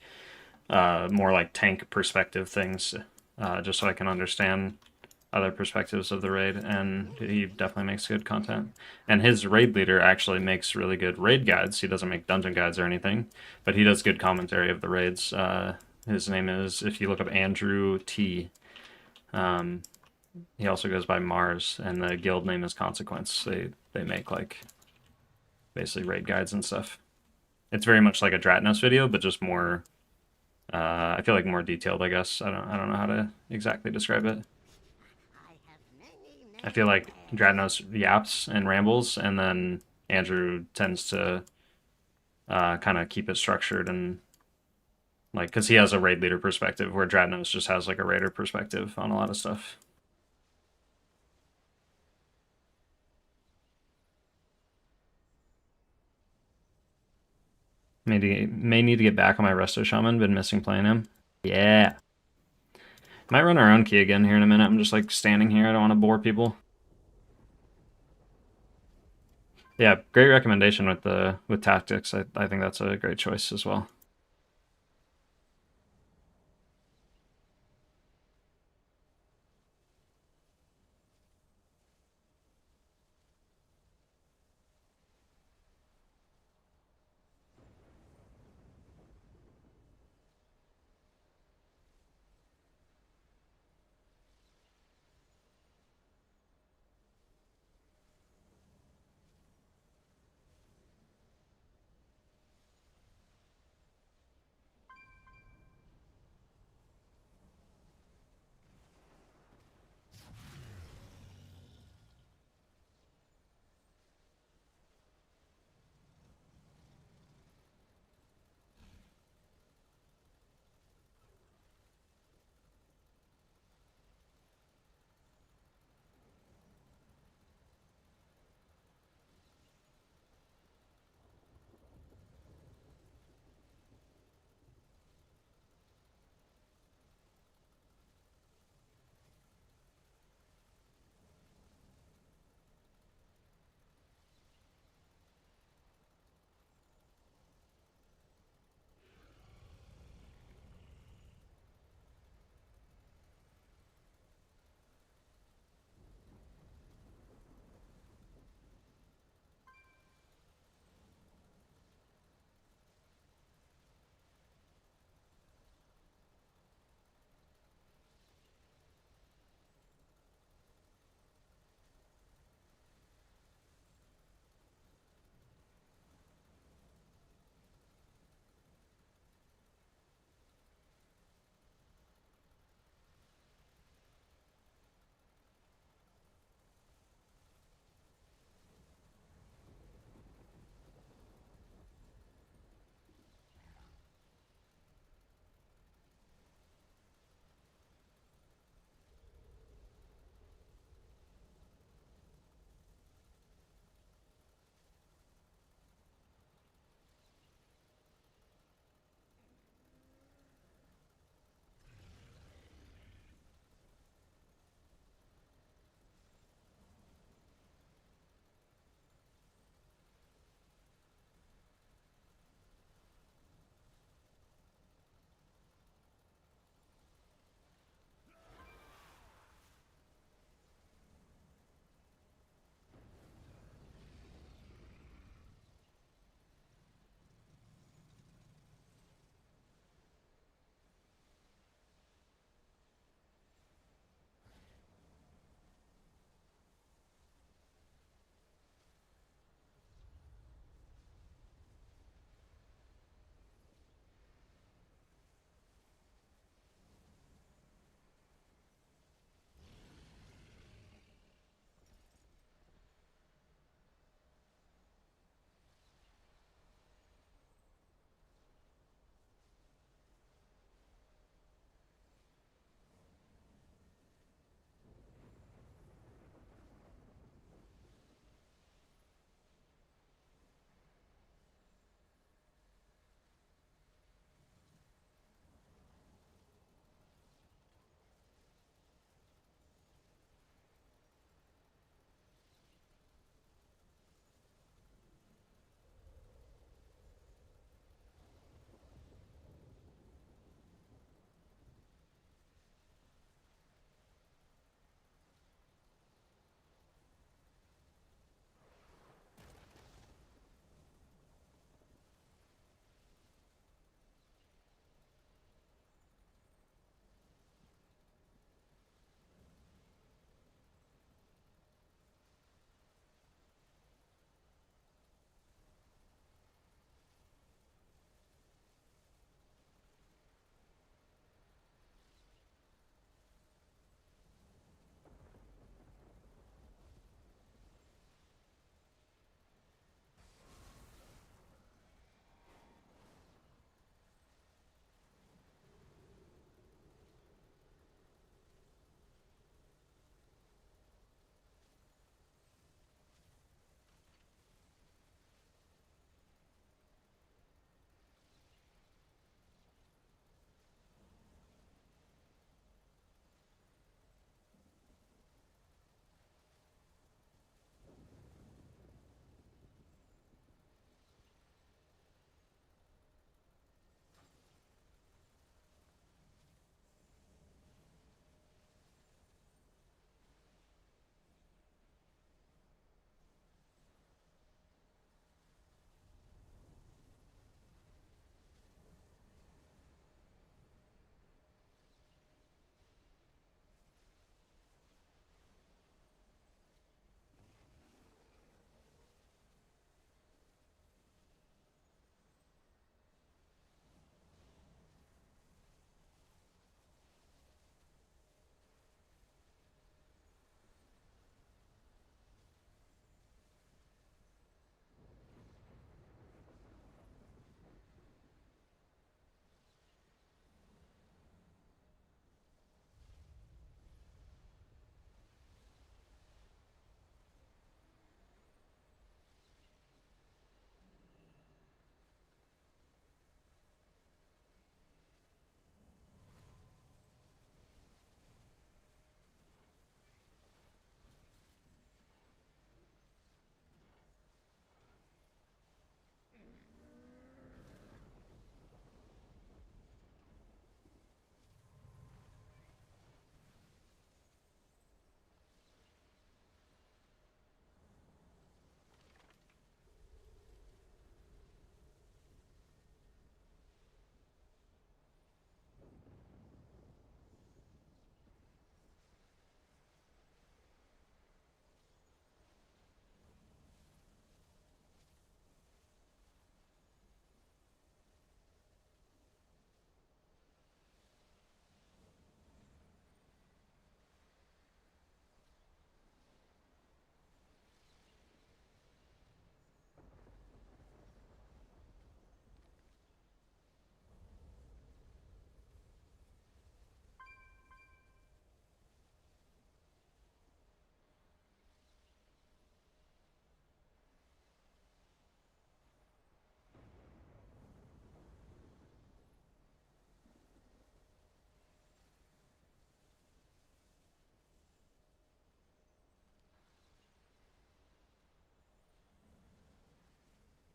more like tank perspective things, just so I can understand other perspectives of the raid, and he definitely makes good content. And his raid leader actually makes really good raid guides. He doesn't make dungeon guides or anything, but he does good commentary of the raids. His name is, if you look up Andrew T. He also goes by Mars, and the guild name is Consequence. They make like basically raid guides and stuff. It's very much like a Dratnos video, but just more. I feel like more detailed. I guess I don't know how to exactly describe it. I feel like Dratnos yaps and rambles, and then Andrew tends to kind of keep it structured and like because he has a raid leader perspective, where Dratnos just has like a raider perspective on a lot of stuff. May need to get back on my Resto Shaman. Been missing playing him. Yeah. Might run our own key again here in a minute. I'm just like standing here. I don't want to bore people. Yeah, great recommendation with Tactics. I think that's a great choice as well.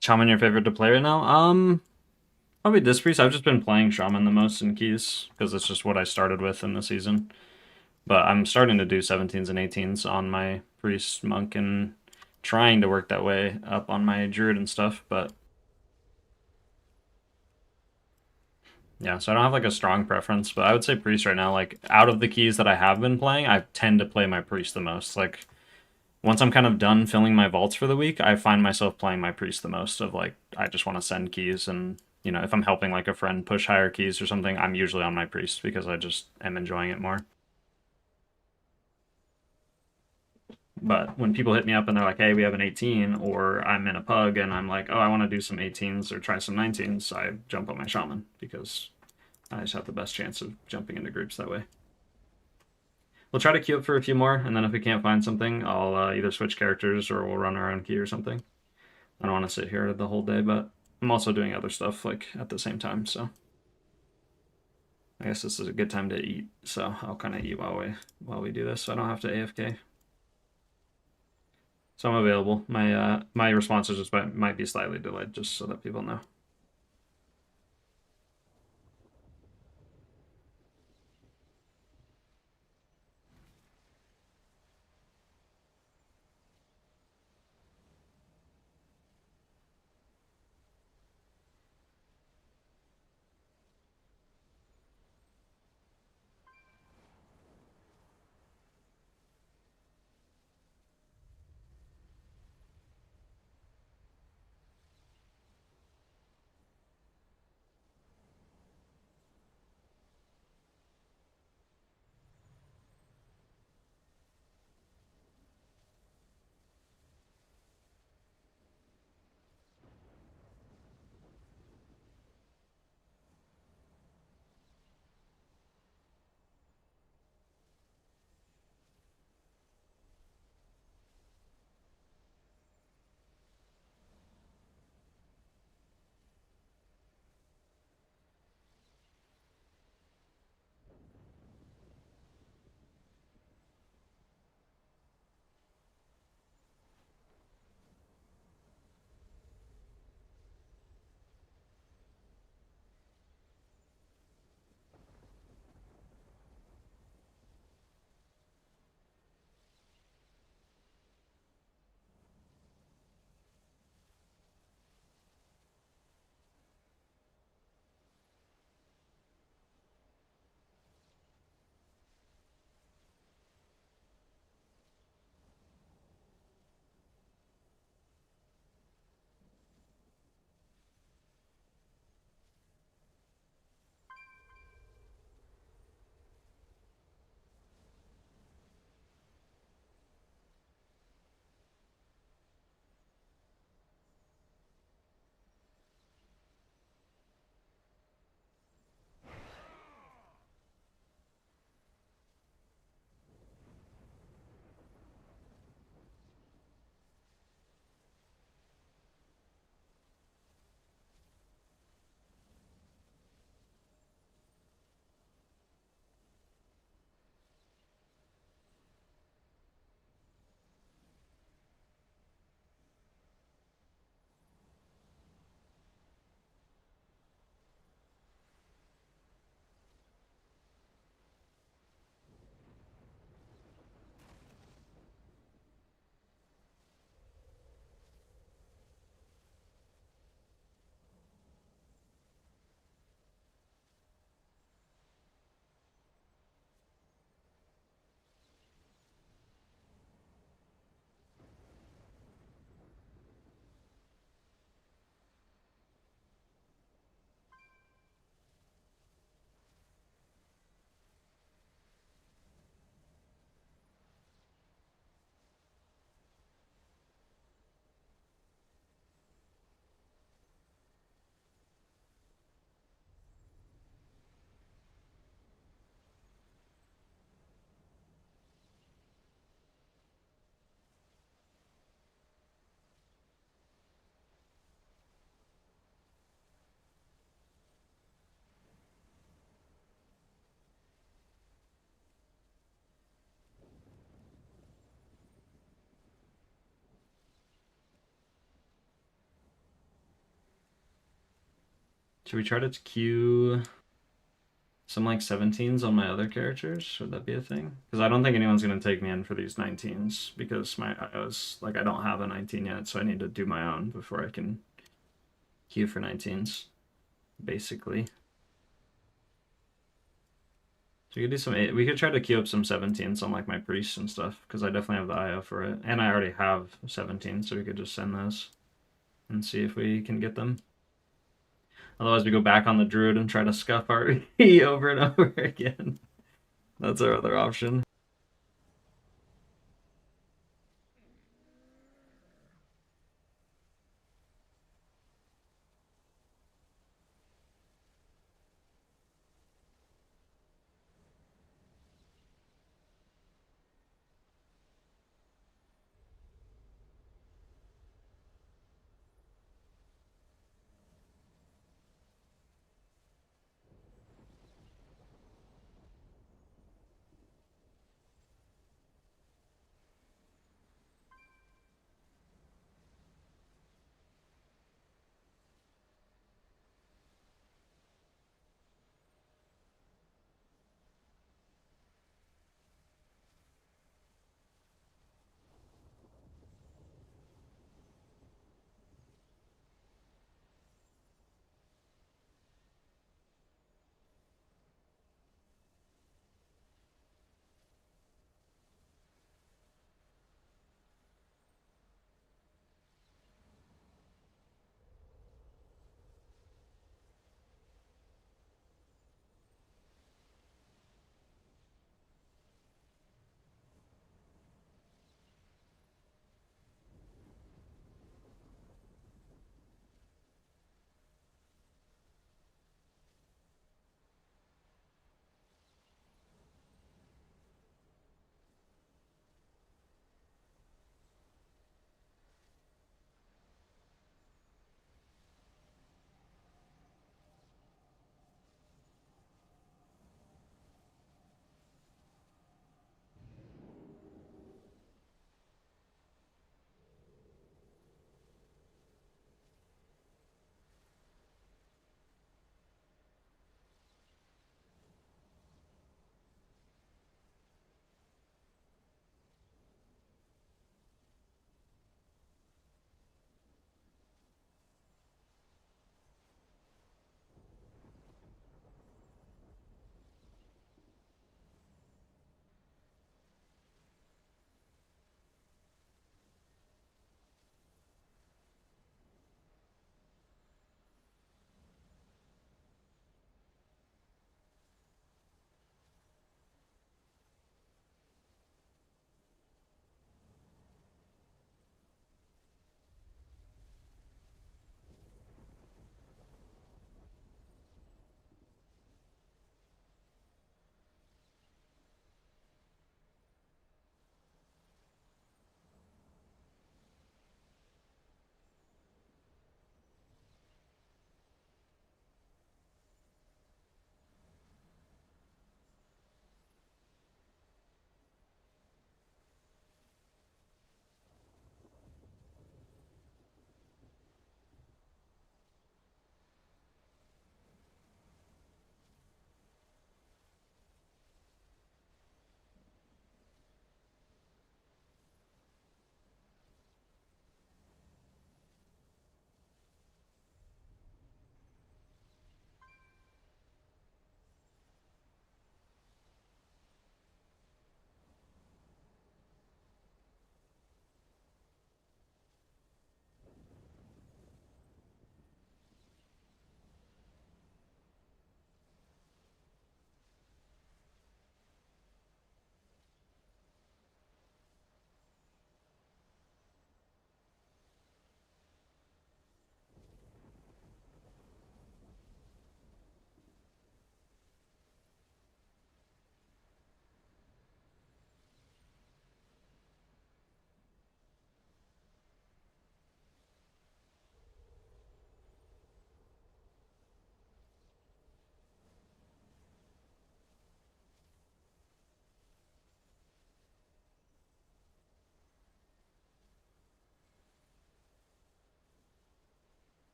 Shaman your favorite to play right now? Probably this priest. I've just been playing Shaman the most in keys because it's just what I started with in the season. But I'm starting to do 17s and 18s on my priest, monk, and trying to work that way up on my druid and stuff. But yeah, so I don't have like a strong preference, but I would say priest right now. Like out of the keys that I have been playing, I tend to play my priest the most. Like once I'm kind of done filling my vaults for the week, I find myself playing my priest the most. Of like I just want to send keys, and you know if I'm helping like a friend push higher keys or something, I'm usually on my priest because I just am enjoying it more. But when people hit me up and they're like, hey, we have an 18, or I'm in a pug and I'm like, oh, I want to do some 18s or try some 19s, I jump on my shaman because I just have the best chance of jumping into groups that way. We'll try to queue up for a few more, and then if we can't find something, I'll either switch characters or we'll run our own key or something. I don't want to sit here the whole day, but I'm also doing other stuff like at the same time, so I guess this is a good time to eat. So I'll kind of eat while we do this, so I don't have to AFK. So I'm available. My responses just might be slightly delayed, just so that people know. Should we try to queue some like 17s on my other characters? Should that be a thing? Because I don't think anyone's gonna take me in for these 19s because I don't have a 19 yet, so I need to do my own before I can queue for 19s, basically. So we could do some we could try to queue up some 17s on like my priests and stuff, because I definitely have the IO for it. And I already have 17, so we could just send those and see if we can get them. Otherwise we go back on the Druid and try to scuff our E over and over again. That's our other option.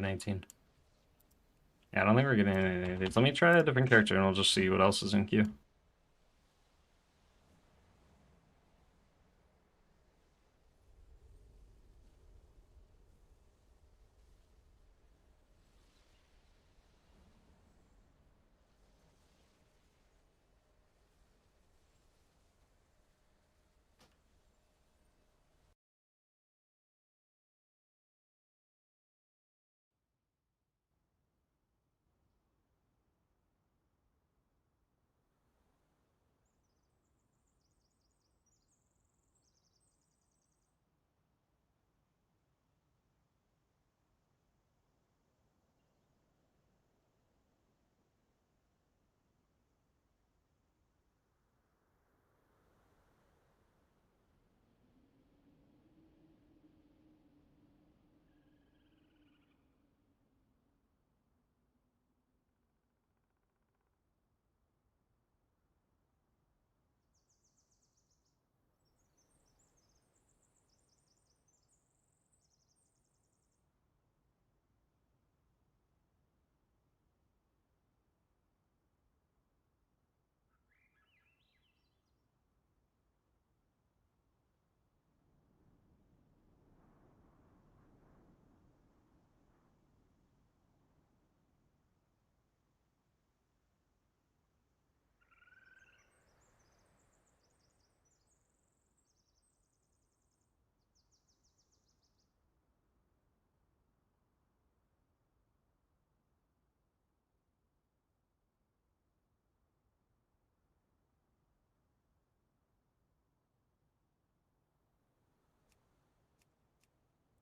118. Yeah, I don't think we're getting any of these. Let me try a different character and we'll just see what else is in queue.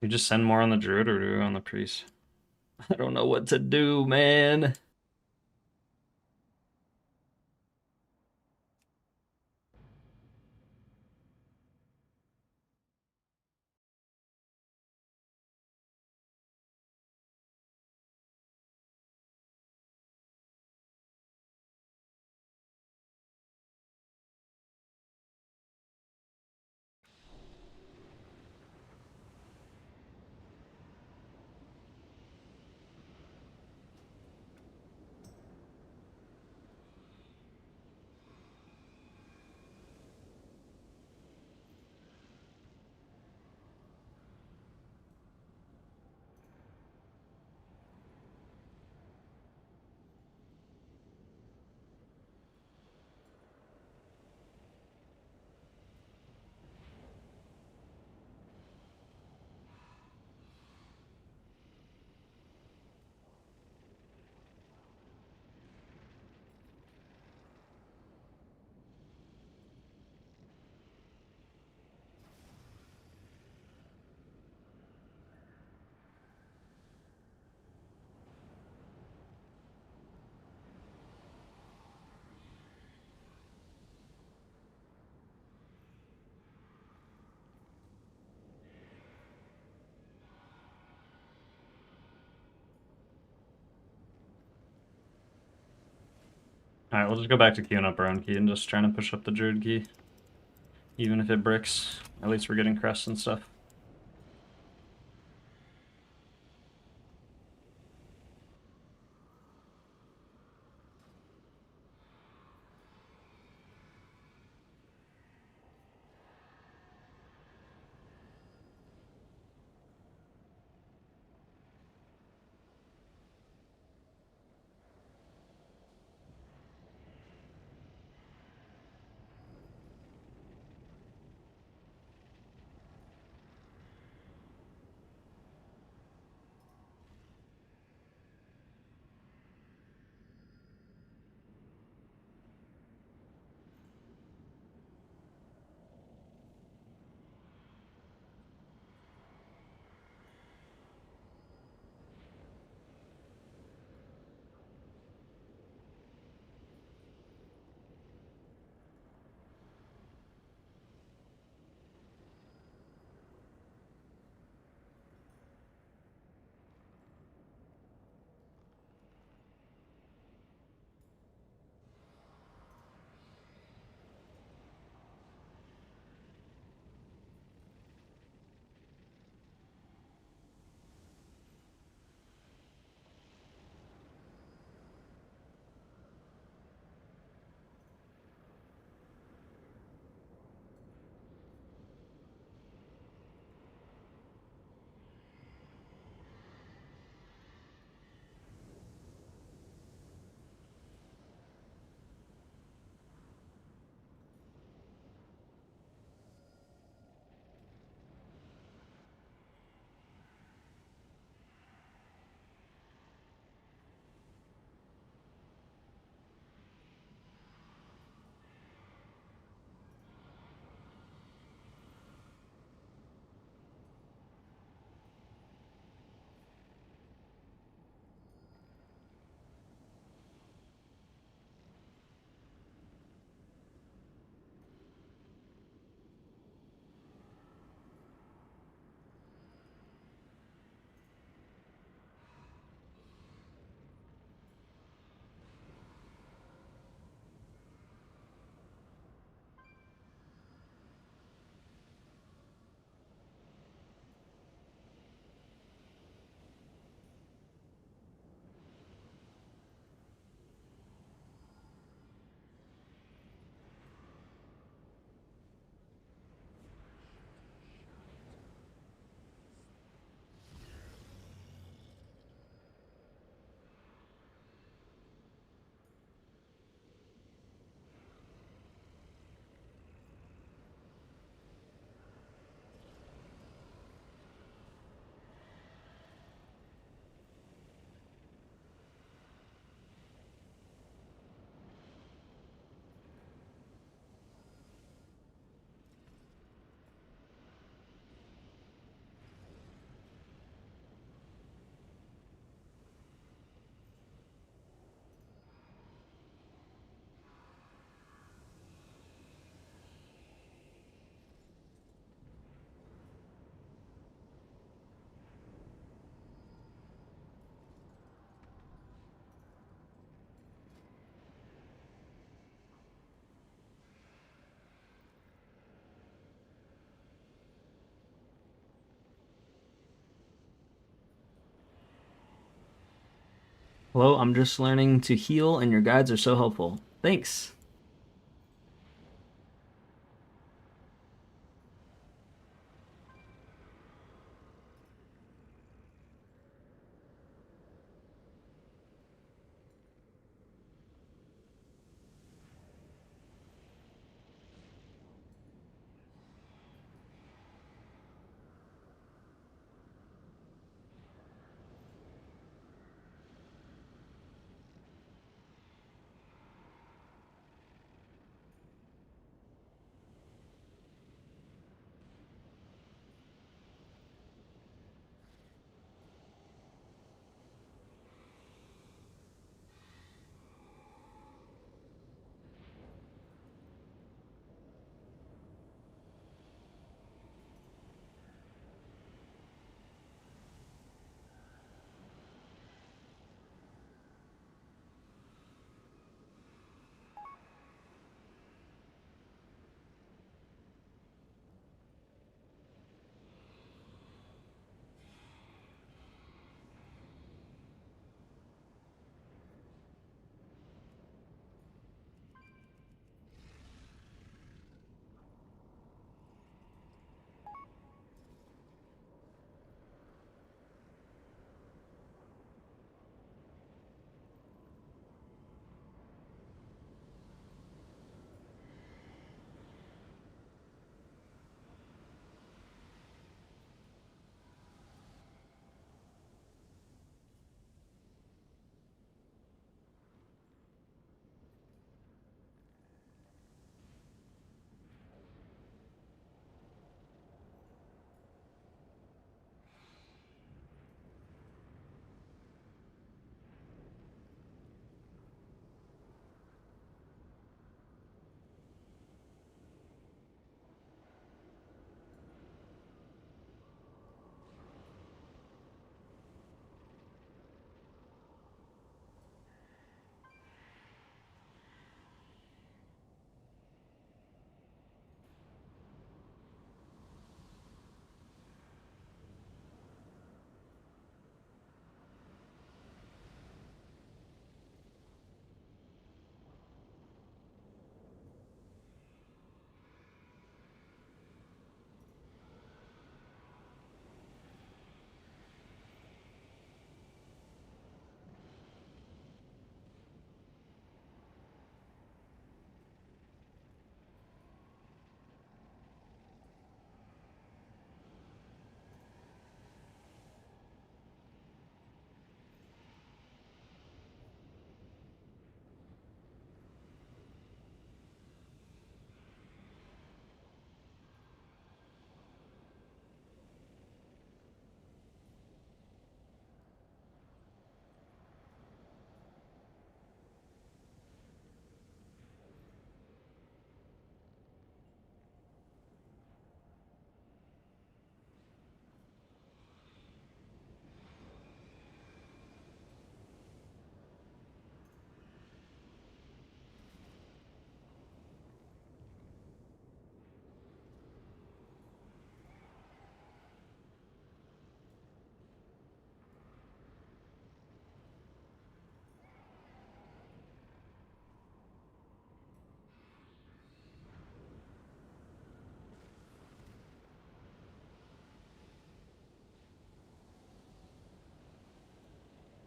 You just send more on the druid or do on the priest? I don't know what to do, man. Alright, we'll just go back to queuing up our own key and just trying to push up the druid key. Even if it bricks, at least we're getting crests and stuff. Hello, I'm just learning to heal, and your guides are so helpful. Thanks.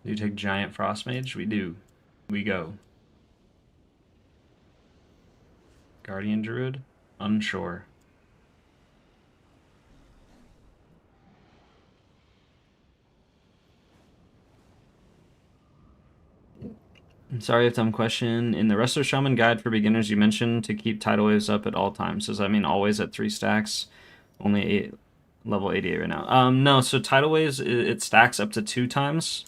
Do you take Giant Frost Mage? We do. We go. Guardian Druid? Unsure. Sorry if dumb question. In the Wrestler Shaman guide for beginners, you mentioned to keep tidal waves up at all times. Does that mean always at 3 stacks? Only level 88 right now. No, so tidal waves, it stacks up to 2 times.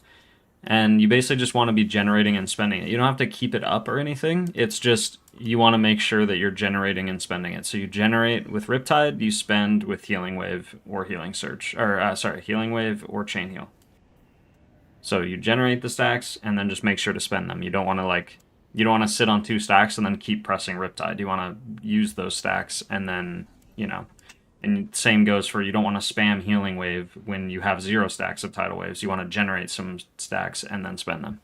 And you basically just want to be generating and spending it. You don't have to keep it up or anything. It's just you want to make sure that you're generating and spending it. So you generate with Riptide, you spend with Healing Wave or Healing Surge. Or, Healing Wave or Chain Heal. So you generate the stacks and then just make sure to spend them. You don't want to sit on 2 stacks and then keep pressing Riptide. You want to use those stacks and then, and same goes for you don't want to spam Healing Wave when you have 0 stacks of Tidal Waves. You want to generate some stacks and then spend them.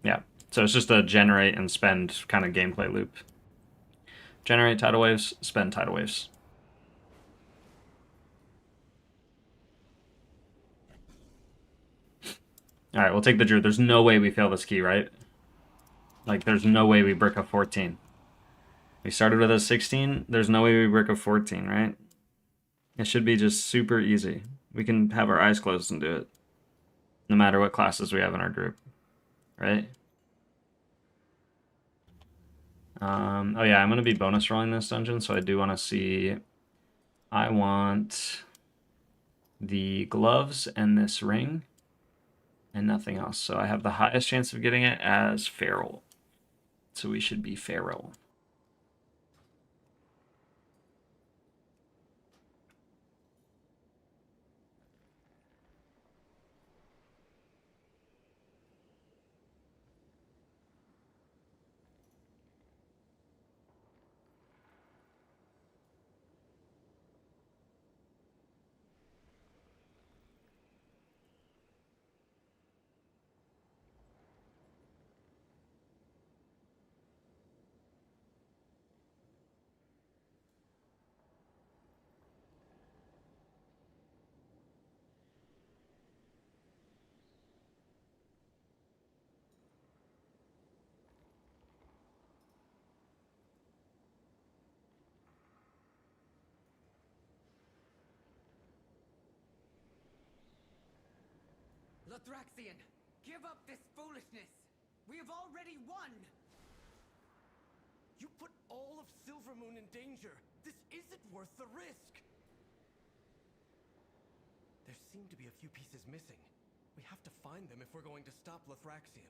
Yeah, so it's just a generate and spend kind of gameplay loop. Generate tidal waves, spend tidal waves. Alright, we'll take the Druid. There's no way we fail this key, right? Like, there's no way we brick a 14. We started with a 16. There's no way we brick a 14, right? It should be just super easy. We can have our eyes closed and do it. No matter what classes we have in our group. Right? Oh yeah, I'm going to be bonus rolling this dungeon, so I do want to see... I want the gloves and this ring and nothing else. So I have the highest chance of getting it as feral. So we should be feral. Lothraxion, give up this foolishness! We have already won! You put all of Silvermoon in danger. This isn't worth the risk. There seem to be a few pieces missing. We have to find them if we're going to stop Lothraxion.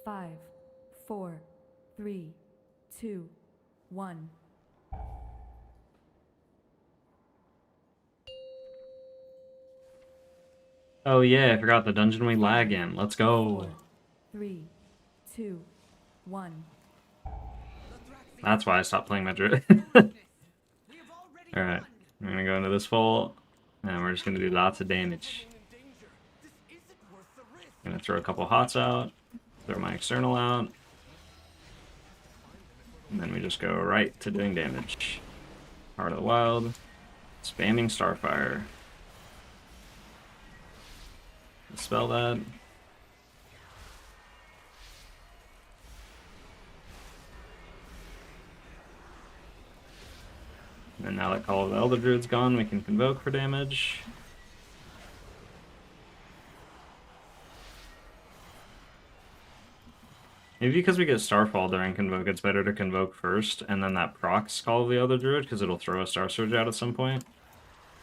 Five, four, three, two, one. Oh yeah, I forgot the dungeon we lag in. Let's go. 3, 2, 1. That's why I stopped playing my Druid. We have already Alright, won! I'm gonna go into this full, and we're just gonna do lots of damage. In danger. This isn't worth the risk. I'm gonna throw a couple hots out, throw my external out, and then we just go right to doing damage. Heart of the Wild, spamming Starfire. Dispel that. And now that Call of the Elder Druid's gone, we can Convoke for damage. Maybe because we get Starfall during Convoke, it's better to Convoke first, and then that procs Call of the other Druid, because it'll throw a Star Surge out at some point.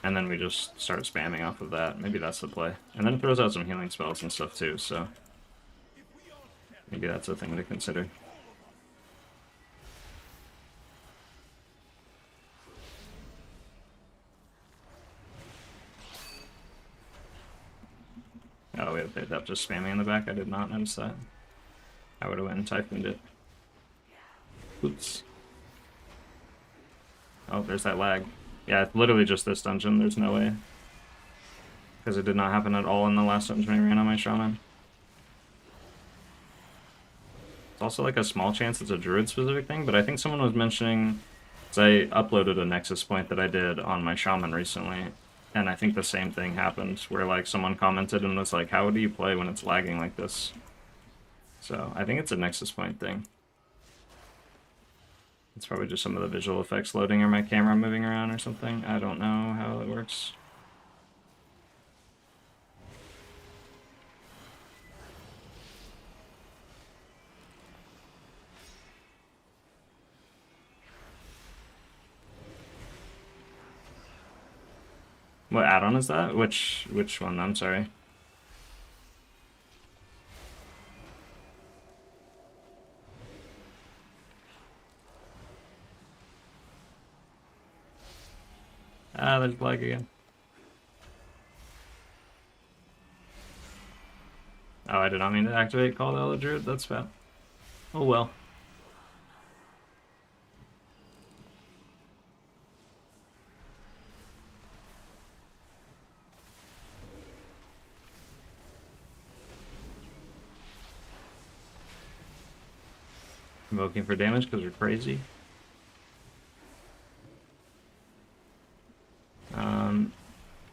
And then we just start spamming off of that. Maybe that's the play. And then it throws out some healing spells and stuff too, so... maybe that's a thing to consider. Oh, we have picked up just spamming in the back. I did not notice that. I would have went and Typhooned it. Oops. Oh, there's that lag. Yeah, it's literally just this dungeon. There's no way. Because it did not happen at all in the last dungeon I ran on my Shaman. It's also like a small chance it's a Druid specific thing, but I think someone was mentioning... because I uploaded a Nexus point that I did on my Shaman recently, and I think the same thing happened, where like someone commented and was like, how do you play when it's lagging like this? So I think it's a Nexus point thing. It's probably just some of the visual effects loading or my camera moving around or something. I don't know how it works. What add-on is that? Which one? I'm sorry. Ah, there's lag again. Oh, I did not mean to activate Call the Other Druid. That's bad. Oh well. Invoking for damage because we're crazy.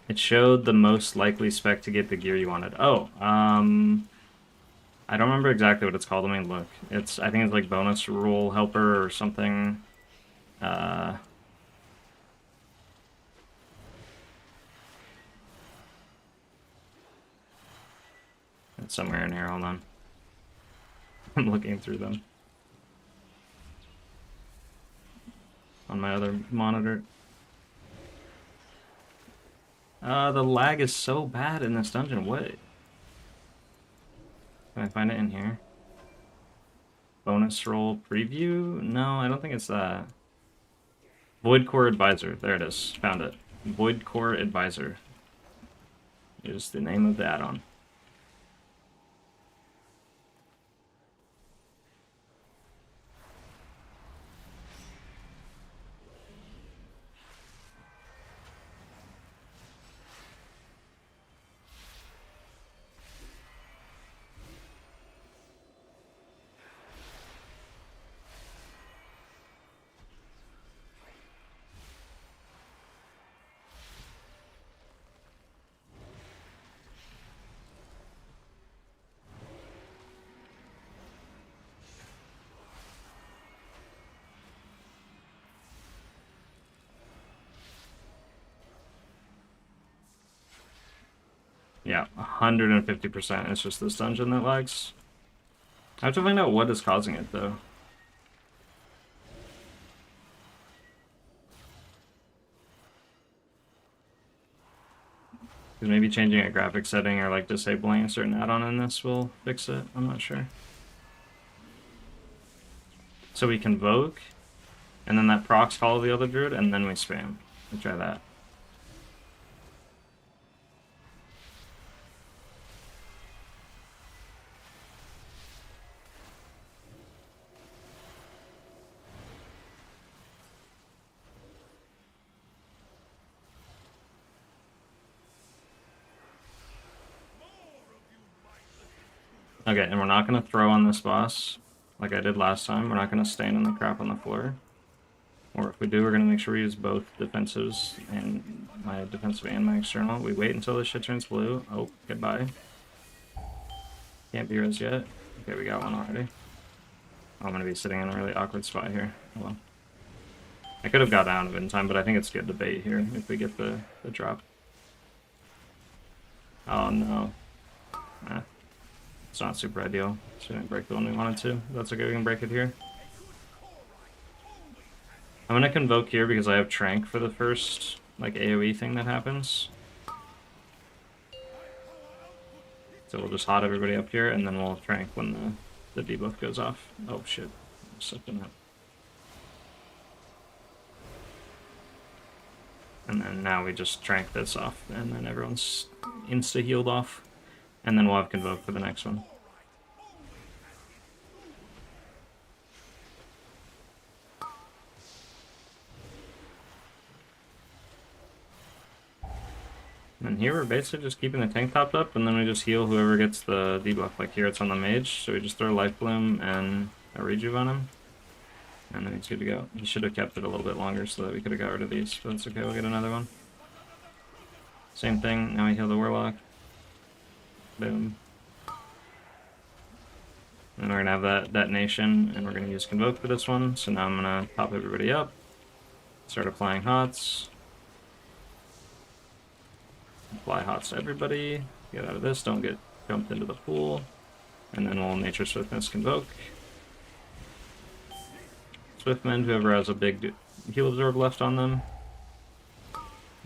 It showed the most likely spec to get the gear you wanted. Oh, I don't remember exactly what it's called. Let me look. I think it's like bonus rule helper or something. It's somewhere in here. Hold on. I'm looking through them on my other monitor. The lag is so bad in this dungeon. What? Can I find it in here? Bonus roll preview? No, I don't think it's that. Void Core Advisor. There it is. Found it. Void Core Advisor is the name of the add-on. Yeah, 150%. It's just this dungeon that lags. I have to find out what is causing it, though. Because maybe changing a graphic setting or like disabling a certain add-on in this will fix it. I'm not sure. So we Convoke, and then that procs Call of the Other Druid, and then we spam. We'll try that. Okay, and we're not going to throw on this boss like I did last time. We're not going to stand in the crap on the floor. Or if we do, we're going to make sure we use both defensives, and my defensive and my external. We wait until this shit turns blue. Oh, goodbye. Can't be res yet. Okay, we got one already. I'm going to be sitting in a really awkward spot here. Hold on. I could have got out of it in time, but I think it's good to bait here if we get the drop. Oh no. It's not super ideal, so we didn't break the one we wanted to. That's okay, we can break it here. I'm gonna Convoke here because I have Trank for the first, like, AoE thing that happens. So we'll just hot everybody up here, and then we'll Trank when the debuff goes off. Oh shit, I'm sucking up. And then now we just Trank this off, and then everyone's insta-healed off. And then we'll have Convoke for the next one. And here we're basically just keeping the tank topped up, and then we just heal whoever gets the debuff. Like here it's on the mage, so we just throw Life Bloom and a Rejuve on him. And then he's good to go. He should have kept it a little bit longer so that we could have got rid of these, but it's okay, we'll get another one. Same thing, now we heal the Warlock. Boom. And we're gonna have that detonation, and we're gonna use Convoke for this one. So now I'm gonna pop everybody up, start applying hots. Apply hots to everybody. Get out of this, don't get jumped into the pool. And then we'll Nature Swiftness Convoke. Swiftmend, whoever has a big heal absorb left on them.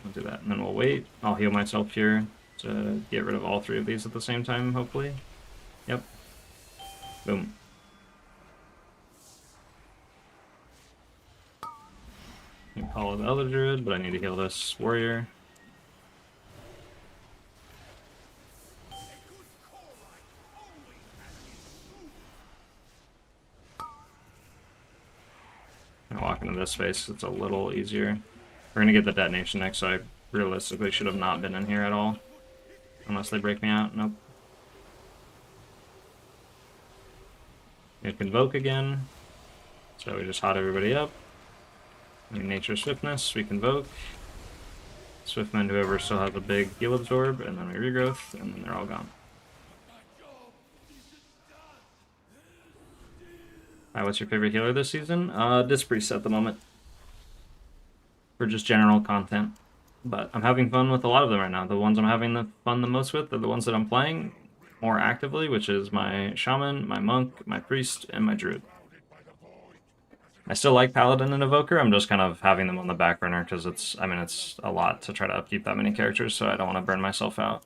We'll do that, and then we'll wait. I'll heal myself here to get rid of all three of these at the same time, hopefully. Yep. Boom. I can call it the other Druid, but I need to heal this Warrior. I'm gonna walk into this space, it's a little easier. We're gonna get the detonation next, so I realistically should have not been in here at all. Unless they break me out. Nope. We Convoke again. So we just hot everybody up. We Nature Swiftness, we Convoke. Swiftmend, whoever still has a big heal absorb, and then we Regrowth, and then they're all gone. What's your favorite healer this season? Dispriest at the moment. For just general content. But I'm having fun with a lot of them right now. The ones I'm having the fun the most with are the ones that I'm playing more actively, which is my Shaman, my Monk, my Priest, and my Druid. I still like Paladin and Evoker, I'm just kind of having them on the back burner because it's a lot to try to upkeep that many characters, so I don't want to burn myself out.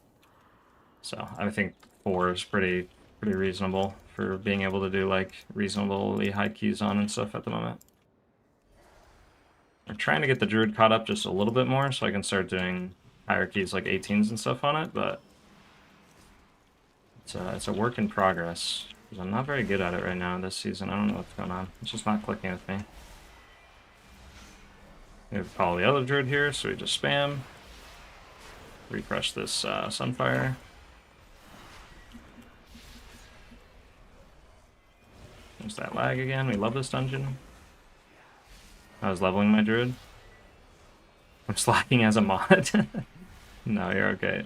So I think 4 is pretty reasonable for being able to do like reasonably high keys on and stuff at the moment. I'm trying to get the Druid caught up just a little bit more so I can start doing higher keys like 18s and stuff on it, but it's a work in progress because I'm not very good at it right now this season. I don't know what's going on. It's just not clicking with me. We have Call the other Druid here, so we just spam. Refresh this Sunfire. There's that lag again. We love this dungeon. I was leveling my Druid. I'm slacking as a mod. No, you're okay.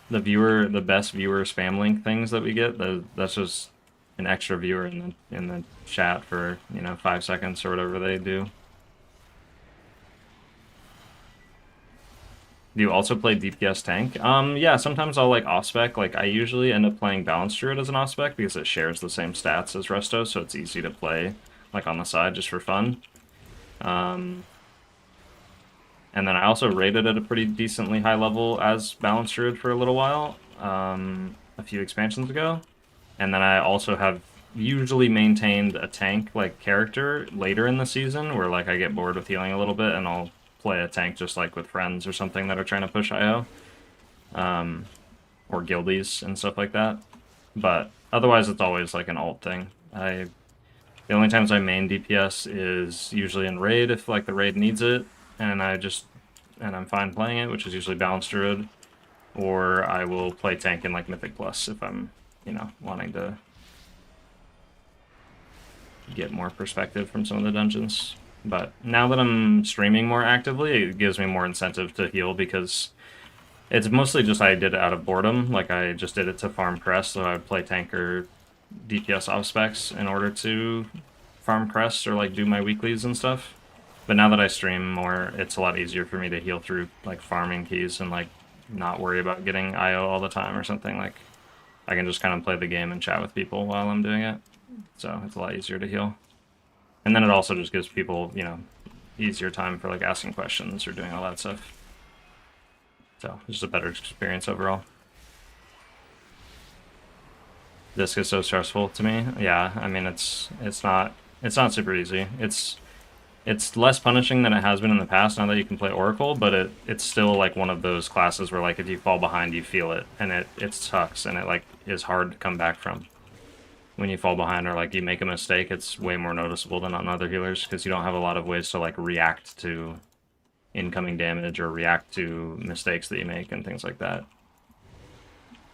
The best viewer spam link things that we get, that's just an extra viewer in the chat for, 5 seconds or whatever they do. Do you also play DPS tank? Yeah, sometimes I'll like off-spec. Like I usually end up playing Balanced Druid as an off-spec because it shares the same stats as Resto, so it's easy to play like on the side just for fun. And then I also rated at a pretty decently high level as Balanced Druid for a little while, a few expansions ago. And then I also have usually maintained a tank like character later in the season where like I get bored with healing a little bit and I'll play a tank just like with friends or something that are trying to push IO. Or guildies and stuff like that. But otherwise it's always like an alt thing. The only times I main DPS is usually in raid if like the raid needs it and I'm fine playing it, which is usually Balanced Druid. Or I will play tank in like Mythic Plus if I'm, wanting to get more perspective from some of the dungeons. But now that I'm streaming more actively, it gives me more incentive to heal because it's mostly just I did it out of boredom. Like I just did it to farm crest, so I would play tank or DPS off specs in order to farm crest or like do my weeklies and stuff. But now that I stream more, it's a lot easier for me to heal through like farming keys and like not worry about getting IO all the time or something. Like I can just kind of play the game and chat with people while I'm doing it. So it's a lot easier to heal. And then it also just gives people, you know, easier time for like asking questions or doing all that stuff. So it's just a better experience overall. Disc is so stressful to me. Yeah, I mean it's not super easy. It's less punishing than it has been in the past now that you can play Oracle, but it's still like one of those classes where like if you fall behind you feel it, and it sucks, and it like is hard to come back from. When you fall behind or like you make a mistake, it's way more noticeable than on other healers because you don't have a lot of ways to like react to incoming damage or react to mistakes that you make and things like that.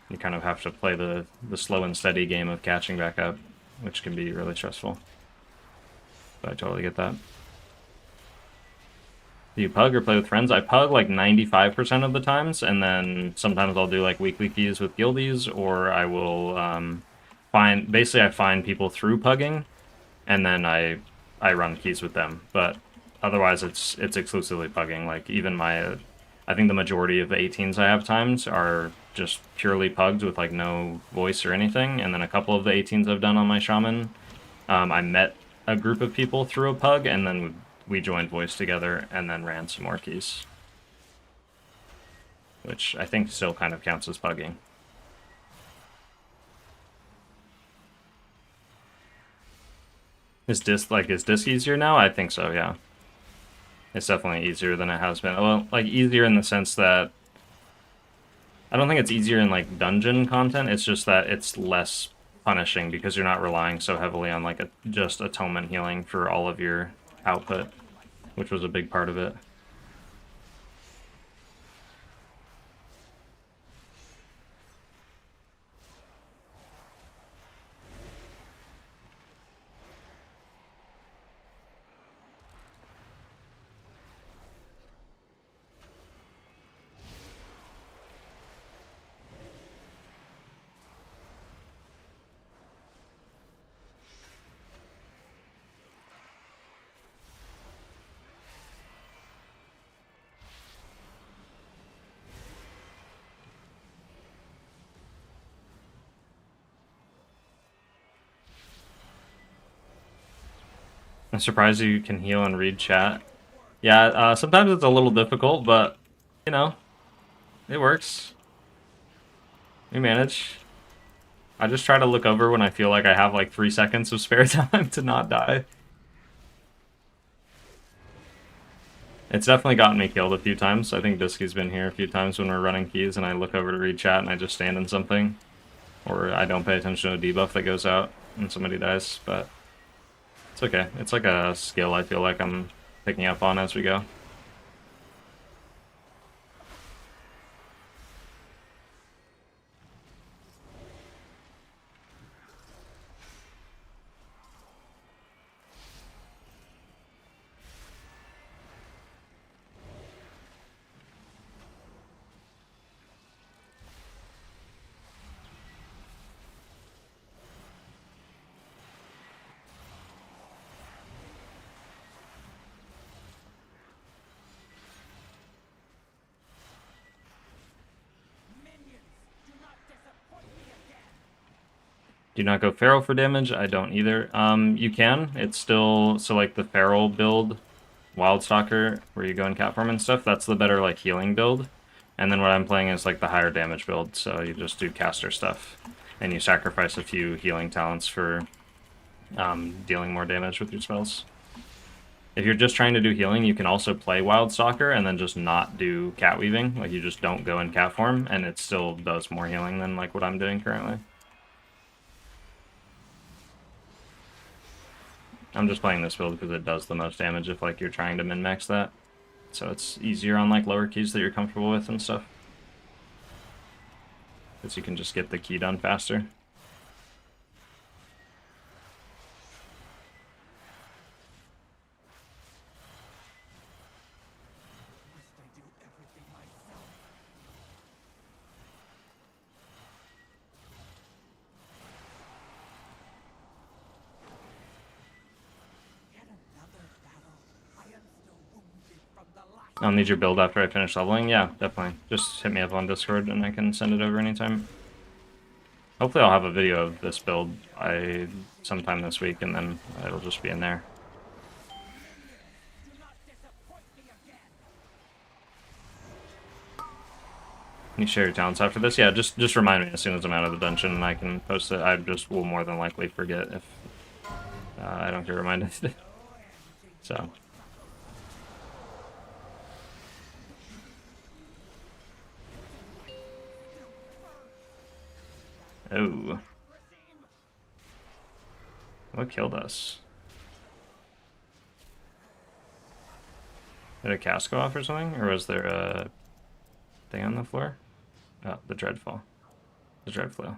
You kind of have to play the slow and steady game of catching back up, which can be really stressful. But I totally get that. Do you pug or play with friends? I pug like 95% of the times, and then sometimes I'll do like weekly keys with guildies, or I will I find people through pugging, and then I run keys with them. But otherwise, it's exclusively pugging. Like even my, I think the majority of the 18s I have times are just purely pugged with like no voice or anything, and then a couple of the 18s I've done on my Shaman, I met a group of people through a pug, and then we joined voice together and then ran some more keys, which I think still kind of counts as pugging. Is disc easier now? I think so, yeah. It's definitely easier than it has been. Well, like easier in the sense that I don't think it's easier in like dungeon content, it's just that it's less punishing because you're not relying so heavily on like just atonement healing for all of your output, which was a big part of it. I'm surprised you can heal and read chat. Yeah, sometimes it's a little difficult, but, you know, it works. We manage. I just try to look over when I feel like I have like 3 seconds of spare time to not die. It's definitely gotten me killed a few times. I think Disky's been here a few times when we're running keys and I look over to read chat and I just stand in something. Or I don't pay attention to a debuff that goes out and somebody dies, but it's okay. It's like a skill I feel like I'm picking up on as we go. Do not go Feral for damage? I don't either. You can. It's still, so like the Feral build, Wildstalker, where you go in cat form and stuff, that's the better like healing build. And then what I'm playing is like the higher damage build, so you just do caster stuff. And you sacrifice a few healing talents for dealing more damage with your spells. If you're just trying to do healing, you can also play Wildstalker and then just not do cat weaving. Like you just don't go in cat form, and it still does more healing than like what I'm doing currently. I'm just playing this build because it does the most damage if like you're trying to min-max that. So it's easier on like lower keys that you're comfortable with and stuff. Because you can just get the key done faster. I'll need your build after I finish leveling. Yeah, definitely. Just hit me up on Discord and I can send it over anytime. Hopefully I'll have a video of this build sometime this week, and then it'll just be in there. Can you share your talents after this? Yeah, just remind me as soon as I'm out of the dungeon and I can post it. I just will more than likely forget if I don't get reminded. So. Oh. What killed us? Did a cast go off or something? Or was there a thing on the floor? Oh, the Dreadfall. The Dreadflail.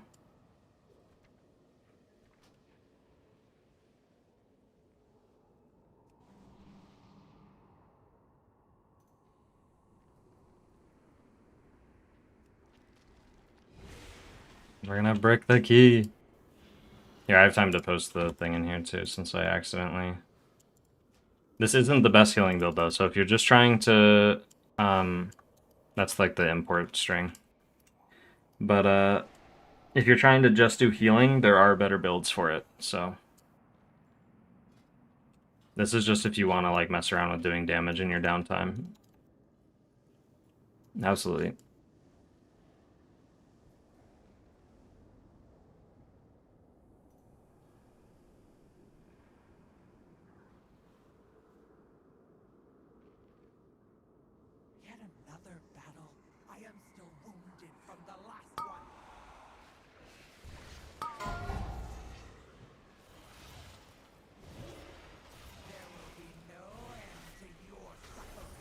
We're gonna brick the key. Yeah, I have time to post the thing in here too, since I accidentally... This isn't the best healing build though, so if you're just trying to... That's like the import string. But if you're trying to just do healing, there are better builds for it, so... This is just if you want to like mess around with doing damage in your downtime. Absolutely. Yet another battle. I am still wounded from the last one. There will be no end to your suffering.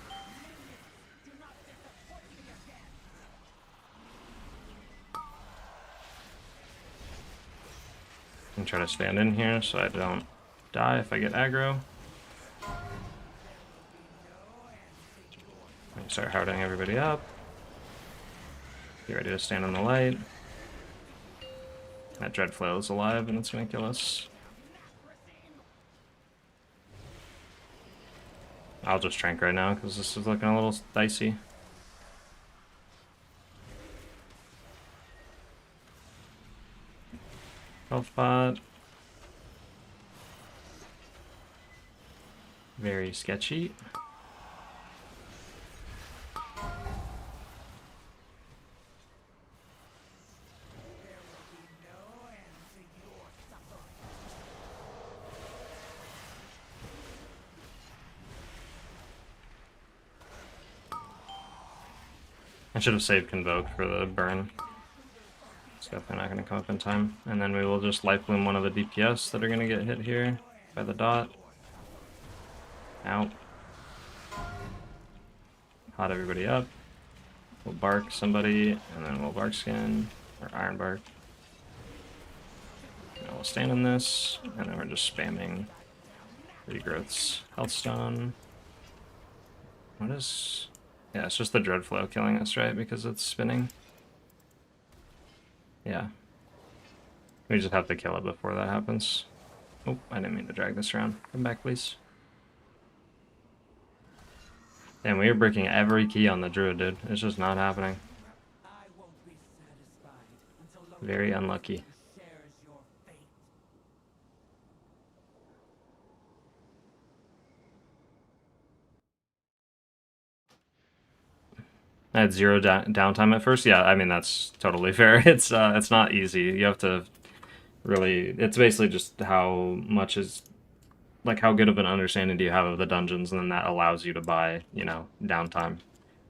Minions, do not disappoint me again. I'm trying to stand in here so I don't die if I get aggro. Start howling everybody up. Get ready to stand in the light. That Dreadflail is alive and it's gonna kill us. I'll just trank right now because this is looking a little dicey. Health pot. Very sketchy. I should have saved Convoke for the burn. It's definitely not going to come up in time. And then we will just Life Bloom one of the DPS that are going to get hit here by the dot. Out. Hot everybody up. We'll bark somebody, and then we'll bark skin, or iron bark. And we'll stand in this, and then we're just spamming regrowths. Healthstone. What is... Yeah, it's just the Dreadflow killing us, right? Because it's spinning. Yeah. We just have to kill it before that happens. Oh, I didn't mean to drag this around. Come back, please. Damn, we are breaking every key on the Druid, dude. It's just not happening. I won't be satisfied until Very unlucky. shares your fate. I had zero downtime at first. Yeah, I mean, that's totally fair. It's not easy. You have to really... It's basically just how much is... Like, how good of an understanding do you have of the dungeons, and then that allows you to buy, you know, downtime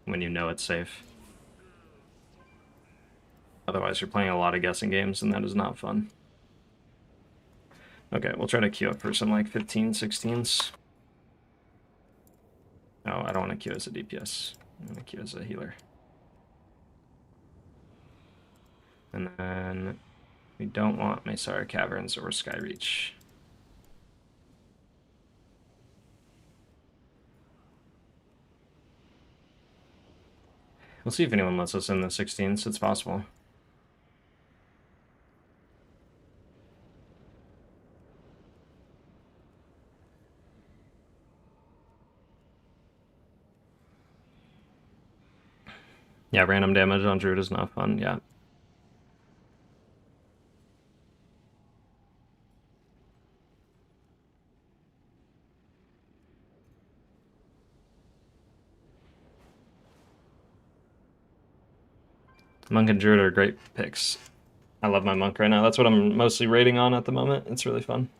when you know it's safe. Otherwise, you're playing a lot of guessing games, and that is not fun. Okay, we'll try to queue up for some, like, 15, 16s. Oh, I don't want to queue as a DPS. I'm going to queue as a healer. And then we don't want Maesara Caverns or Skyreach. We'll see if anyone lets us in the 16s. It's possible. Yeah, random damage on Druid is not fun, yeah. Monk and Druid are great picks. I love my Monk right now. That's what I'm mostly rating on at the moment. It's really fun.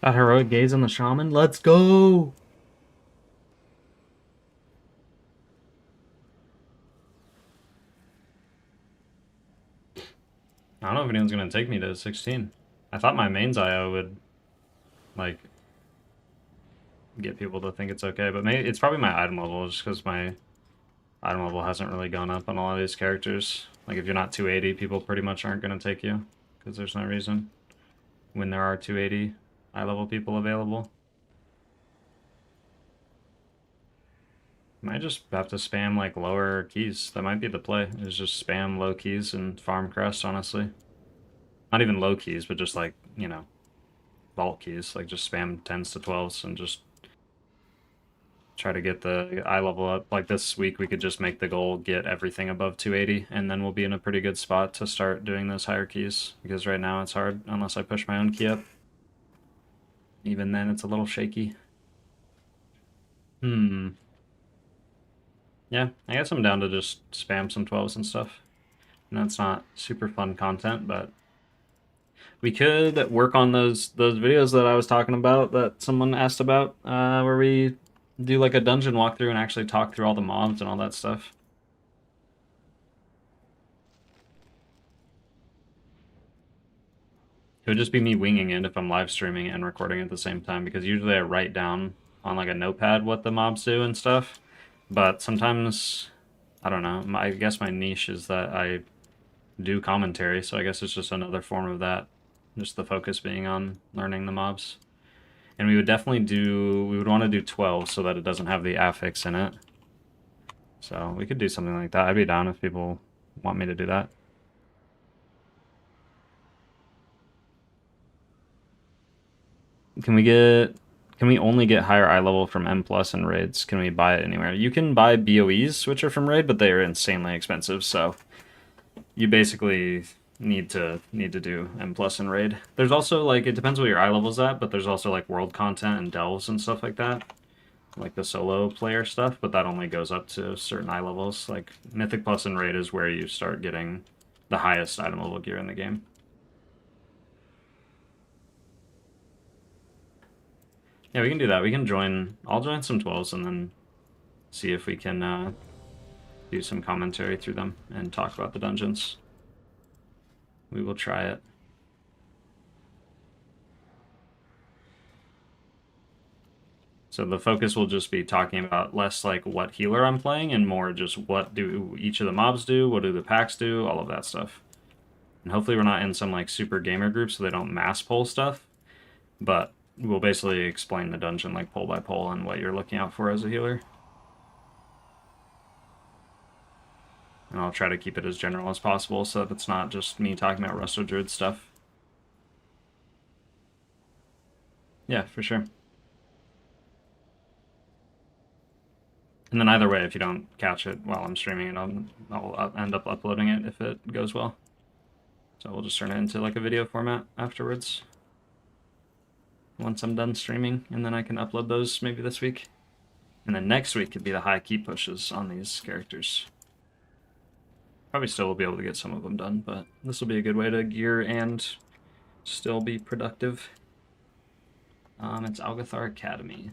Got heroic gaze on the shaman. Let's go. I don't know if anyone's gonna take me to 16. I thought my mains IO would like get people to think it's okay, but maybe it's probably my item level, just because my item level hasn't really gone up on all of these characters. Like if you're not 280, people pretty much aren't gonna take you, because there's no reason when there are 280 high level people available. Might just have to spam like lower keys. That might be the play, is just spam low keys and farm crest, honestly. Not even low keys, but just like, you know, vault keys. Like just spam 10s to 12s and just try to get the eye level up. Like this week we could just make the goal get everything above 280, and then we'll be in a pretty good spot to start doing those higher keys, because right now it's hard unless I push my own key up. Even then it's a little shaky. Yeah, I guess I'm down to just spam some 12s and stuff. And that's not super fun content, but we could work on those videos that I was talking about that someone asked about, where we do like a dungeon walkthrough and actually talk through all the mobs and all that stuff. It would just be me winging it if I'm live streaming and recording at the same time, because usually I write down on like a notepad what the mobs do and stuff. But sometimes, I don't know, I guess my niche is that I do commentary, so I guess it's just another form of that. Just the focus being on learning the mobs. And we would definitely we would want to do 12 so that it doesn't have the affix in it. So we could do something like that. I'd be down if people want me to do that. Can we only get higher eye level from M+ in raids? Can we buy it anywhere? You can buy BOEs, which are from raid, but they are insanely expensive, so you basically need to do M+ in raid. There's also, like, it depends what your eye level's at, but there's also, like, world content and delves and stuff like that. Like the solo player stuff, but that only goes up to certain eye levels. Like, Mythic+ in raid is where you start getting the highest item level gear in the game. Yeah, we can do that. We can join... I'll join some 12s and then see if we can do some commentary through them and talk about the dungeons. We will try it. So the focus will just be talking about less like what healer I'm playing and more just what do each of the mobs do, what do the packs do, all of that stuff. And hopefully we're not in some like super gamer group so they don't mass pull stuff, but we'll basically explain the dungeon like pull by pull and what you're looking out for as a healer. And I'll try to keep it as general as possible so that it's not just me talking about Resto Druid stuff. Yeah, for sure. And then either way, if you don't catch it while I'm streaming it, I'll end up uploading it if it goes well. So we'll just turn it into like a video format afterwards. Once I'm done streaming, and then I can upload those maybe this week. And then next week could be the high key pushes on these characters. Probably still will be able to get some of them done, but this will be a good way to gear and still be productive. It's Algathar Academy.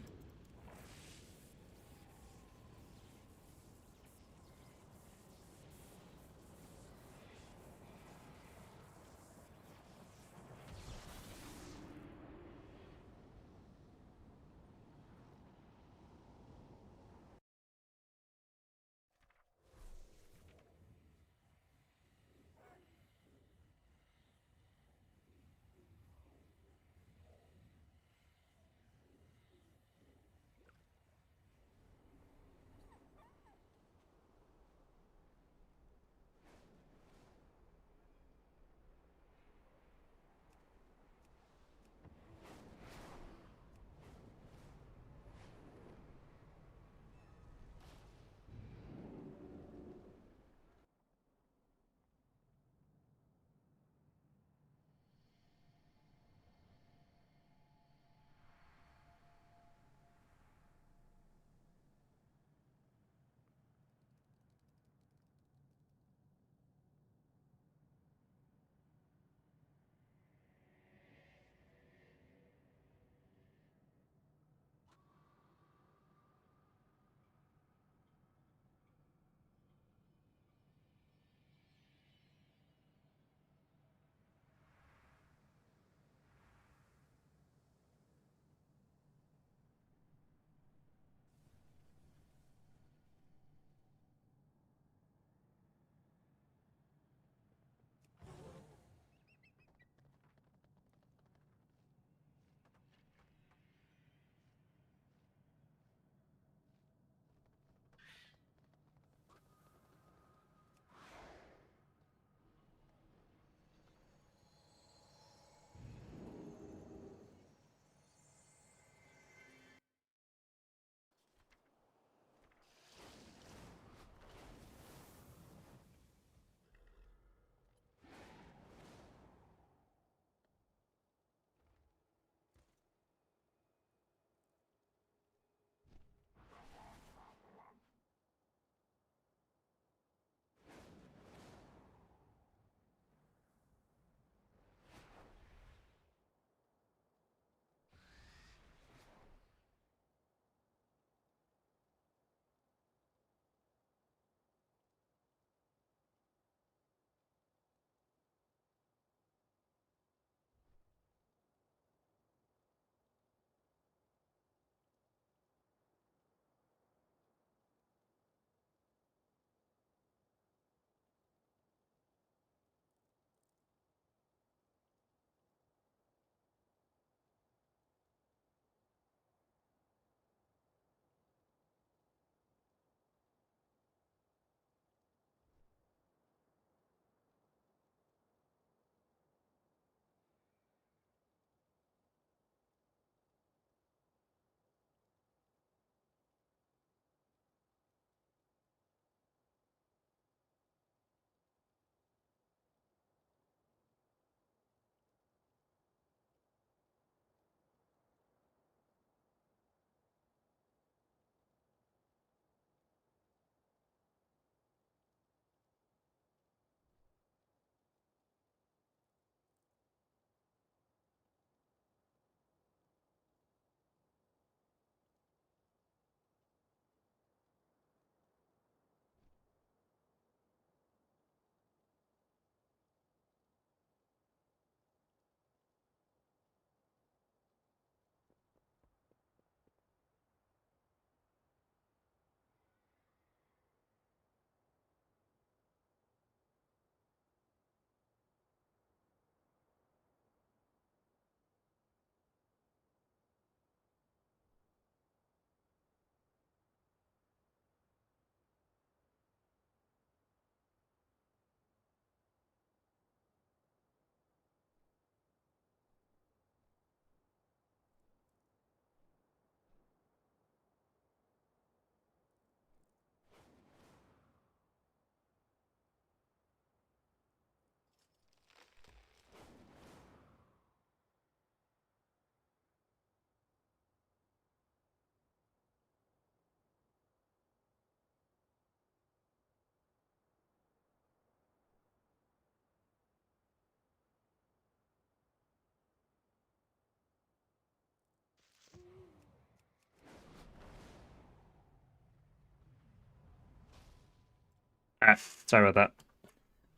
Alright, sorry about that.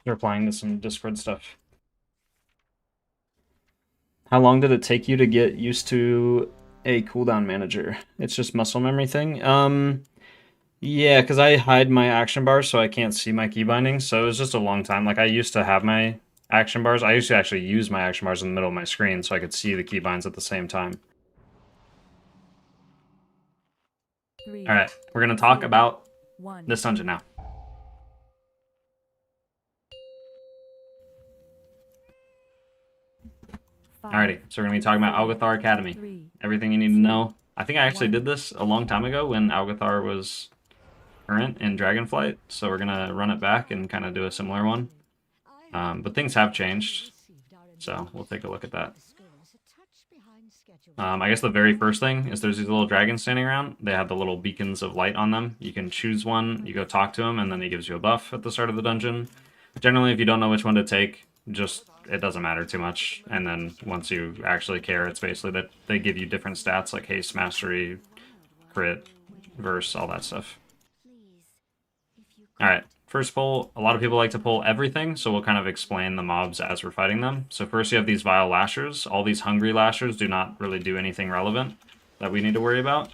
Replying to some Discord stuff. How long did it take you to get used to a cooldown manager? It's just muscle memory thing. Yeah, because I hide my action bars so I can't see my key bindings, so it was just a long time. Like, I used to have my action bars. I used to actually use my action bars in the middle of my screen so I could see the key binds at the same time. 3, Alright, we're going to talk 2, about 1. this dungeon now. Alrighty, so we're going to be talking about Algathar Academy. 3, Everything you need to know. I think I actually did this a long time ago when Algathar was current in Dragonflight, so we're going to run it back and kind of do a similar one. But things have changed, so we'll take a look at that. I guess the very first thing is there's these little dragons standing around. They have the little beacons of light on them. You can choose one, you go talk to him, and then he gives you a buff at the start of the dungeon. Generally, if you don't know which one to take, just it doesn't matter too much. And then once you actually care, it's basically that they give you different stats like haste, mastery, crit, verse, all that stuff. Alright, first pull. A lot of people like to pull everything, so we'll kind of explain the mobs as we're fighting them. So first you have these Vile Lashers. All these Hungry Lashers do not really do anything relevant that we need to worry about.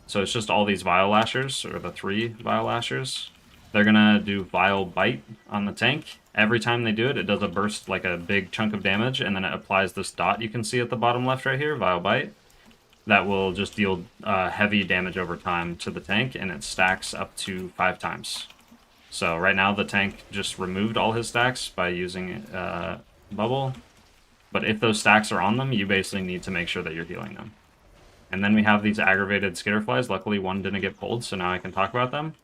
So it's just all these Vile Lashers, or the 3 Vile Lashers. They're gonna do Vile Bite on the tank. Every time they do it, it does a burst, like a big chunk of damage, and then it applies this dot you can see at the bottom left right here, Vile Bite. That will just deal heavy damage over time to the tank, and it stacks up to 5 times. So right now the tank just removed all his stacks by using Bubble. But if those stacks are on them, you basically need to make sure that you're healing them. And then we have these aggravated Skitterflies. Luckily one didn't get pulled, so now I can talk about them.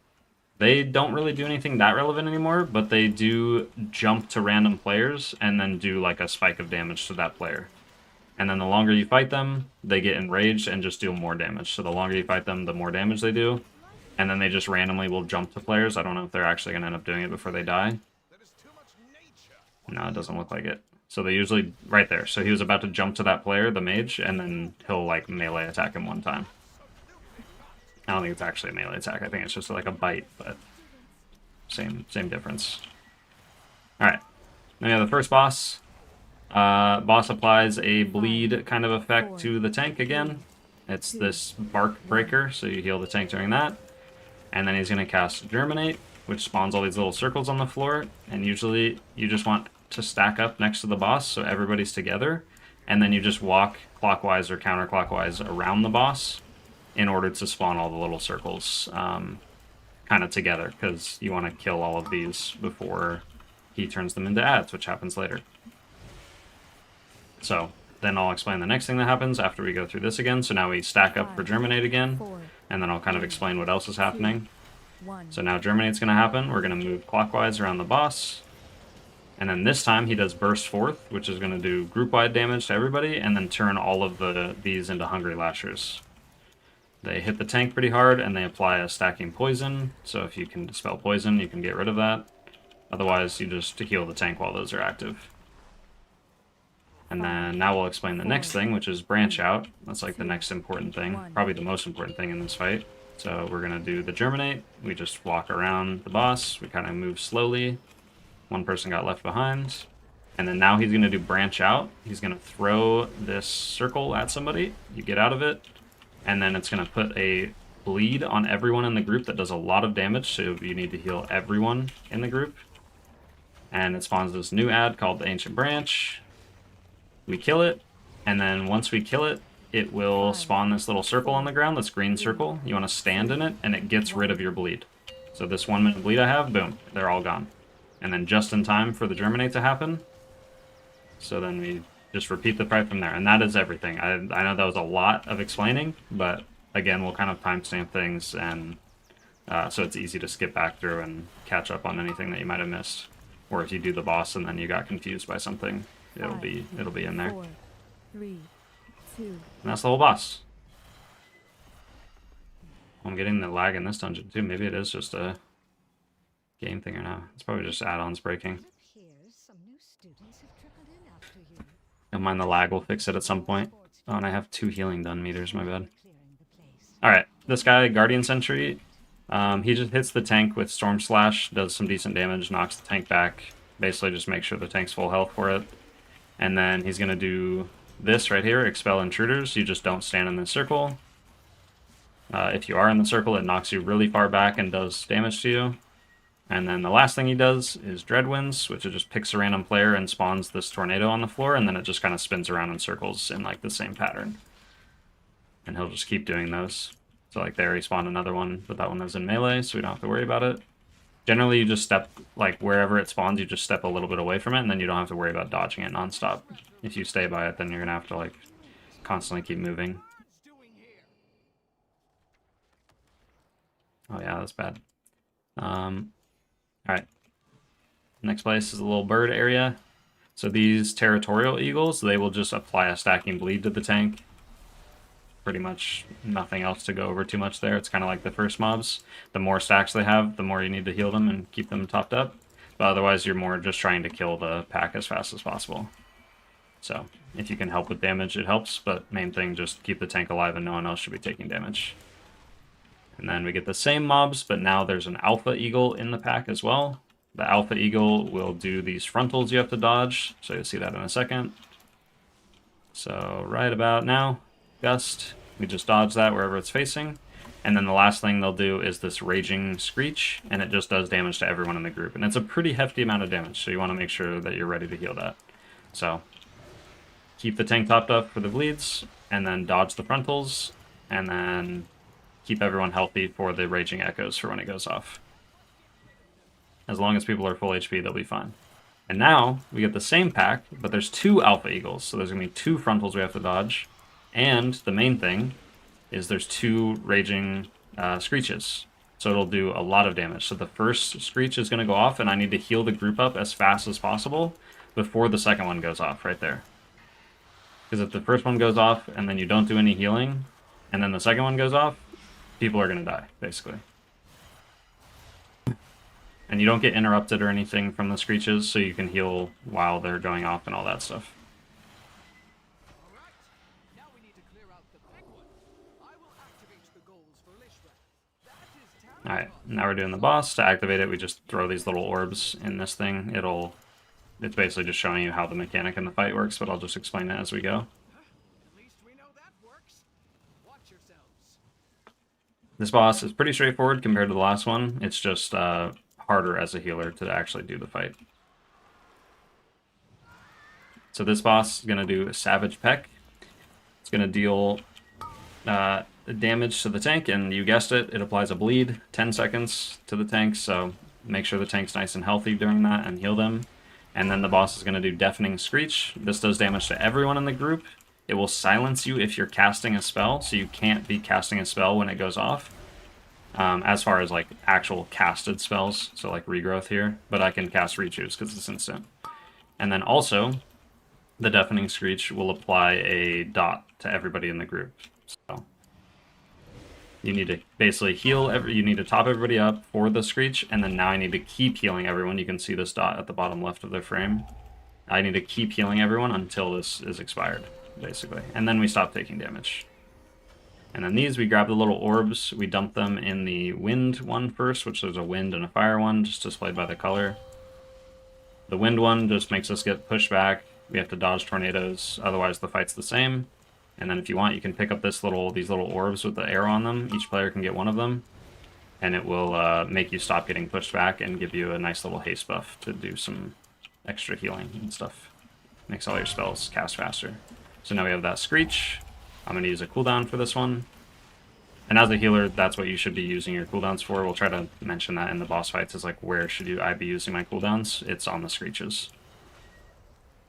They don't really do anything that relevant anymore, but they do jump to random players and then do like a spike of damage to that player. And then the longer you fight them, they get enraged and just deal more damage. So the longer you fight them, the more damage they do. And then they just randomly will jump to players. I don't know if they're actually going to end up doing it before they die. No, it doesn't look like it. So they usually, right there. So he was about to jump to that player, the mage, and then he'll like melee attack him one time. I don't think it's actually a melee attack. I think it's just like a bite, but same difference. Alright. Then we have the first boss. Boss applies a bleed kind of effect to the tank again. It's this bark breaker, so you heal the tank during that. And then he's going to cast Germinate, which spawns all these little circles on the floor. And usually you just want to stack up next to the boss so everybody's together. And then you just walk clockwise or counterclockwise around the boss in order to spawn all the little circles kind of together, because you want to kill all of these before he turns them into ads, which happens later. So then I'll explain the next thing that happens after we go through this again. So now we stack up for Germinate again, and then I'll kind of explain what else is happening. So now Germinate's going to happen. We're going to move clockwise around the boss. And then this time he does Burst Forth, which is going to do group-wide damage to everybody, and then turn all of these into Hungry Lashers. They hit the tank pretty hard, and they apply a stacking poison. So if you can dispel poison, you can get rid of that. Otherwise, you just heal the tank while those are active. And then now we'll explain the next thing, which is Branch Out. That's like the next important thing, probably the most important thing in this fight. So we're going to do the Germinate. We just walk around the boss. We kind of move slowly. One person got left behind. And then now he's going to do Branch Out. He's going to throw this circle at somebody. You get out of it. And then it's going to put a bleed on everyone in the group that does a lot of damage, so you need to heal everyone in the group. And it spawns this new ad called the Ancient Branch. We kill it, and then once we kill it, it will spawn this little circle on the ground, this green circle. You want to stand in it, and it gets rid of your bleed. So this 1 minute bleed I have, boom, they're all gone. And then just in time for the Germinate to happen. So then we just repeat the fight from there, and that is everything. I know that was a lot of explaining, but again, we'll kind of timestamp things, and so it's easy to skip back through and catch up on anything that you might have missed. Or if you do the boss and then you got confused by something, it'll be in there. 4, 3, 2. And that's the whole boss. I'm getting the lag in this dungeon too. Maybe it is just a game thing or not. It's probably just add-ons breaking. Don't mind the lag, we'll fix it at some point. Oh, and I have 2 healing done meters, my bad. Alright, this guy, Guardian Sentry, He just hits the tank with Storm Slash, does some decent damage, knocks the tank back. Basically just make sure the tank's full health for it. And then he's going to do this right here, Expel Intruders. You just don't stand in the circle. If you are in the circle, it knocks you really far back and does damage to you. And then the last thing he does is Dreadwinds, which it just picks a random player and spawns this tornado on the floor, and then it just kind of spins around in circles in like the same pattern. And he'll just keep doing those. So like there he spawned another one, but that one is in melee, so we don't have to worry about it. Generally you just step, like wherever it spawns, you just step a little bit away from it, and then you don't have to worry about dodging it nonstop. If you stay by it, then you're gonna have to like constantly keep moving. Oh yeah, that's bad. Alright. Next place is a little bird area. So these territorial eagles, they will just apply a stacking bleed to the tank. Pretty much nothing else to go over too much there. It's kind of like the first mobs. The more stacks they have, the more you need to heal them and keep them topped up. But otherwise, you're more just trying to kill the pack as fast as possible. So if you can help with damage, it helps. But main thing, just keep the tank alive and no one else should be taking damage. And then we get the same mobs, but now there's an Alpha Eagle in the pack as well. The Alpha Eagle will do these frontals you have to dodge, so you'll see that in a second. So right about now, Gust, we just dodge that wherever it's facing. And then the last thing they'll do is this Raging Screech, and it just does damage to everyone in the group. And it's a pretty hefty amount of damage, so you want to make sure that you're ready to heal that. So keep the tank topped up for the bleeds, and then dodge the frontals, and then keep everyone healthy for the Raging Echoes for when it goes off. As long as people are full HP, they'll be fine. And now, we get the same pack, but there's 2 Alpha Eagles, so there's going to be 2 frontals we have to dodge. And the main thing is there's 2 Raging Screeches. So it'll do a lot of damage. So the first Screech is going to go off, and I need to heal the group up as fast as possible before the second one goes off, right there. Because if the first one goes off, and then you don't do any healing, and then the second one goes off, people are going to die, basically. And you don't get interrupted or anything from the Screeches, so you can heal while they're going off and all that stuff. Alright, now we're doing the boss. To activate it, we just throw these little orbs in this thing. It's basically just showing you how the mechanic in the fight works, but I'll just explain it as we go. This boss is pretty straightforward compared to the last one. It's just harder as a healer to actually do the fight. So this boss is going to do a Savage Peck. It's going to deal damage to the tank, and you guessed it, it applies a bleed, 10 seconds to the tank, so make sure the tank's nice and healthy during that and heal them. And then the boss is going to do Deafening Screech. This does damage to everyone in the group. It will silence you if you're casting a spell, so you can't be casting a spell when it goes off. As far as like actual casted spells, so like Regrowth here, but I can cast Rechoose because it's instant. And then also, the Deafening Screech will apply a dot to everybody in the group. So you need to basically heal, you need to top everybody up for the Screech, and then now I need to keep healing everyone. You can see this dot at the bottom left of their frame. I need to keep healing everyone until this is expired, basically. And then we stop taking damage. And then these, we grab the little orbs, we dump them in the wind one first, which there's a wind and a fire one, just displayed by the color. The wind one just makes us get pushed back. We have to dodge tornadoes, otherwise the fight's the same. And then if you want, you can pick up these little orbs with the arrow on them. Each player can get one of them. And it will make you stop getting pushed back and give you a nice little haste buff to do some extra healing and stuff. Makes all your spells cast faster. So now we have that Screech. I'm going to use a cooldown for this one. And as a healer, that's what you should be using your cooldowns for. We'll try to mention that in the boss fights, is like, where should I be using my cooldowns? It's on the Screeches.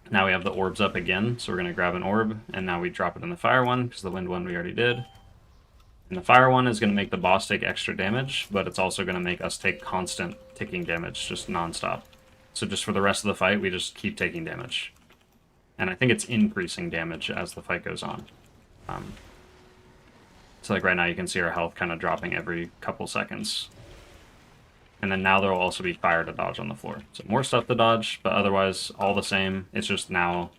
Now we have the orbs up again, so we're going to grab an orb, and now we drop it in the fire one, because the wind one we already did. And the fire one is going to make the boss take extra damage, but it's also going to make us take constant ticking damage, just non-stop. So just for the rest of the fight, we just keep taking damage. And I think it's increasing damage as the fight goes on. So like right now you can see our health kind of dropping every couple seconds. And then now there will also be fire to dodge on the floor. So more stuff to dodge, but otherwise all the same. It's just now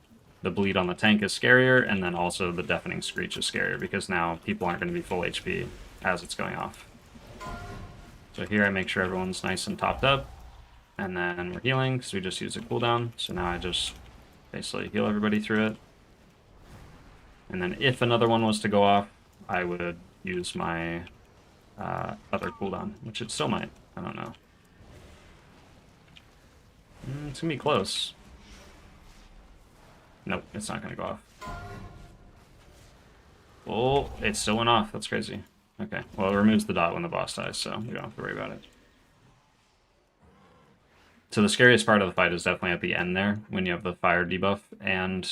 the bleed on the tank is scarier, and then also the Deafening Screech is scarier, because now people aren't going to be full HP as it's going off. So here I make sure everyone's nice and topped up, and then we're healing because we just used a cooldown. So now I just basically heal everybody through it. And then if another one was to go off, I would use my other cooldown, which it still might. I don't know. It's gonna be close. Nope, it's not gonna go off. Oh, it still went off. That's crazy. Okay, well, it removes the dot when the boss dies, so we don't have to worry about it. So the scariest part of the fight is definitely at the end there, when you have the fire debuff and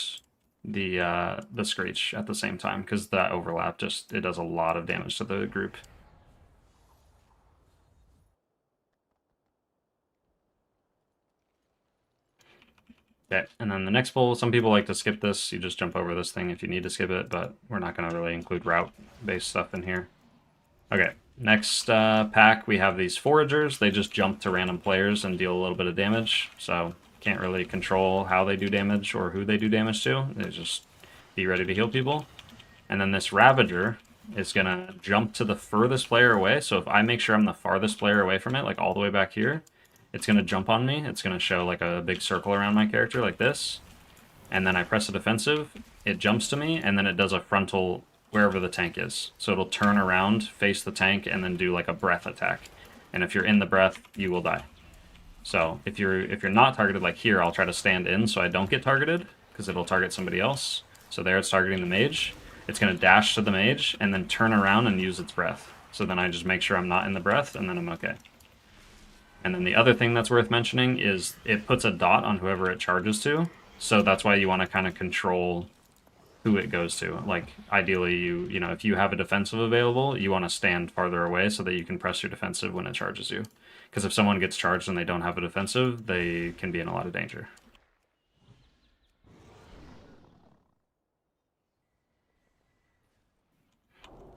the Screech at the same time, because that overlap just, it does a lot of damage to the group. Okay, and then the next pull, some people like to skip this. You just jump over this thing if you need to skip it, but we're not going to really include route-based stuff in here. Okay, next pack, we have these Foragers. They just jump to random players and deal a little bit of damage, so can't really control how they do damage or who they do damage to. They just be ready to heal people. And then this Ravager is going to jump to the furthest player away, so if I make sure I'm the farthest player away from it, like all the way back here, it's going to jump on me. It's going to show like a big circle around my character like this. And then I press a defensive, it jumps to me, and then it does a frontal wherever the tank is. So it'll turn around, face the tank, and then do like a breath attack. And if you're in the breath, you will die. So if you're not targeted like here, I'll try to stand in so I don't get targeted, because it'll target somebody else. So there it's targeting the mage. It's going to dash to the mage, and then turn around and use its breath. So then I just make sure I'm not in the breath, and then I'm okay. And then the other thing that's worth mentioning is it puts a dot on whoever it charges to. So that's why you want to kind of control who it goes to. Like, ideally, you know, if you have a defensive available, you want to stand farther away so that you can press your defensive when it charges you. Because if someone gets charged and they don't have a defensive, they can be in a lot of danger.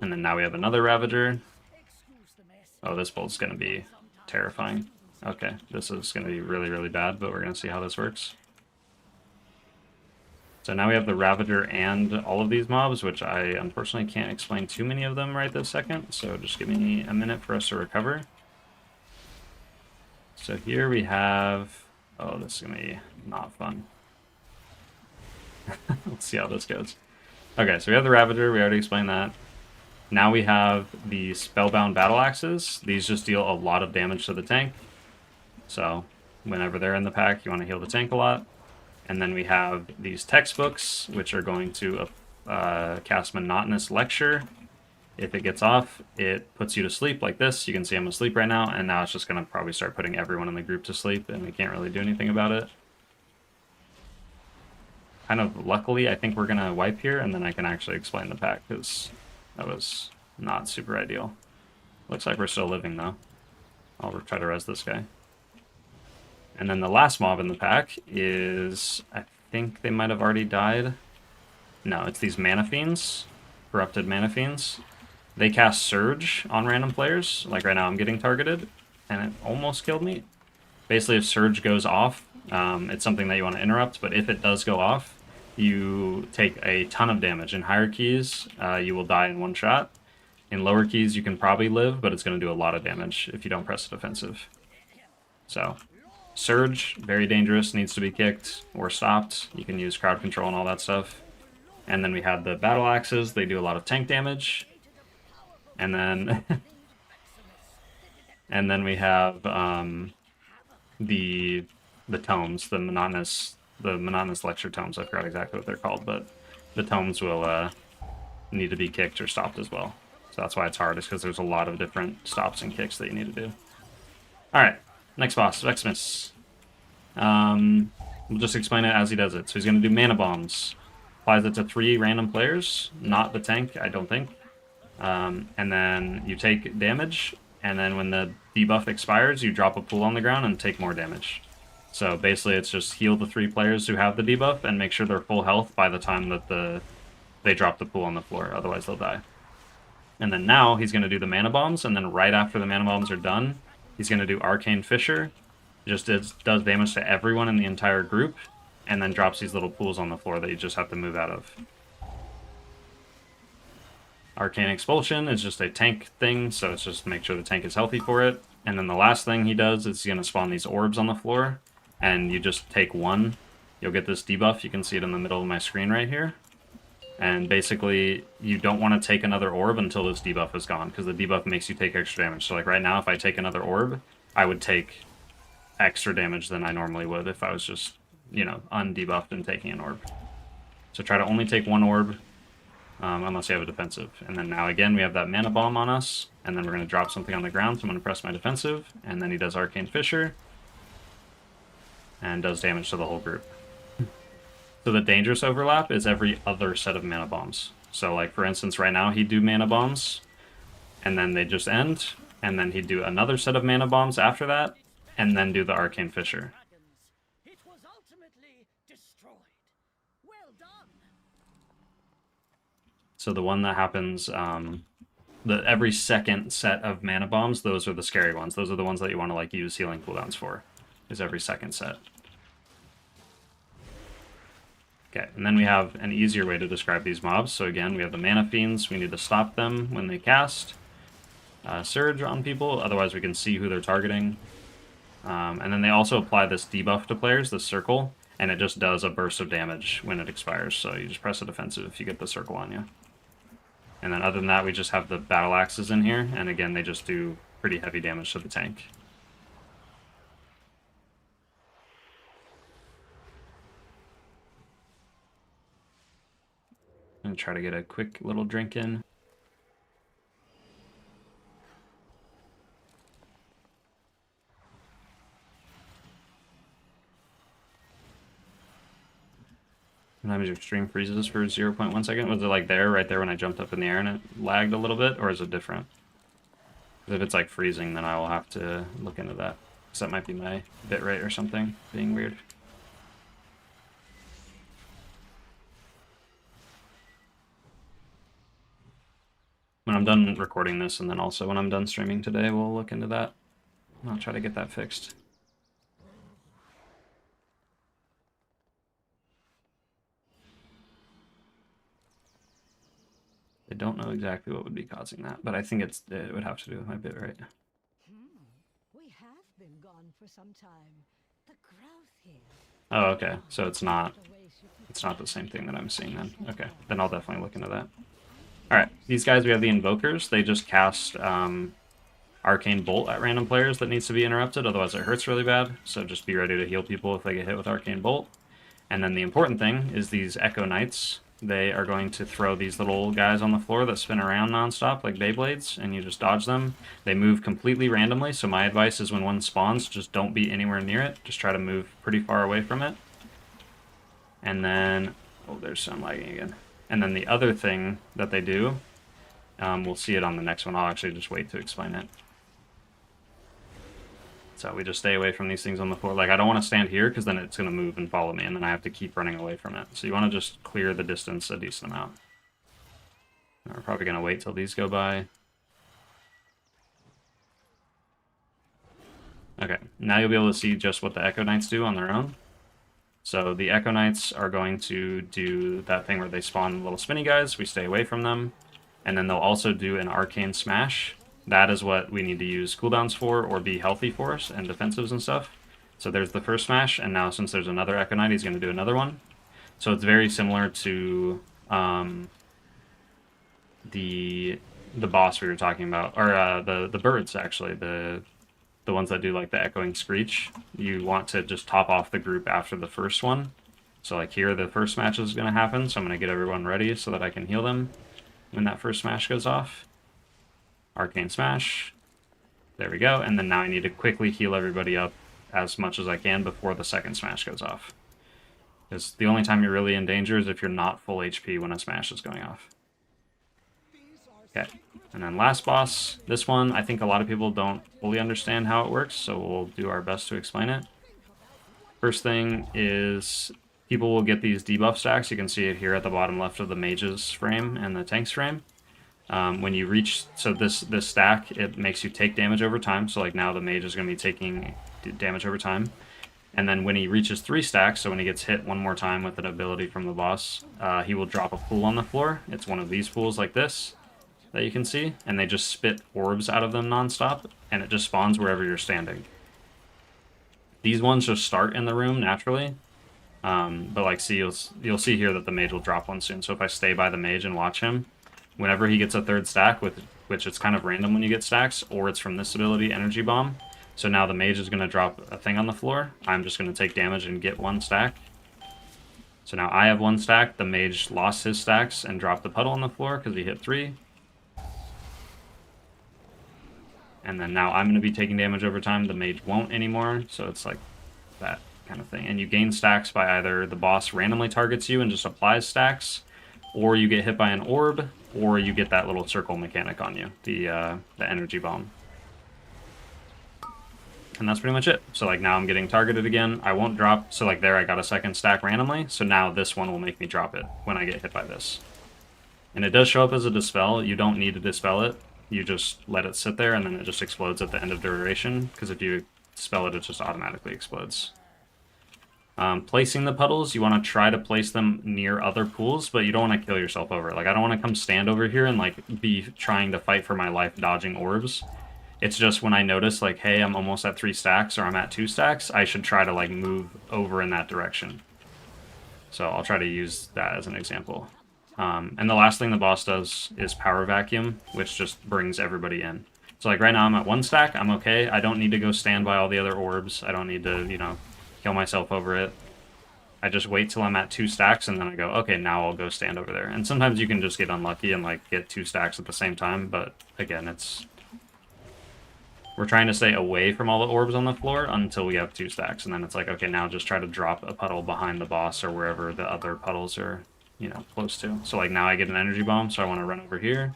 And then now we have another Ravager. Oh, this build's going to be terrifying. Okay, this is going to be really, really bad, but we're going to see how this works. So now we have the Ravager and all of these mobs, which I unfortunately can't explain too many of them right this second, so just give me a minute for us to recover. So here we have... Oh, this is going to be not fun. Let's see how this goes. Okay, so we have the Ravager, we already explained that. Now we have the Spellbound Battle Axes. These just deal a lot of damage to the tank. So whenever they're in the pack, you want to heal the tank a lot. And then we have these textbooks, which are going to cast Monotonous Lecture. If it gets off, it puts you to sleep like this. You can see I'm asleep right now, and now it's just going to probably start putting everyone in the group to sleep, and we can't really do anything about it. Kind of luckily, I think we're going to wipe here, and then I can actually explain the pack, because that was not super ideal. Looks like we're still living, though. I'll try to res this guy. And then the last mob in the pack is... I think they might have already died. No, it's these Mana Fiends. Corrupted Mana Fiends. They cast Surge on random players. Like right now I'm getting targeted, and it almost killed me. Basically, if Surge goes off, it's something that you want to interrupt, but if it does go off, you take a ton of damage. In higher keys, you will die in one shot. In lower keys, you can probably live, but it's going to do a lot of damage if you don't press a defensive. So, Surge, very dangerous, needs to be kicked or stopped. You can use crowd control and all that stuff. And then we have the Battle Axes. They do a lot of tank damage. And then... and then we have the tomes, the monotonous lecture tomes. I forgot exactly what they're called, but the tomes will need to be kicked or stopped as well. So that's why it's hard, is because there's a lot of different stops and kicks that you need to do. Alright, next boss, Vexmus. We'll just explain it as he does it. So he's going to do Mana Bombs. Applies it to 3 random players, not the tank, I don't think. And then you take damage, and then when the debuff expires, you drop a pool on the ground and take more damage. So basically it's just heal the 3 players who have the debuff and make sure they're full health by the time that they drop the pool on the floor, otherwise they'll die. And then now he's going to do the Mana Bombs, and then right after the Mana Bombs are done, he's going to do Arcane Fissure. Just does damage to everyone in the entire group, and then drops these little pools on the floor that you just have to move out of. Arcane Expulsion is just a tank thing, so it's just make sure the tank is healthy for it. And then the last thing he does is he's going to spawn these orbs on the floor, and you just take one. You'll get this debuff. You can see it in the middle of my screen right here. And basically, you don't want to take another orb until this debuff is gone, because the debuff makes you take extra damage. So like right now, if I take another orb, I would take extra damage than I normally would if I was just, you know, undebuffed and taking an orb. So try to only take one orb, unless you have a defensive. And then now again, we have that mana bomb on us, and then we're going to drop something on the ground, so I'm going to press my defensive, and then he does Arcane Fissure, and does damage to the whole group. So the dangerous overlap is every other set of mana bombs. So like for instance, right now he'd do mana bombs, and then they just end, and then he'd do another set of mana bombs after that, and then do the Arcane Fissure. It was ultimately destroyed. Well done. So the one that happens, every second set of mana bombs, those are the scary ones. Those are the ones that you want to like use healing cooldowns for, is every second set. Okay, and then we have an easier way to describe these mobs. So again, we have the Mana Fiends. We need to stop them when they cast Surge on people, otherwise we can see who they're targeting. And then they also apply this debuff to players, this circle, and it just does a burst of damage when it expires. So you just press a defensive if you get the circle on you. And then other than that, we just have the battle axes in here, and again, they just do pretty heavy damage to the tank. I'm gonna try to get a quick little drink in. Sometimes your stream freezes for 0.1 second. Was it like there, right there when I jumped up in the air and it lagged a little bit, or is it different? Because if it's like freezing, then I will have to look into that. Because that might be my bitrate or something being weird. When I'm done recording this, and then also when I'm done streaming today, we'll look into that. I'll try to get that fixed. I don't know exactly what would be causing that, but I think it would have to do with my bitrate. We have been gone for some time. The growth here. Oh, okay. So it's not the same thing that I'm seeing then. Okay, then I'll definitely look into that. Alright, these guys, we have the Invokers. They just cast Arcane Bolt at random players that needs to be interrupted, otherwise it hurts really bad. So just be ready to heal people if they get hit with Arcane Bolt. And then the important thing is these Echo Knights. They are going to throw these little guys on the floor that spin around nonstop like Beyblades, and you just dodge them. They move completely randomly, so my advice is when one spawns, just don't be anywhere near it. Just try to move pretty far away from it. And then... oh, there's some lagging again. And then the other thing that they do, we'll see it on the next one. I'll actually just wait to explain it. So we just stay away from these things on the floor. Like, I don't want to stand here because then it's going to move and follow me, and then I have to keep running away from it. So you want to just clear the distance a decent amount. And we're probably going to wait till these go by. Okay, now you'll be able to see just what the Echo Knights do on their own. So the Echo Knights are going to do that thing where they spawn little spinny guys. We stay away from them. And then they'll also do an Arcane Smash. That is what we need to use cooldowns for or be healthy for us and defensives and stuff. So there's the first smash, and now since there's another Echo Knight, he's going to do another one. So it's very similar to the boss we were talking about, or the birds actually, the ones that do like the echoing screech. You want to just top off the group after the first one. So like here, the first smash is going to happen, so I'm going to get everyone ready so that I can heal them when that first smash goes off. Arcane Smash. There we go. And then now I need to quickly heal everybody up as much as I can before the second smash goes off. Because the only time you're really in danger is if you're not full HP when a smash is going off. Okay. And then last boss. This one, I think a lot of people don't fully understand how it works, so we'll do our best to explain it. First thing is people will get these debuff stacks. You can see it here at the bottom left of the mage's frame and the tank's frame. When you reach, so this stack, it makes you take damage over time. So like now the mage is going to be taking damage over time. And then when he reaches 3 stacks, so when he gets hit one more time with an ability from the boss, he will drop a pool on the floor. It's one of these pools like this. that you can see, and they just spit orbs out of them nonstop, and it just spawns wherever you're standing. These ones just start in the room naturally, but like see you'll see here that the mage will drop one soon. So if I stay by the mage and watch him, whenever he gets a third stack, which it's kind of random when you get stacks, or it's from this ability, Energy Bomb. So now the mage is going to drop a thing on the floor. I'm just going to take damage and get one stack. So now I have one stack. The mage lost his stacks and dropped the puddle on the floor because he hit 3. And then now I'm going to be taking damage over time. The mage won't anymore. So it's like that kind of thing. And you gain stacks by either the boss randomly targets you and just applies stacks, or you get hit by an orb, or you get that little circle mechanic on you, the energy bomb. And that's pretty much it. So like now I'm getting targeted again. I won't drop. So like there I got a second stack randomly. So now this one will make me drop it when I get hit by this. And it does show up as a dispel. You don't need to dispel it. You just let it sit there and then it just explodes at the end of duration. Because if you dispel it, it just automatically explodes. Placing the puddles, you want to try to place them near other pools, but you don't want to kill yourself over it. Like I don't want to come stand over here and like be trying to fight for my life dodging orbs. It's just when I notice like, hey, I'm almost at 3 stacks or I'm at 2 stacks, I should try to like move over in that direction. So I'll try to use that as an example. And the last thing the boss does is Power Vacuum, which just brings everybody in. So like right now I'm at 1 stack, I'm okay. I don't need to go stand by all the other orbs. I don't need to, you know, kill myself over it. I just wait till I'm at 2 stacks and then I go, okay, now I'll go stand over there. And sometimes you can just get unlucky and like get 2 stacks at the same time, but again, we're trying to stay away from all the orbs on the floor until we have 2 stacks, and then it's like, okay, now just try to drop a puddle behind the boss or wherever the other puddles are, you know, close to. So like now I get an energy bomb, so I want to run over here.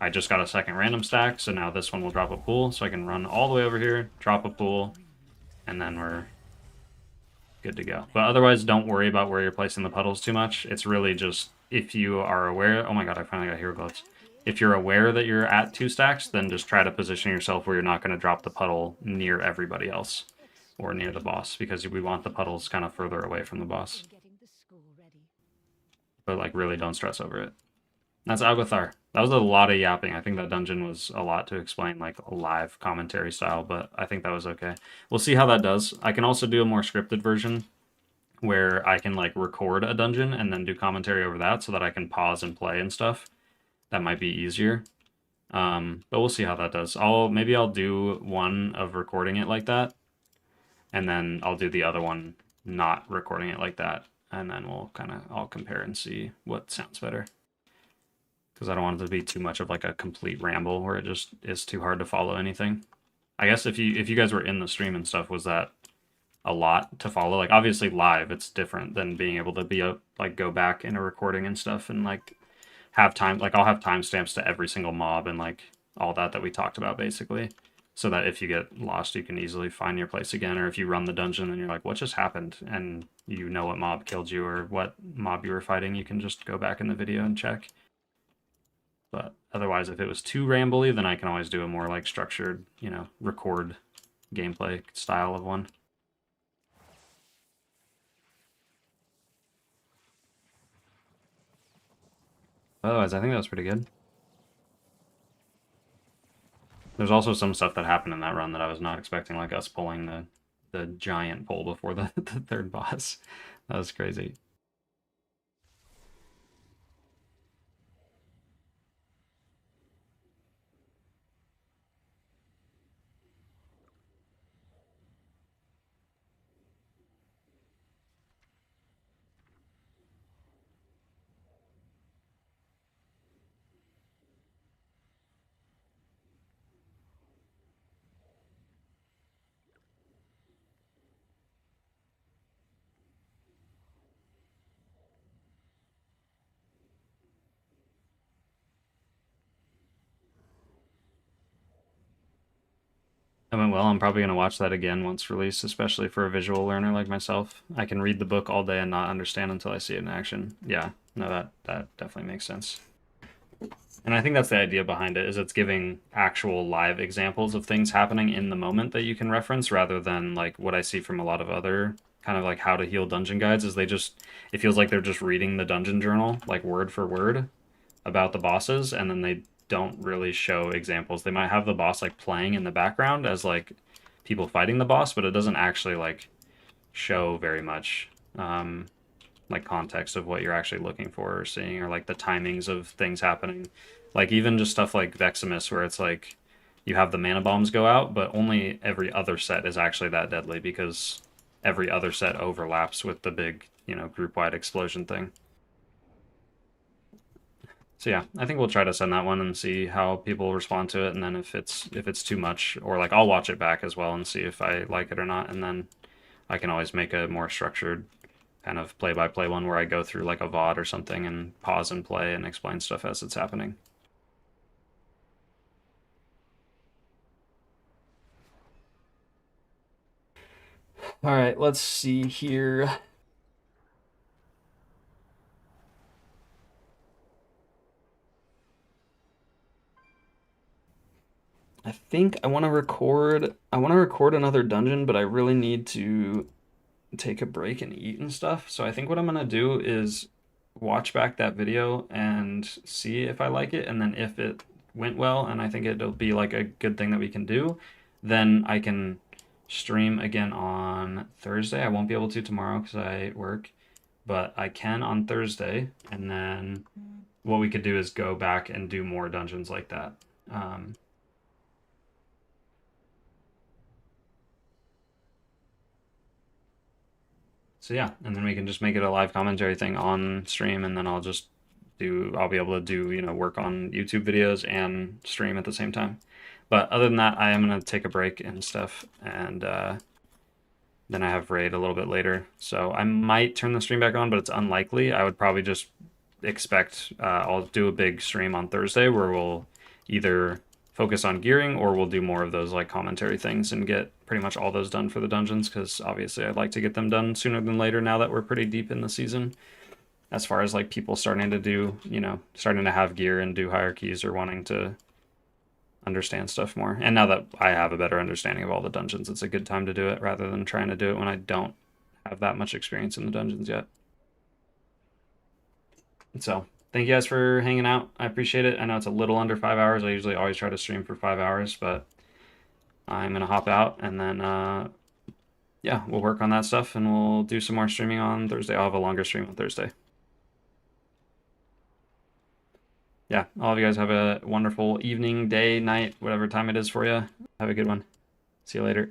I just got a second random stack, so now this one will drop a pool, so I can run all the way over here, drop a pool, and then we're good to go. But otherwise, don't worry about where you're placing the puddles too much. It's really just, if you are aware, oh my god, I finally got hero gloves. If you're aware that you're at 2 stacks, then just try to position yourself where you're not going to drop the puddle near everybody else or near the boss, because we want the puddles kind of further away from the boss. But like really don't stress over it. That's Algothar. That was a lot of yapping. I think that dungeon was a lot to explain, like a live commentary style, but I think that was okay. We'll see how that does. I can also do a more scripted version where I can like record a dungeon and then do commentary over that so that I can pause and play and stuff. That might be easier, but we'll see how that does. Maybe I'll do one of recording it like that, and then I'll do the other one not recording it like that, and then I'll compare and see what sounds better. Because I don't want it to be too much of like a complete ramble where it just is too hard to follow anything. I guess if you guys were in the stream and stuff, was that a lot to follow? Like obviously live, it's different than being able to like go back in a recording and stuff and like have time, like I'll have timestamps to every single mob and like all that we talked about basically, so that if you get lost you can easily find your place again, or if you run the dungeon and you're like, what just happened, and you know what mob killed you or what mob you were fighting, you can just go back in the video and check. But otherwise, if it was too rambly, then I can always do a more like structured, you know, record gameplay style of one. Otherwise, I think that was pretty good. There's also some stuff that happened in that run that I was not expecting, like us pulling the giant pole before the third boss. That was crazy. That went well. I'm probably going to watch that again once released, especially for a visual learner like myself. I can read the book all day and not understand until I see it in action. Yeah, no, that definitely makes sense. And I think that's the idea behind it, is it's giving actual live examples of things happening in the moment that you can reference, rather than like what I see from a lot of other kind of like how to heal dungeon guides, is it feels like they're just reading the dungeon journal, like word for word, about the bosses, and then they don't really show examples. They might have the boss like playing in the background as like people fighting the boss, but it doesn't actually like show very much like context of what you're actually looking for or seeing, or like the timings of things happening. Like even just stuff like Veximus, where it's like you have the mana bombs go out, but only every other set is actually that deadly because every other set overlaps with the big, you know, group-wide explosion thing. So yeah, I think we'll try to send that one and see how people respond to it, and then if it's too much, or like I'll watch it back as well and see if I like it or not, and then I can always make a more structured kind of play-by-play one where I go through like a VOD or something and pause and play and explain stuff as it's happening. All right, let's see here. I think I want to record another dungeon, but I really need to take a break and eat and stuff. So I think what I'm gonna do is watch back that video and see if I like it, and then if it went well and I think it'll be like a good thing that we can do, then I can stream again on Thursday. I won't be able to tomorrow because I work, but I can on Thursday, and then what we could do is go back and do more dungeons like that. So yeah, and then we can just make it a live commentary thing on stream, and then I'll be able to do, you know, work on YouTube videos and stream at the same time. But other than that, I am going to take a break and stuff, and then I have raid a little bit later. So I might turn the stream back on, but it's unlikely. I would probably just expect I'll do a big stream on Thursday where we'll either focus on gearing, or we'll do more of those like commentary things and get pretty much all those done for the dungeons, because obviously I'd like to get them done sooner than later now that we're pretty deep in the season, as far as like people starting to do, you know, starting to have gear and do hierarchies or wanting to understand stuff more. And now that I have a better understanding of all the dungeons, it's a good time to do it rather than trying to do it when I don't have that much experience in the dungeons yet. So thank you guys for hanging out. I appreciate it. I know it's a little under 5 hours. I usually always try to stream for 5 hours, but I'm going to hop out, and then, yeah, we'll work on that stuff, and we'll do some more streaming on Thursday. I'll have a longer stream on Thursday. Yeah, all of you guys have a wonderful evening, day, night, whatever time it is for you. Have a good one. See you later.